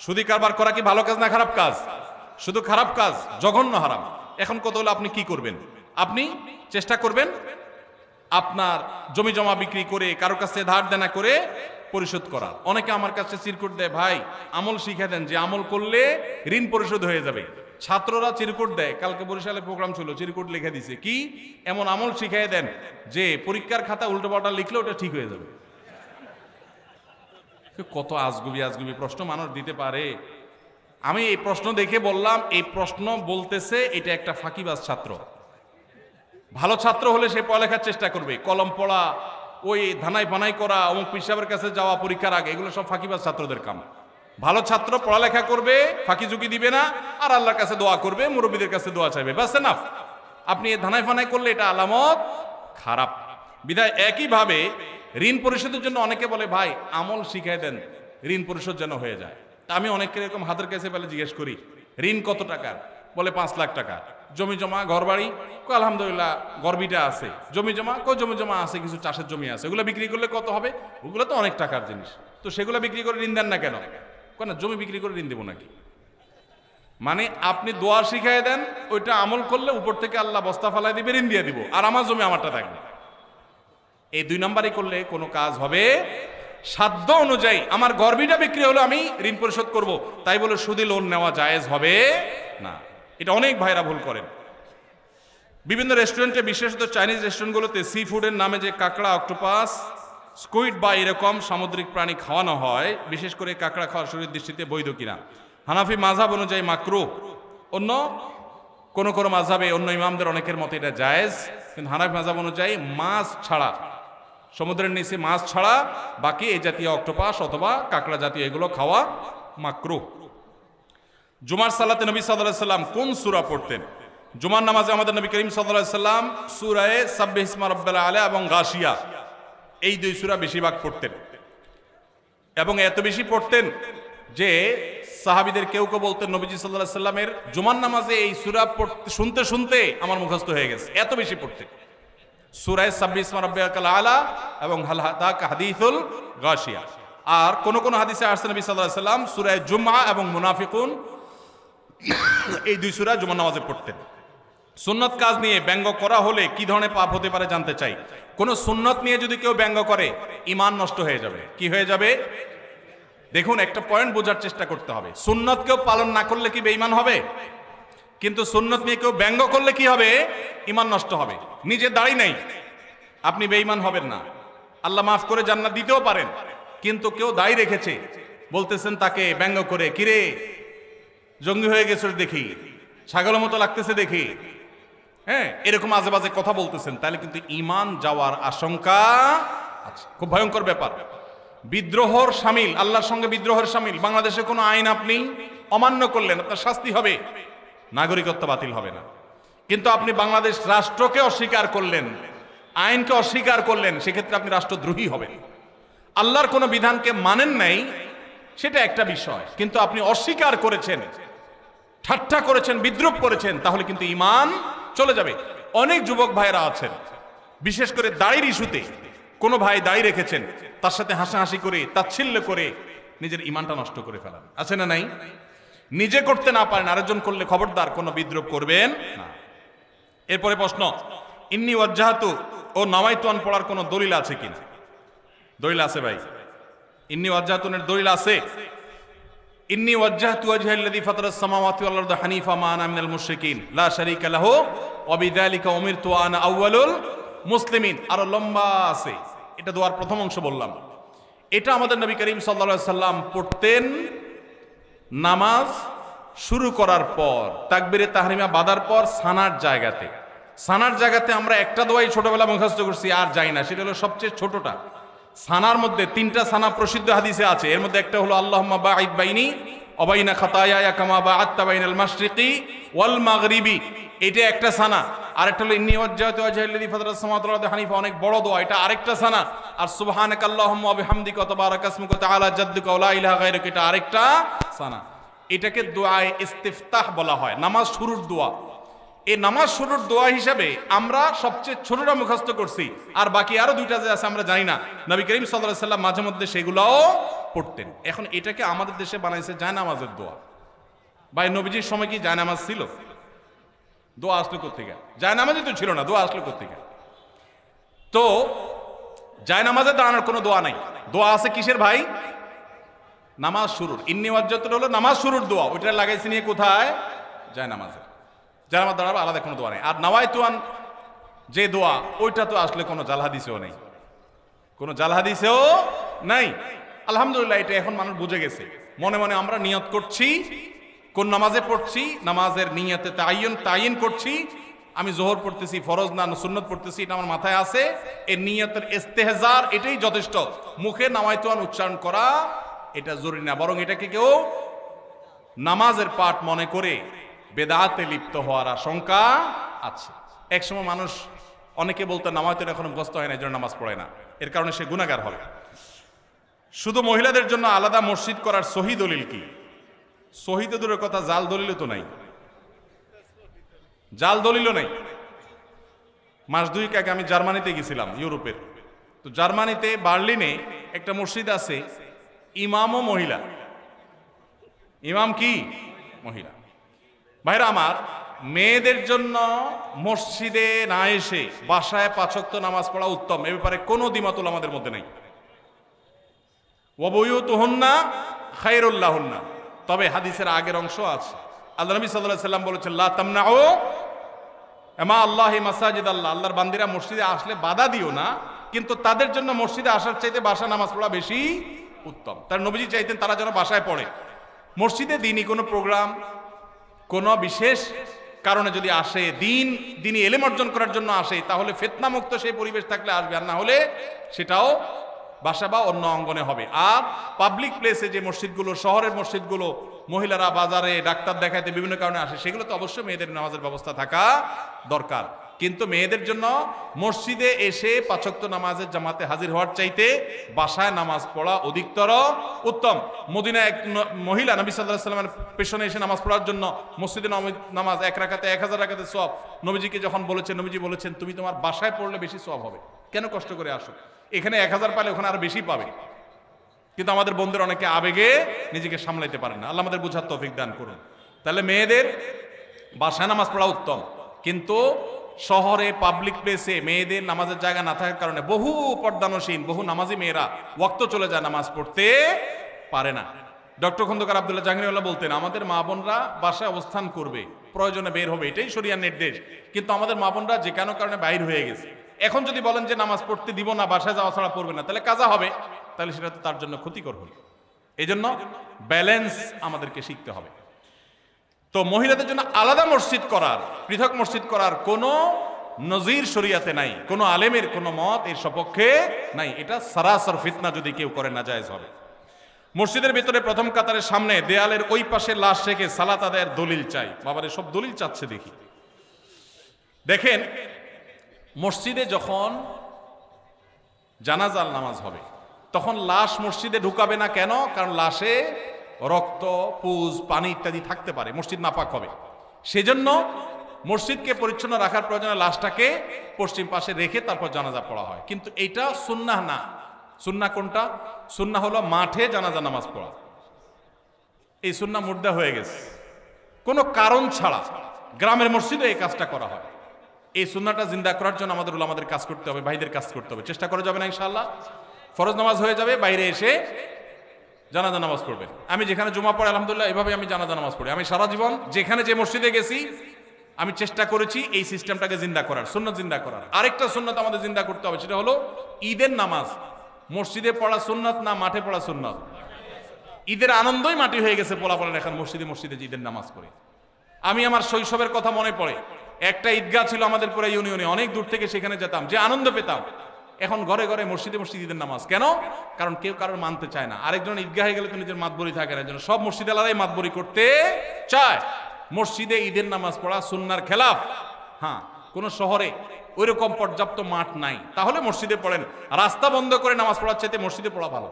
সুদি কারবার করা কি ভালো কাজ না খারাপ কাজ? শুধু খারাপ কাজ, জঘন্য হারাম। এখন কত হলো আপনি কি করবেন? আপনি চেষ্টা করবেন আপনার জমি জমা বিক্রি করে কারোর কাছে ধার দেনা করে পরিশোধ করার। অনেকে আমার কাছে চিরকুট দেয়, ভাই আমল শিখে দেন যে আমল করলে ঋণ পরিশোধ হয়ে যাবে। ছাত্ররা চিরকুট দেয়, কালকে বরিশালে প্রোগ্রাম ছিল, চিরকুট লিখে দিছে কি এমন আমল শিখাই দেন যে পরীক্ষার খাতা উল্টো পাল্টা লিখলে ওটা ঠিক হয়ে যাবে। কত আজগুবি আজগুবি প্রশ্ন মানুষ দিতে পারে। আমি এই প্রশ্ন দেখে বললাম, এই প্রশ্ন বলতেছে এটা একটা ফাঁকিবাজ ছাত্র। ভালো ছাত্র হলে সে পড়ালেখার চেষ্টা করবে, কলম পড়া, ওই ধানাই ফানাই করা, অমুক পিসাবের কাছে যাওয়া পরীক্ষার আগে, এগুলো সব ফাঁকিবাজ ছাত্রদের কাম। ভালো ছাত্র পড়ালেখা করবে, ফাঁকি ঝুঁকি দিবে না, আর আল্লাহর কাছে দোয়া করবে, মুরব্বীদের কাছে দোয়া চাইবে, বাস এনাফ। আপনি ধানাই ফানাই করলে এটা আলামত খারাপ। বিধায় একইভাবে ঋণ পরিশোধের জন্য অনেকে বলে ভাই আমল শিখাই দেন ঋণ পরিশোধ যেন হয়ে যায়। তা আমি অনেকের এরকম হাতের কাছে পেলে জিজ্ঞেস করি ঋণ কত টাকার, বলে 5 লাখ টাকা। জমি জমা ঘর বাড়ি, আলহামদুলিল্লাহ গর্বিটা আছে। জমি জমা জমি জমা আছে, কিছু চাষের জমি আছে, ওগুলো বিক্রি করলে কত হবে? ওগুলো তো অনেক টাকার জিনিস, তো সেগুলো বিক্রি করে ঋণ দেন না কেন? কেন জমি বিক্রি করে ঋণ দেবো নাকি? মানে আপনি দোয়া শিখাই দেন, ওইটা আমল করলে উপর থেকে আল্লাহ বস্তা ফালাই দিবে, ঋণ দিয়ে দিব, আর আমার জমি আমারটা থাকবে। এই 2 নাম্বারই করলে কোনো কাজ হবে? সাধ্য অনুযায়ী আমার গর্বিটা বিক্রি হলো, আমি ঋণ পরিশোধ করব, তাই বলে সুদে লোন নেওয়া জায়েজ হবে না। এটা অনেক ভাইরা ভুল করেন। বিভিন্ন রেস্টুরেন্টে, বিশেষত চাইনিজ রেস্টুরেন্টগুলোতে সি ফুডের নামে যে কাঁকড়া, অক্টোপাস, স্কুইড বা এরকম সামুদ্রিক প্রাণী খাওয়ানো হয়, বিশেষ করে কাঁকড়া খাওয়া শরীর দৃষ্টিতে বৈধ কিনা? হানাফি মাযহাব অনুযায়ী মাকরুহ, অন্য কোন কোন মাযহাবে অন্য ইমামদের অনেকের মতে এটা জায়েজ, কিন্তু হানাফি মাযহাব অনুযায়ী মাছ ছাড়া, সমুদ্রের নিচে মাছ ছাড়া বাকি এই জাতীয় অক্টোপাস অথবা কাঁকড়া জাতীয় এগুলো খাওয়া মাকরুহ। জুমার সালাতে নবী সাল্লাল্লাহু আলাইহি সাল্লাম কোন সূরা পড়তেন? জুমার নামাজে আমাদের নবী করিম সাল্লাল্লাহু আলাইহি সাল্লাম সূরায়ে সাব্বিহ ইসমা রাব্বিল আলা এবং গাশিয়া, এই দুই সূরা বেশিরভাগ পড়তেন, এবং এত বেশি পড়তেন যে সাহাবীদের কেউ কেউ বলতেন নবীজি সাল্লাল্লাহু আলাইহি সাল্লামের জুমার নামাজে এই সূরা শুনতে শুনতে আমার মুখস্থ হয়ে গেছে, এত বেশি পড়তেন। সূরায়ে সাব্বিহ ইসমা রাব্বিল আলা এবং হাল হাদাকা হাদিসুল গাশিয়া। আর কোন কোন হাদিসে আসছে নবী সাল্লাল্লাহু আলাইহি সাল্লাম সূরায়ে জুমআ এবং মুনাফিকুন, এই দুই সূরা জুমার নামাজে পড়তেন। সুন্নত কাজ নিয়ে ব্যঙ্গ করা হলে কি ধরনের পাপ হতে পারে জানতে চাই। কোন সুন্নত নিয়ে যদি কেউ ব্যঙ্গ করে ঈমান নষ্ট হয়ে যাবে। কি হয়ে যাবে? দেখুন, একটা পয়েন্ট বোঝার চেষ্টা করতে হবে। সুন্নত কেউ পালন না করলে কি বেঈমান হবে? কিন্তু সুন্নত নিয়ে কেউ ব্যঙ্গ করলে কি হবে? ঈমান নষ্ট হবে। নিজে দাড়ি নেই, আপনি বেঈমান হবেন না, আল্লাহ মাফ করে জান্নাত দিতেও পারেন। কিন্তু কেউ দাড়ি রেখেছে, বলতেছেন তাকে ব্যঙ্গ করে, কিরে জঙ্গি হয়ে গেছে দেখি, ছাগলের মতো লাগতেছে দেখি, হ্যাঁ, এরকম আজে বাজে কথা বলতেছেন, তাহলে কিন্তু ঈমান যাওয়ার আশঙ্কা আছে। খুব ভয়ঙ্কর ব্যাপার। বিদ্রোহর শামিল, আল্লাহর সঙ্গে বিদ্রোহের শামিল। বাংলাদেশে কোনো আইন আপনি অমান্য করলেন, আপনার শাস্তি হবে, নাগরিকত্ব বাতিল হবে না। কিন্তু আপনি বাংলাদেশ রাষ্ট্রকে অস্বীকার করলেন, আইনকে অস্বীকার করলেন, সেক্ষেত্রে আপনি রাষ্ট্রদ্রোহী হবেন। আল্লাহর কোনো বিধানকে মানেন নাই, সেটা একটা বিষয়, কিন্তু আপনি অস্বীকার করেছেন, ঠাট্টা করেছেন, বিদ্রুপ করেছেন, তাহলে কিন্তু ঈমান চলে যাবে। অনেক যুবক ভাইরা আছেন, বিশেষ করে দাড়ির ইস্যুতে, কোনো ভাই দাড়ি রেখেছেন, তার সাথে হাসাহাসি করে, তাচ্ছিল্য করে নিজের ঈমানটা নষ্ট করে ফেলান, আছে না নাই? নিজে করতে না পারেন, আরেকজন করলে খবরদার কোনো বিদ্রুপ করবেন না। এরপরে প্রশ্ন, ইন্নী ওয়াজ্জাহাতু ও নাওয়াইতুন পড়ার কোনো দলিল আছে কিনা? দলিল আছে ভাই, ইন্নী ওয়াজ্জাহাতুনের দলিল আছে। ইন্নী ওয়াজ্জাহতু ওয়াজহাল্লাযী ফাতারাস সামাওয়াতি ওয়াল আরদা হানিফা মা আনা মিনাল মুশরিকিন লা শারীকা লাহু ওয়া বিযালিকা উমিরতু ওয়া আনা আউয়ালুল মুসলিমিন। আরো লম্বা আছে, এটা দোয়ার প্রথম অংশ বললাম। এটা আমাদের নবী করিম সাল্লাল্লাহু আলাইহি সাল্লাম পড়তেন নামাজ শুরু করার পর, তাকবীরে তাহরিমা বাঁধার পর সানার জায়গাতে। সানার জায়গাতে আমরা একটা দোয়াই ছোটবেলা মুখস্থ করছি, আর যাই না, সেটা হলো সবচেয়ে ছোটটা। সানার মধ্যে তিনটা সানা প্রসিদ্ধ হাদিসে আছে, এর মধ্যে একটা হলো আল্লাহুম্মা বাঈদ বাইনি ওয়া বাইনা খাতায়ায়া কামা বাআদতা বাইনাল মাশরিকি ওয়াল মাগরিবি, এটা একটা সানা। আরেকটা হলো ইন্নী ওয়াজ্জাহতু ওয়াজহাল্লাযী ফাতারাস সামাওয়াতি ওয়াল আরদা হানিফা, অনেক বড় দোয়া, এটা আরেকটা সানা। আর সুবহানাকাল্লাহুম্মা ওয়া বিহামদিকা ওয়া তাবারাকা ইসমুকা ওয়া তাআলা জাদ্দুকা ওয়া লা ইলাহা গায়রুকা, এটা আরেকটা সানা। এটাকে দোয়ায়ে ইস্তিফতাহ বলা হয়, নামাজ শুরুর দোয়া। এই নামাজ শুরুর দোয়া হিসাবে আমরা সবচেয়ে ছোটটা মুখস্থ করছি, আর বাকি আরো দুইটা যে আছে আমরা জানি না। নবী করিম সাল্লাল্লাহু আলাইহি সাল্লাম মাঝে মধ্যে সেগুলোও পড়তেন। এখন এটাকে আমাদের দেশে বানাইছে জায়নামাজের দোয়া। ভাই, নবীজির সময় কি জায়নামাজ ছিল? দোয়া আসলো কোত্থেকে? জায়নামাজই তো ছিল না, দোয়া আসলো কোত্থেকে? তো জায়নামাজে দাঁড়ানোর কোনো দোয়া নাই। দোয়া আছে কিসের ভাই? নামাজ শুরুর। ইন্নী ওয়াজ্জাহতু হলো নামাজ শুরুর দোয়া, ওইটা লাগাইছে নিয়ে কোথায়? জায়নামাজে। জায়নামাজ দাঁড়াবো, আলাদা কোনো দোয়া নেই। আর নাওয়াইতুন যে দোয়া, ওইটা তো আসলে কোনো জাল হাদিসেও নেই, কোনো জাল হাদিসেও নাই। আলহামদুলিল্লাহ, এটা এখন মানুষ বুঝে গেছে। মনে মনে আমরা নিয়ত করছি, কোন নামাজে পড়ছি, নামাজের নিয়তে তাইয়িন করছি, আমি জোহর পড়তেছি, ফরজ না সুন্নত পড়তেছি, এটা আমার মাথায় আছে। এই নিয়তের ইস্তেহজার, এটাই যথেষ্ট। মুখে নাওয়াইতুন উচ্চারণ করা এটা জরুরি না, বরং এটাকে কেউ নামাজের পাঠ মনে করে বেদাতে লিপ্ত হওয়ার আশঙ্কা আছে। একসময় মানুষ অনেকে বলতো নামাজের এখনো মুখস্থ হয় না, এই জন্য নামাজ পড়ে না, এর কারণে সে গুনাহগার হবে। শুধু মহিলাদের জন্য আলাদা মসজিদ করার সহি দলিল কি? সহি তো দূরের কথা, জাল দলিলও তো নাই, জাল দলিলও নাই। মাস দুই আগে আমি জার্মানিতে গেছিলাম, ইউরোপের। তো জার্মানিতে বার্লিনে একটা মসজিদ আছে, ইমামও মহিলা। ইমাম কি? মহিলা। ভাইরা আমার, মেয়েদের জন্য মসজিদে না এসে বাসায় 5 ওয়াক্ত নামাজ পড়া উত্তম, এ ব্যাপারে কোনো দ্বিমত আমাদের মধ্যে নেই। ওয়া বুয়ুতুহুন্না খায়রুল লাহুন্না, তবে হাদিসের আগের অংশ আছে। আল্লাহ নবী সাল্লাল্লাহু আলাইহি সাল্লাম বলেছেন, লা তামনাউ মা আল্লাহি মাসাজিদ আল্লাহ, আল্লাহর বান্দিরা মসজিদে আসলে বাধা দিও না, কিন্তু তাদের জন্য মসজিদে আসার চাইতে বাসায় নামাজ পড়া বেশি উত্তম। তার নবীজি চাইতেন তারা যেন বাসায় পড়ে। মসজিদে দিনই কোনো প্রোগ্রাম, কোনো বিশেষ কারণে যদি আসে, দিনই এলেম অর্জন করার জন্য আসে, তাহলে ফিতনামুক্ত সেই পরিবেশ থাকলে আসবে, আর না হলে সেটাও বাসা বা অন্য অঙ্গনে হবে। আর পাবলিক প্লেসে যে মসজিদগুলো, শহরের মসজিদগুলো, মহিলারা বাজারে ডাক্তার দেখাইতে বিভিন্ন কারণে আসে, সেগুলো তো অবশ্যই মেয়েদের নামাজের ব্যবস্থা থাকা দরকার। কিন্তু মেয়েদের জন্য মসজিদে এসে 5 ওয়াক্ত নামাজের জামাতে হাজির হওয়ার চাইতে বাসায় নামাজ পড়া অধিকতর উত্তম। মদিনায় এক মহিলা নবী সাল্লাল্লাহু আলাইহি ওয়াসাল্লামের পেছনে এসে নামাজ পড়ার জন্য মসজিদে নামাজ 1 রাকাতে 1000 রাকাতে সওয়াব, নবীজিকে যখন বলেছেন, নবীজি বলেছেন তুমি তোমার বাসায় পড়লে বেশি সওয়াব হবে, কেন কষ্ট করে আসো, এখানে 1000 পালে ওখানে আরো বেশি পাবে। কিন্তু আমাদের বন্ধুরা অনেকে আবেগে নিজেকে সামলাইতে পারেন না, আল্লাহ আমাদের বোঝার তৌফিক দান করুন। তাহলে মেয়েদের বাসায় নামাজ পড়া উত্তম, কিন্তু শহরে পাবলিক প্লেসে মেয়েদের নামাজের জায়গা না থাকার কারণে বহু পর্দানসীন, বহু নামাজি মেয়েরা ওয়াক্ত চলে যায়, নামাজ পড়তে পারে না। ডক্টর খন্দকার আব্দুল্লাহ জাহাঙ্গীরউল্লাহ বলতেন, আমাদের মা বোনরা বাসায় অবস্থান করবে, প্রয়োজনে বের হবে, এটাই শরিয়ার নির্দেশ। কিন্তু আমাদের মা বোনরা যে কোনো কারণে বাইর হয়ে গেছে, এখন যদি বলেন যে নামাজ পড়তে দিব না, বাসায় যাওয়া ছাড়া পড়বে না, তাহলে কাজা হবে, তাহলে সেটা তো তার জন্য ক্ষতিকর হল। এই জন্য ব্যালেন্স আমাদেরকে শিখতে হবে। তো মহিলাদের জন্য আলাদা মসজিদ করার, পৃথক মসজিদ করার কোনো নজির শরিয়াতে নাই, কোনো আলেমের কোনো মত এর সপক্ষে নাই। এটা সারাসর ফিতনা, যদি কেউ করে না জায়েজ হবে। মসজিদের ভিতরে প্রথম কাতারের সামনে দেয়ালের ওই পাশে লাশ রেখে সালাত আদায়ের দলিল চাই। বাবারে সব দলিল চাচ্ছে দেখি। দেখেন, মসজিদে যখন জানাজার নামাজ হবে তখন লাশ মসজিদে ঢুকাবে না, কেন? কারণ লাশে রক্ত, পুজ, পানি ইত্যাদি থাকতে পারে, মসজিদ নাপাক হবে। সেজন্য মসজিদকে পরিচ্ছন্ন রাখার প্রয়োজনে লাশটাকে পশ্চিম পাশে রেখে তারপর জানাজা পড়া হয়। কিন্তু এইটা সুন্নাহ না। সুন্নাহ কোনটা? সুন্নাহ হলো মাঠে জানাজা নামাজ পড়া। এই সুন্নাহ মুর্দা হয়ে গেছে, কোনো কারণ ছাড়া গ্রামের মসজিদে এই কাজটা করা হয়। এই সুন্নাহটা জিন্দা করার জন্য আমাদের উলামাদের কাজ করতে হবে, ভাইদের কাজ করতে হবে। চেষ্টা করা যাবে না ইনশাআল্লাহ? ফরজ নামাজ হয়ে যাবে, বাইরে এসে জানাজা নামাজ পড়বেন। আমি যেখানে জুমা পড়ে আলহামদুলিল্লাহ এভাবে আমি জানাজা নামাজ পড়ি। আমি সারা জীবন যেখানে যে মসজিদে গেছি আমি চেষ্টা করেছি এই সিস্টেমটাকে জিন্দা করার, সুন্নাত জিন্দা করার। আরেকটা সুন্নাত আমাদের জিন্দা করতে হবে, সেটা হলো ঈদের নামাজ মসজিদে পড়া সুন্নাত না মাঠে পড়া সুন্নাত? ঈদের আনন্দই মাটি হয়ে গেছে, পোলাপালেন এখন মসজিদে মসজিদে ঈদের নামাজ পড়ে। আমি আমার শৈশবের কথা মনে পড়ে, একটা ঈদগাহ ছিল আমাদের পুরো ইউনিয়নে, অনেক দূর থেকে সেখানে যেতাম, যে আনন্দ পেতাম। এখন ঘরে ঘরে মসজিদে মসজিদ ঈদের নামাজ, কেন? কারণ কেউ কারোর মানতে চায় না। আরেকজন ঈদগাহে গেলে তো নিজের মাতবরি থাকে না, জন্য সব মসজিদ আলাদাই মাতবরি করতে চায়। মসজিদে ঈদের নামাজ পড়া সুন্নাহর খেলাফ। হ্যাঁ, কোন শহরে ওইরকম পর্যাপ্ত মাঠ নাই, তাহলে মসজিদে পড়েন। রাস্তা বন্ধ করে নামাজ পড়ার চাইতে মসজিদে পড়া ভালো।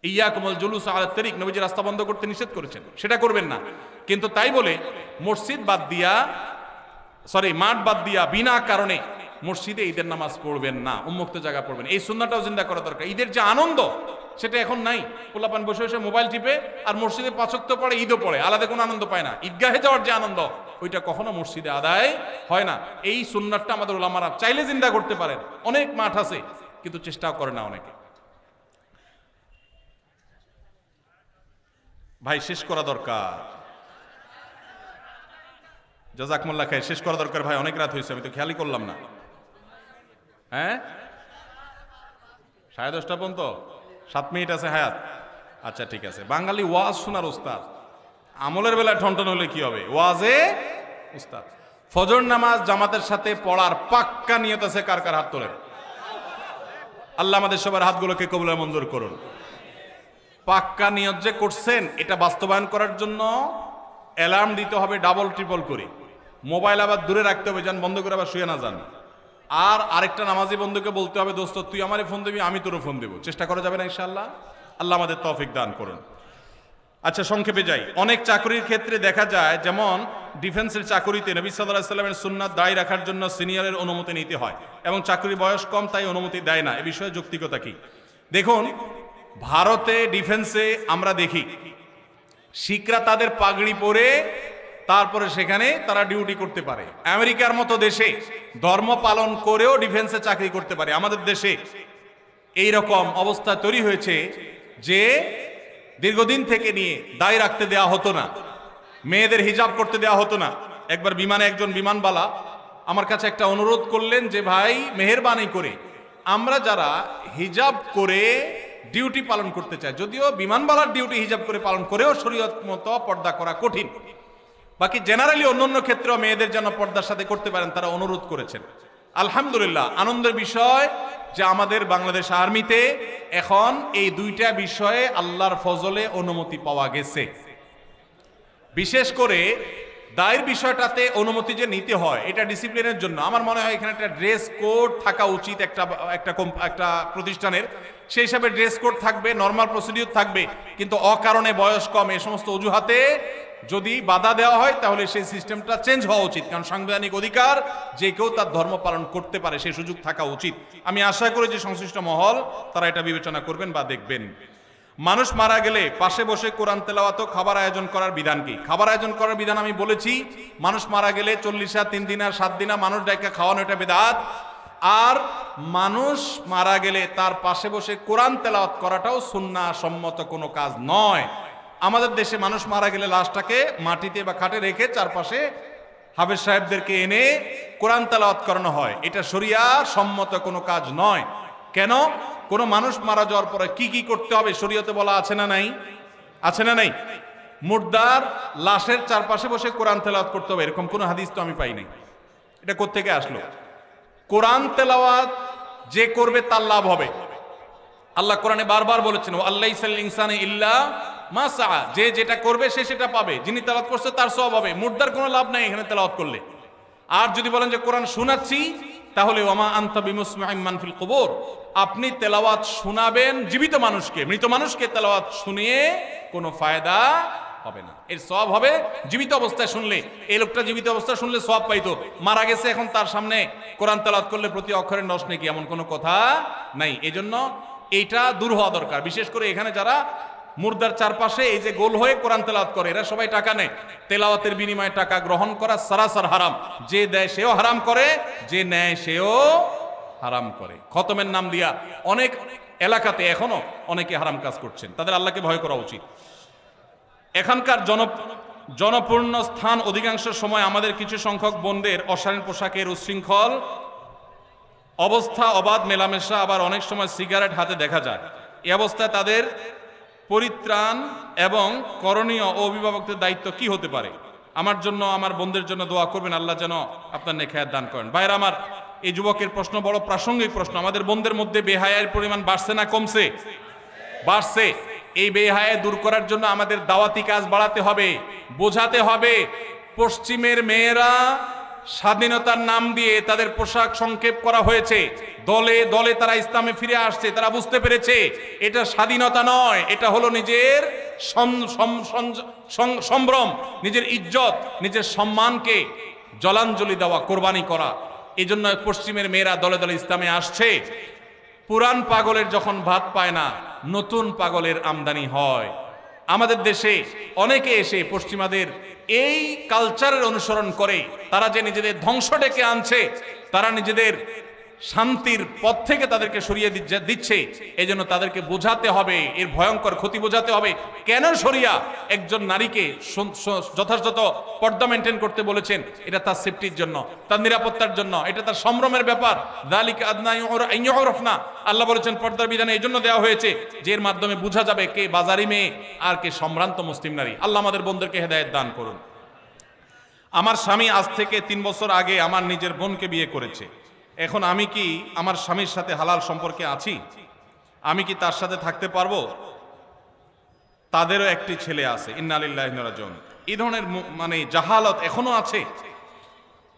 ইয়াকুমুল জুলুস আলা তারিক, নবীজি রাস্তা বন্ধ করতে নিষেধ করেছেন, সেটা করবেন না। কিন্তু তাই বলে মসজিদ বাদ দিয়া, মাঠ বাদ দিয়া বিনা কারণে মসজিদে ঈদের নামাজ পড়বেন না, উন্মুক্ত জায়গা পড়বেন। এই সুন্নাহটাও জিন্দা করা দরকার। ঈদের যে আনন্দ সেটা এখন নাই। পোলাপান বসে বসে মোবাইল টিপে আর মসজিদে 5 ওয়াক্ত পড়ে, ঈদও পড়ে, আলাদা কোনো আনন্দ পায় না। ঈদগাহে যাওয়ার যে আনন্দ ওইটা কখনো মসজিদে আদায় হয় না। এই সুন্নাহটা আমাদের উলামারা চাইলে জিন্দা করতে পারেন। অনেক মাঠ আছে কিন্তু চেষ্টাও করে না অনেকে। ভাই শেষ করা দরকার, জাযাকুমুল্লাহ খাইর, শেষ করা দরকার ভাই, অনেক রাত হয়েছে, আমি তো খেয়ালই করলাম না। হ্যাঁ, 10:30 পর্যন্ত 7 মিনিট আছে হায়াত। আচ্ছা ঠিক আছে। বাঙালি ওয়াজ শোনার উস্তাদ, আমলের বেলায় ঠনঠন হলে কি হবে? ওয়াজে উস্তাদ। ফজর নামাজ জামাতের সাথে পড়ার পাক্কা নিয়ত আছে কার কার? হাত তোলেন। আল্লাহ আমাদের সবার হাতগুলোকে কবুল মঞ্জুর করুন। পাক্কা নিয়ত যে করছেন, এটা বাস্তবায়ন করার জন্য অ্যালার্ম দিতে হবে ডাবল ট্রিপল করে। মোবাইল আবার দূরে রাখতে হবে, যেন বন্ধ করে আবার শুয়ে না যান। আর আরেকটা নামাজি বন্ধুকে বলতে হবে, দোস্ত তুই আমারে ফোন দিবি, আমি তোর ফোন দেবো। চেষ্টা করা যাবে না ইনশাআল্লাহ? আল্লাহ আমাদের তৌফিক দান করুন। আচ্ছা, সংক্ষেপে যাই। অনেক চাকরির ক্ষেত্রে দেখা যায়, যেমন ডিফেন্সের চাকরিতে নবী সাল্লাল্লাহু আলাইহি ওয়াসাল্লামের সুন্নাত দায়ী রাখার জন্য সিনিয়রের অনুমতি নিতে হয়, এবং চাকরির বয়স কম তাই অনুমতি দেয় না। এ বিষয়ে যৌক্তিকতা কি? দেখুন, ভারতে ডিফেন্সে আমরা দেখি শিখরা তাদের পাগড়ি পরে তারপরে সেখানে তারা ডিউটি করতে পারে। আমেরিকার মতো দেশে ধর্ম পালন করেও ডিফেন্সে চাকরি করতে পারে। আমাদের দেশে এই রকম অবস্থা তৈরি হয়েছে যে দীর্ঘদিন থেকে নিয়ে দায় রাখতে দেওয়া হতো না, মেয়েদের হিজাব করতে দেওয়া হতো না। একবার বিমানে একজন বিমানবালা আমার কাছে একটা অনুরোধ করলেন যে ভাই মেহেরবানি করে আমরা যারা হিজাব করে ডিউটি পালন করতে চায়, যদিও বিমানবালার ডিউটি হিজাব করে পালন করেও শরীয়ত মতো পর্দা করা কঠিন। বাকি জেনারেলি অন্যান্য ক্ষেত্রেও মেয়েদের যেন পর্দার সাথে করতে পারেন তারা অনুরোধ করেছেন। আলহামদুলিল্লাহ, আনন্দের বিষয় যে আমাদের বাংলাদেশ আর্মিতে এখন এই দুইটা বিষয়ে আল্লাহর ফজলে অনুমতি পাওয়া গেছে। বিশেষ করে দায়ের বিষয়টাতে অনুমতি যে নিতে হয় এটা ডিসিপ্লিনের জন্য আমার মনে হয় এখানে একটা ড্রেস কোড থাকা উচিত একটা প্রতিষ্ঠানের। সেই হিসাবে ড্রেস কোড থাকবে, নর্মাল প্রসিডিউর থাকবে, কিন্তু অকারণে বয়স কম এই সমস্ত অজুহাতে যদি বাধা দেওয়া হয় তাহলে সেই সিস্টেমটা চেঞ্জ হওয়া উচিত। কারণ সাংবিধানিক অধিকার যে কেউ তার ধর্ম পালন করতে পারে, সেই সুযোগ থাকা উচিত। আমি আশা করি যে সংশ্লিষ্ট মহল তারা এটা বিবেচনা করবেন বা দেখবেন। মানুষ মারা গেলে পাশে বসে কোরআন তেলাওয়াত ও খাবার আয়োজন করার বিধান কি? খাবার আয়োজন করার বিধান আমি বলেছি, মানুষ মারা গেলে 40 3 দিন আর 7 দিন মানুষ ডাইকা খাওয়ানো এটা বিদআত। আর মানুষ মারা গেলে তার পাশে বসে কোরআন তেলাওয়াত করাটাও সুন্নাহ সম্মত কোনো কাজ নয়। আমাদের দেশে মানুষ মারা গেলে লাশটাকে মাটিতে বা খাটে রেখে চারপাশে হাফেজ সাহেবদেরকে এনে কোরআন তেলাওয়াত করানো হয়। এটা শরিয়া সম্মত কোনো কাজ নয়। কেন? কোন মানুষ মারা যাওয়ার পরে কি কি করতে হবে শরীয়তে বলা আছে না নাই? আছে না নাই? মুর্দার লাশের চারপাশে বসে কোরআন তেলাওয়াত করতে হবে এরকম কোন হাদিস তো আমি পাই নাই। এটা কোত্থেকে আসলো? কোরআন তেলাওয়াত যে করবে তার লাভ হবে। আল্লাহ কোরআনে বারবার বলেছেন, ওয়াল্লাইসাল ইনসানি ইল্লা মা সাআ, যে যেটা করবে সে সেটা পাবে। যিনি তেলাওয়াত করছে তার সওয়াব হবে। মুর্দার কোনো লাভ নাই এখানে তেলাওয়াত করলে। আর যদি বলেন যে কোরআন শোনাচ্ছি, তাহলে ওয়ামা আনতা বিমুসমিউম মান ফিল কুবুর, আপনি তেলাওয়াত শোনাবেন জীবিত মানুষকে, মৃত মানুষকে তেলাওয়াত শুনিয়ে কোনো ফায়দা হবে না। এর সওয়াব হবে জীবিত অবস্থায় শুনলে। এই লোকটা জীবিত অবস্থায় শুনলে সওয়াব পাইতো, মারা গেছে এখন তার সামনে কোরআন তেলাওয়াত করলে প্রতি অক্ষরে নস নেকি এমন কোনো কথা নাই। এজন্য এইটা দূর হওয়া দরকার। বিশেষ করে এখানে যারা মুর্দার চারপাশে এই যে গোল হয়ে কোরআন তেলাওয়াত করে, এরা সবাই টাকা নেয়। তেলাওয়াতের বিনিময়ে টাকা গ্রহণ করা সারাসার হারাম। যে দেয় সেও হারাম করে, যে নেয় সেও হারাম করে। খতমের নাম দিয়া অনেক এলাকাতে এখনো অনেকে হারাম কাজ করছেন, তাদের আল্লাহকে ভয় করা উচিত। এখানকার জনপূর্ণ স্থান অধিকাংশ সময় আমাদের কিছু সংখ্যক বোনদের অশালীন পোশাকের উচ্ছৃঙ্খল অবস্থা, অবাধ মেলামেশা, আবার অনেক সময় সিগারেট হাতে দেখা যায়। এই অবস্থায় তাদের পরিত্রাণ এবং করণীয় ও অভিভাবকদের দায়িত্ব কি হতে পারে? আমার জন্য, আমার বোনদের জন্য দোয়া করবেন, আল্লাহ যেন আপনার নেক হায়াত দান করেন। ভাইরা আমার, এই যুবকের প্রশ্ন বড় প্রাসঙ্গিক প্রশ্ন। আমাদের বোনদের মধ্যে বেহায়ার পরিমাণ বাড়ছে না কমছে? বাড়ছে। এই বেহায়া দূর করার জন্য আমাদের দাওয়াতি কাজ বাড়াতে হবে, বোঝাতে হবে। পশ্চিমের মেয়েরা স্বাধীনতার নাম দিয়ে তাদের পোশাক সংক্ষেপ করা হয়েছে, দলে দলে তারা ইসলামে ফিরে আসছে। তারা বুঝতে পেরেছে এটা স্বাধীনতা নয়, এটা হলো নিজের সম্ভ্রম, নিজের ইজ্জত, নিজের সম্মানকে জলাঞ্জলি দেওয়া, কোরবানি করা। এই জন্য পশ্চিমের মেয়েরা দলে দলে ইসলামে আসছে। পুরান পাগলের যখন ভাত পায় না, নতুন পাগলের আমদানি হয়। আমাদের দেশে অনেকে এসে পশ্চিমাদের এই কালচারের অনুসরণ করে তারা যে নিজেদের ধ্বংস ডেকে আনছে, তারা নিজেদের শান্তির পথ থেকে তাদেরকে সরিয়ে দিচ্ছে। এই জন্য তাদেরকে বোঝাতে হবে, এর ভয়ঙ্কর ক্ষতি বোঝাতে হবে। কেন শরিয়া একজন নারীকে যথাযথ পর্দা মেনটেন করতে বলেছেন? এটা তার সেফটির জন্য, তার নিরাপত্তার জন্য, এটা তার সম্ভ্রমের ব্যাপার। যালিকা আদনা আন ইউরাফনা, আল্লাহ বলেছেন পর্দার বিধান এই জন্য দেওয়া হয়েছে যে এর মাধ্যমে বোঝা যাবে কে বাজারি মেয়ে আর কে সম্ভ্রান্ত মুসলিম নারী। আল্লাহ আমাদের বোনদেরকে হেদায়েত দান করুন। আমার স্বামী আজ থেকে 3 বছর আগে আমার নিজের বোনকে বিয়ে করেছে। এখন আমি কি আমার স্বামীর সাথে হালাল সম্পর্কে আছি? আমি কি তার সাথে থাকতে পারবো? তাদেরও একটি ছেলে আছে। ইন্না লিল্লাহি ওয়া ইন্না ইলাইহি রাজিউন। এই ধরনের জাহালত এখনো আছে।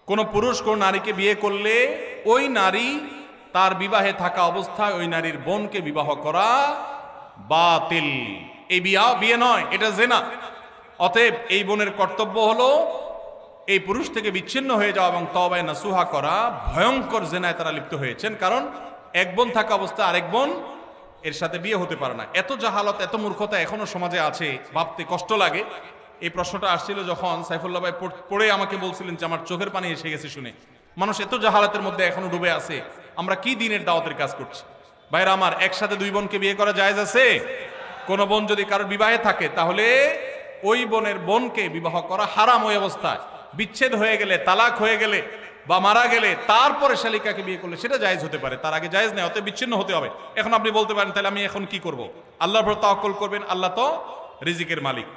কোন পুরুষ কোন নারীকে বিয়ে করলে ওই নারী তার বিবাহে থাকা অবস্থায় ওই নারীর বোনকে বিবাহ করা বাতিল। এই বিয়ে নয়, এটা জিনা। অতএব এই বোনের কর্তব্য হলো এই পুরুষ থেকে বিচ্ছিন্ন হয়ে যাওয়া এবং তওবায়ে নাসুহা করা। ভয়ঙ্কর জিনায় তারা লিপ্ত হয়েছেন, কারণ এক বোন থাকা অবস্থায় আরেক বোন এর সাথে বিয়ে হতে পারে না। এত জাহালত, এত মূর্খতা এখনো সমাজে আছে, ভাবতে কষ্ট লাগে। এই প্রশ্নটা আসছিল যখন সাইফুল্লাহ ভাই পড়ে আমাকে বলছিলেন যে আমার চোখের পানি এসে গেছে শুনে। মানুষ এত জাহালাতের মধ্যে এখনো ডুবে আছে, আমরা কি দিনের দাওয়াতের কাজ করছি? ভাইরা আমার, একসাথে 2 বোনকে বিয়ে করা জায়েজ আছে? কোন বোন যদি কারোর বিবাহে থাকে তাহলে ওই বোনের বোনকে বিবাহ করা হারাম। ওই অবস্থায় বিচ্ছেদ হয়ে গেলে, তালাক হয়ে গেলে বা মারা গেলে তারপরে শালিকাকে বিয়ে করলে সেটা জায়েজ হতে পারে, তার আগে জায়েজ নেই, অতএব বিচ্ছিন্ন হতে হবে। এখন আপনি বলতে পারেন তাহলে আমি এখন কি করব? আল্লাহর উপর তাওয়াক্কুল করবেন, আল্লাহ তো রিজিকের মালিক।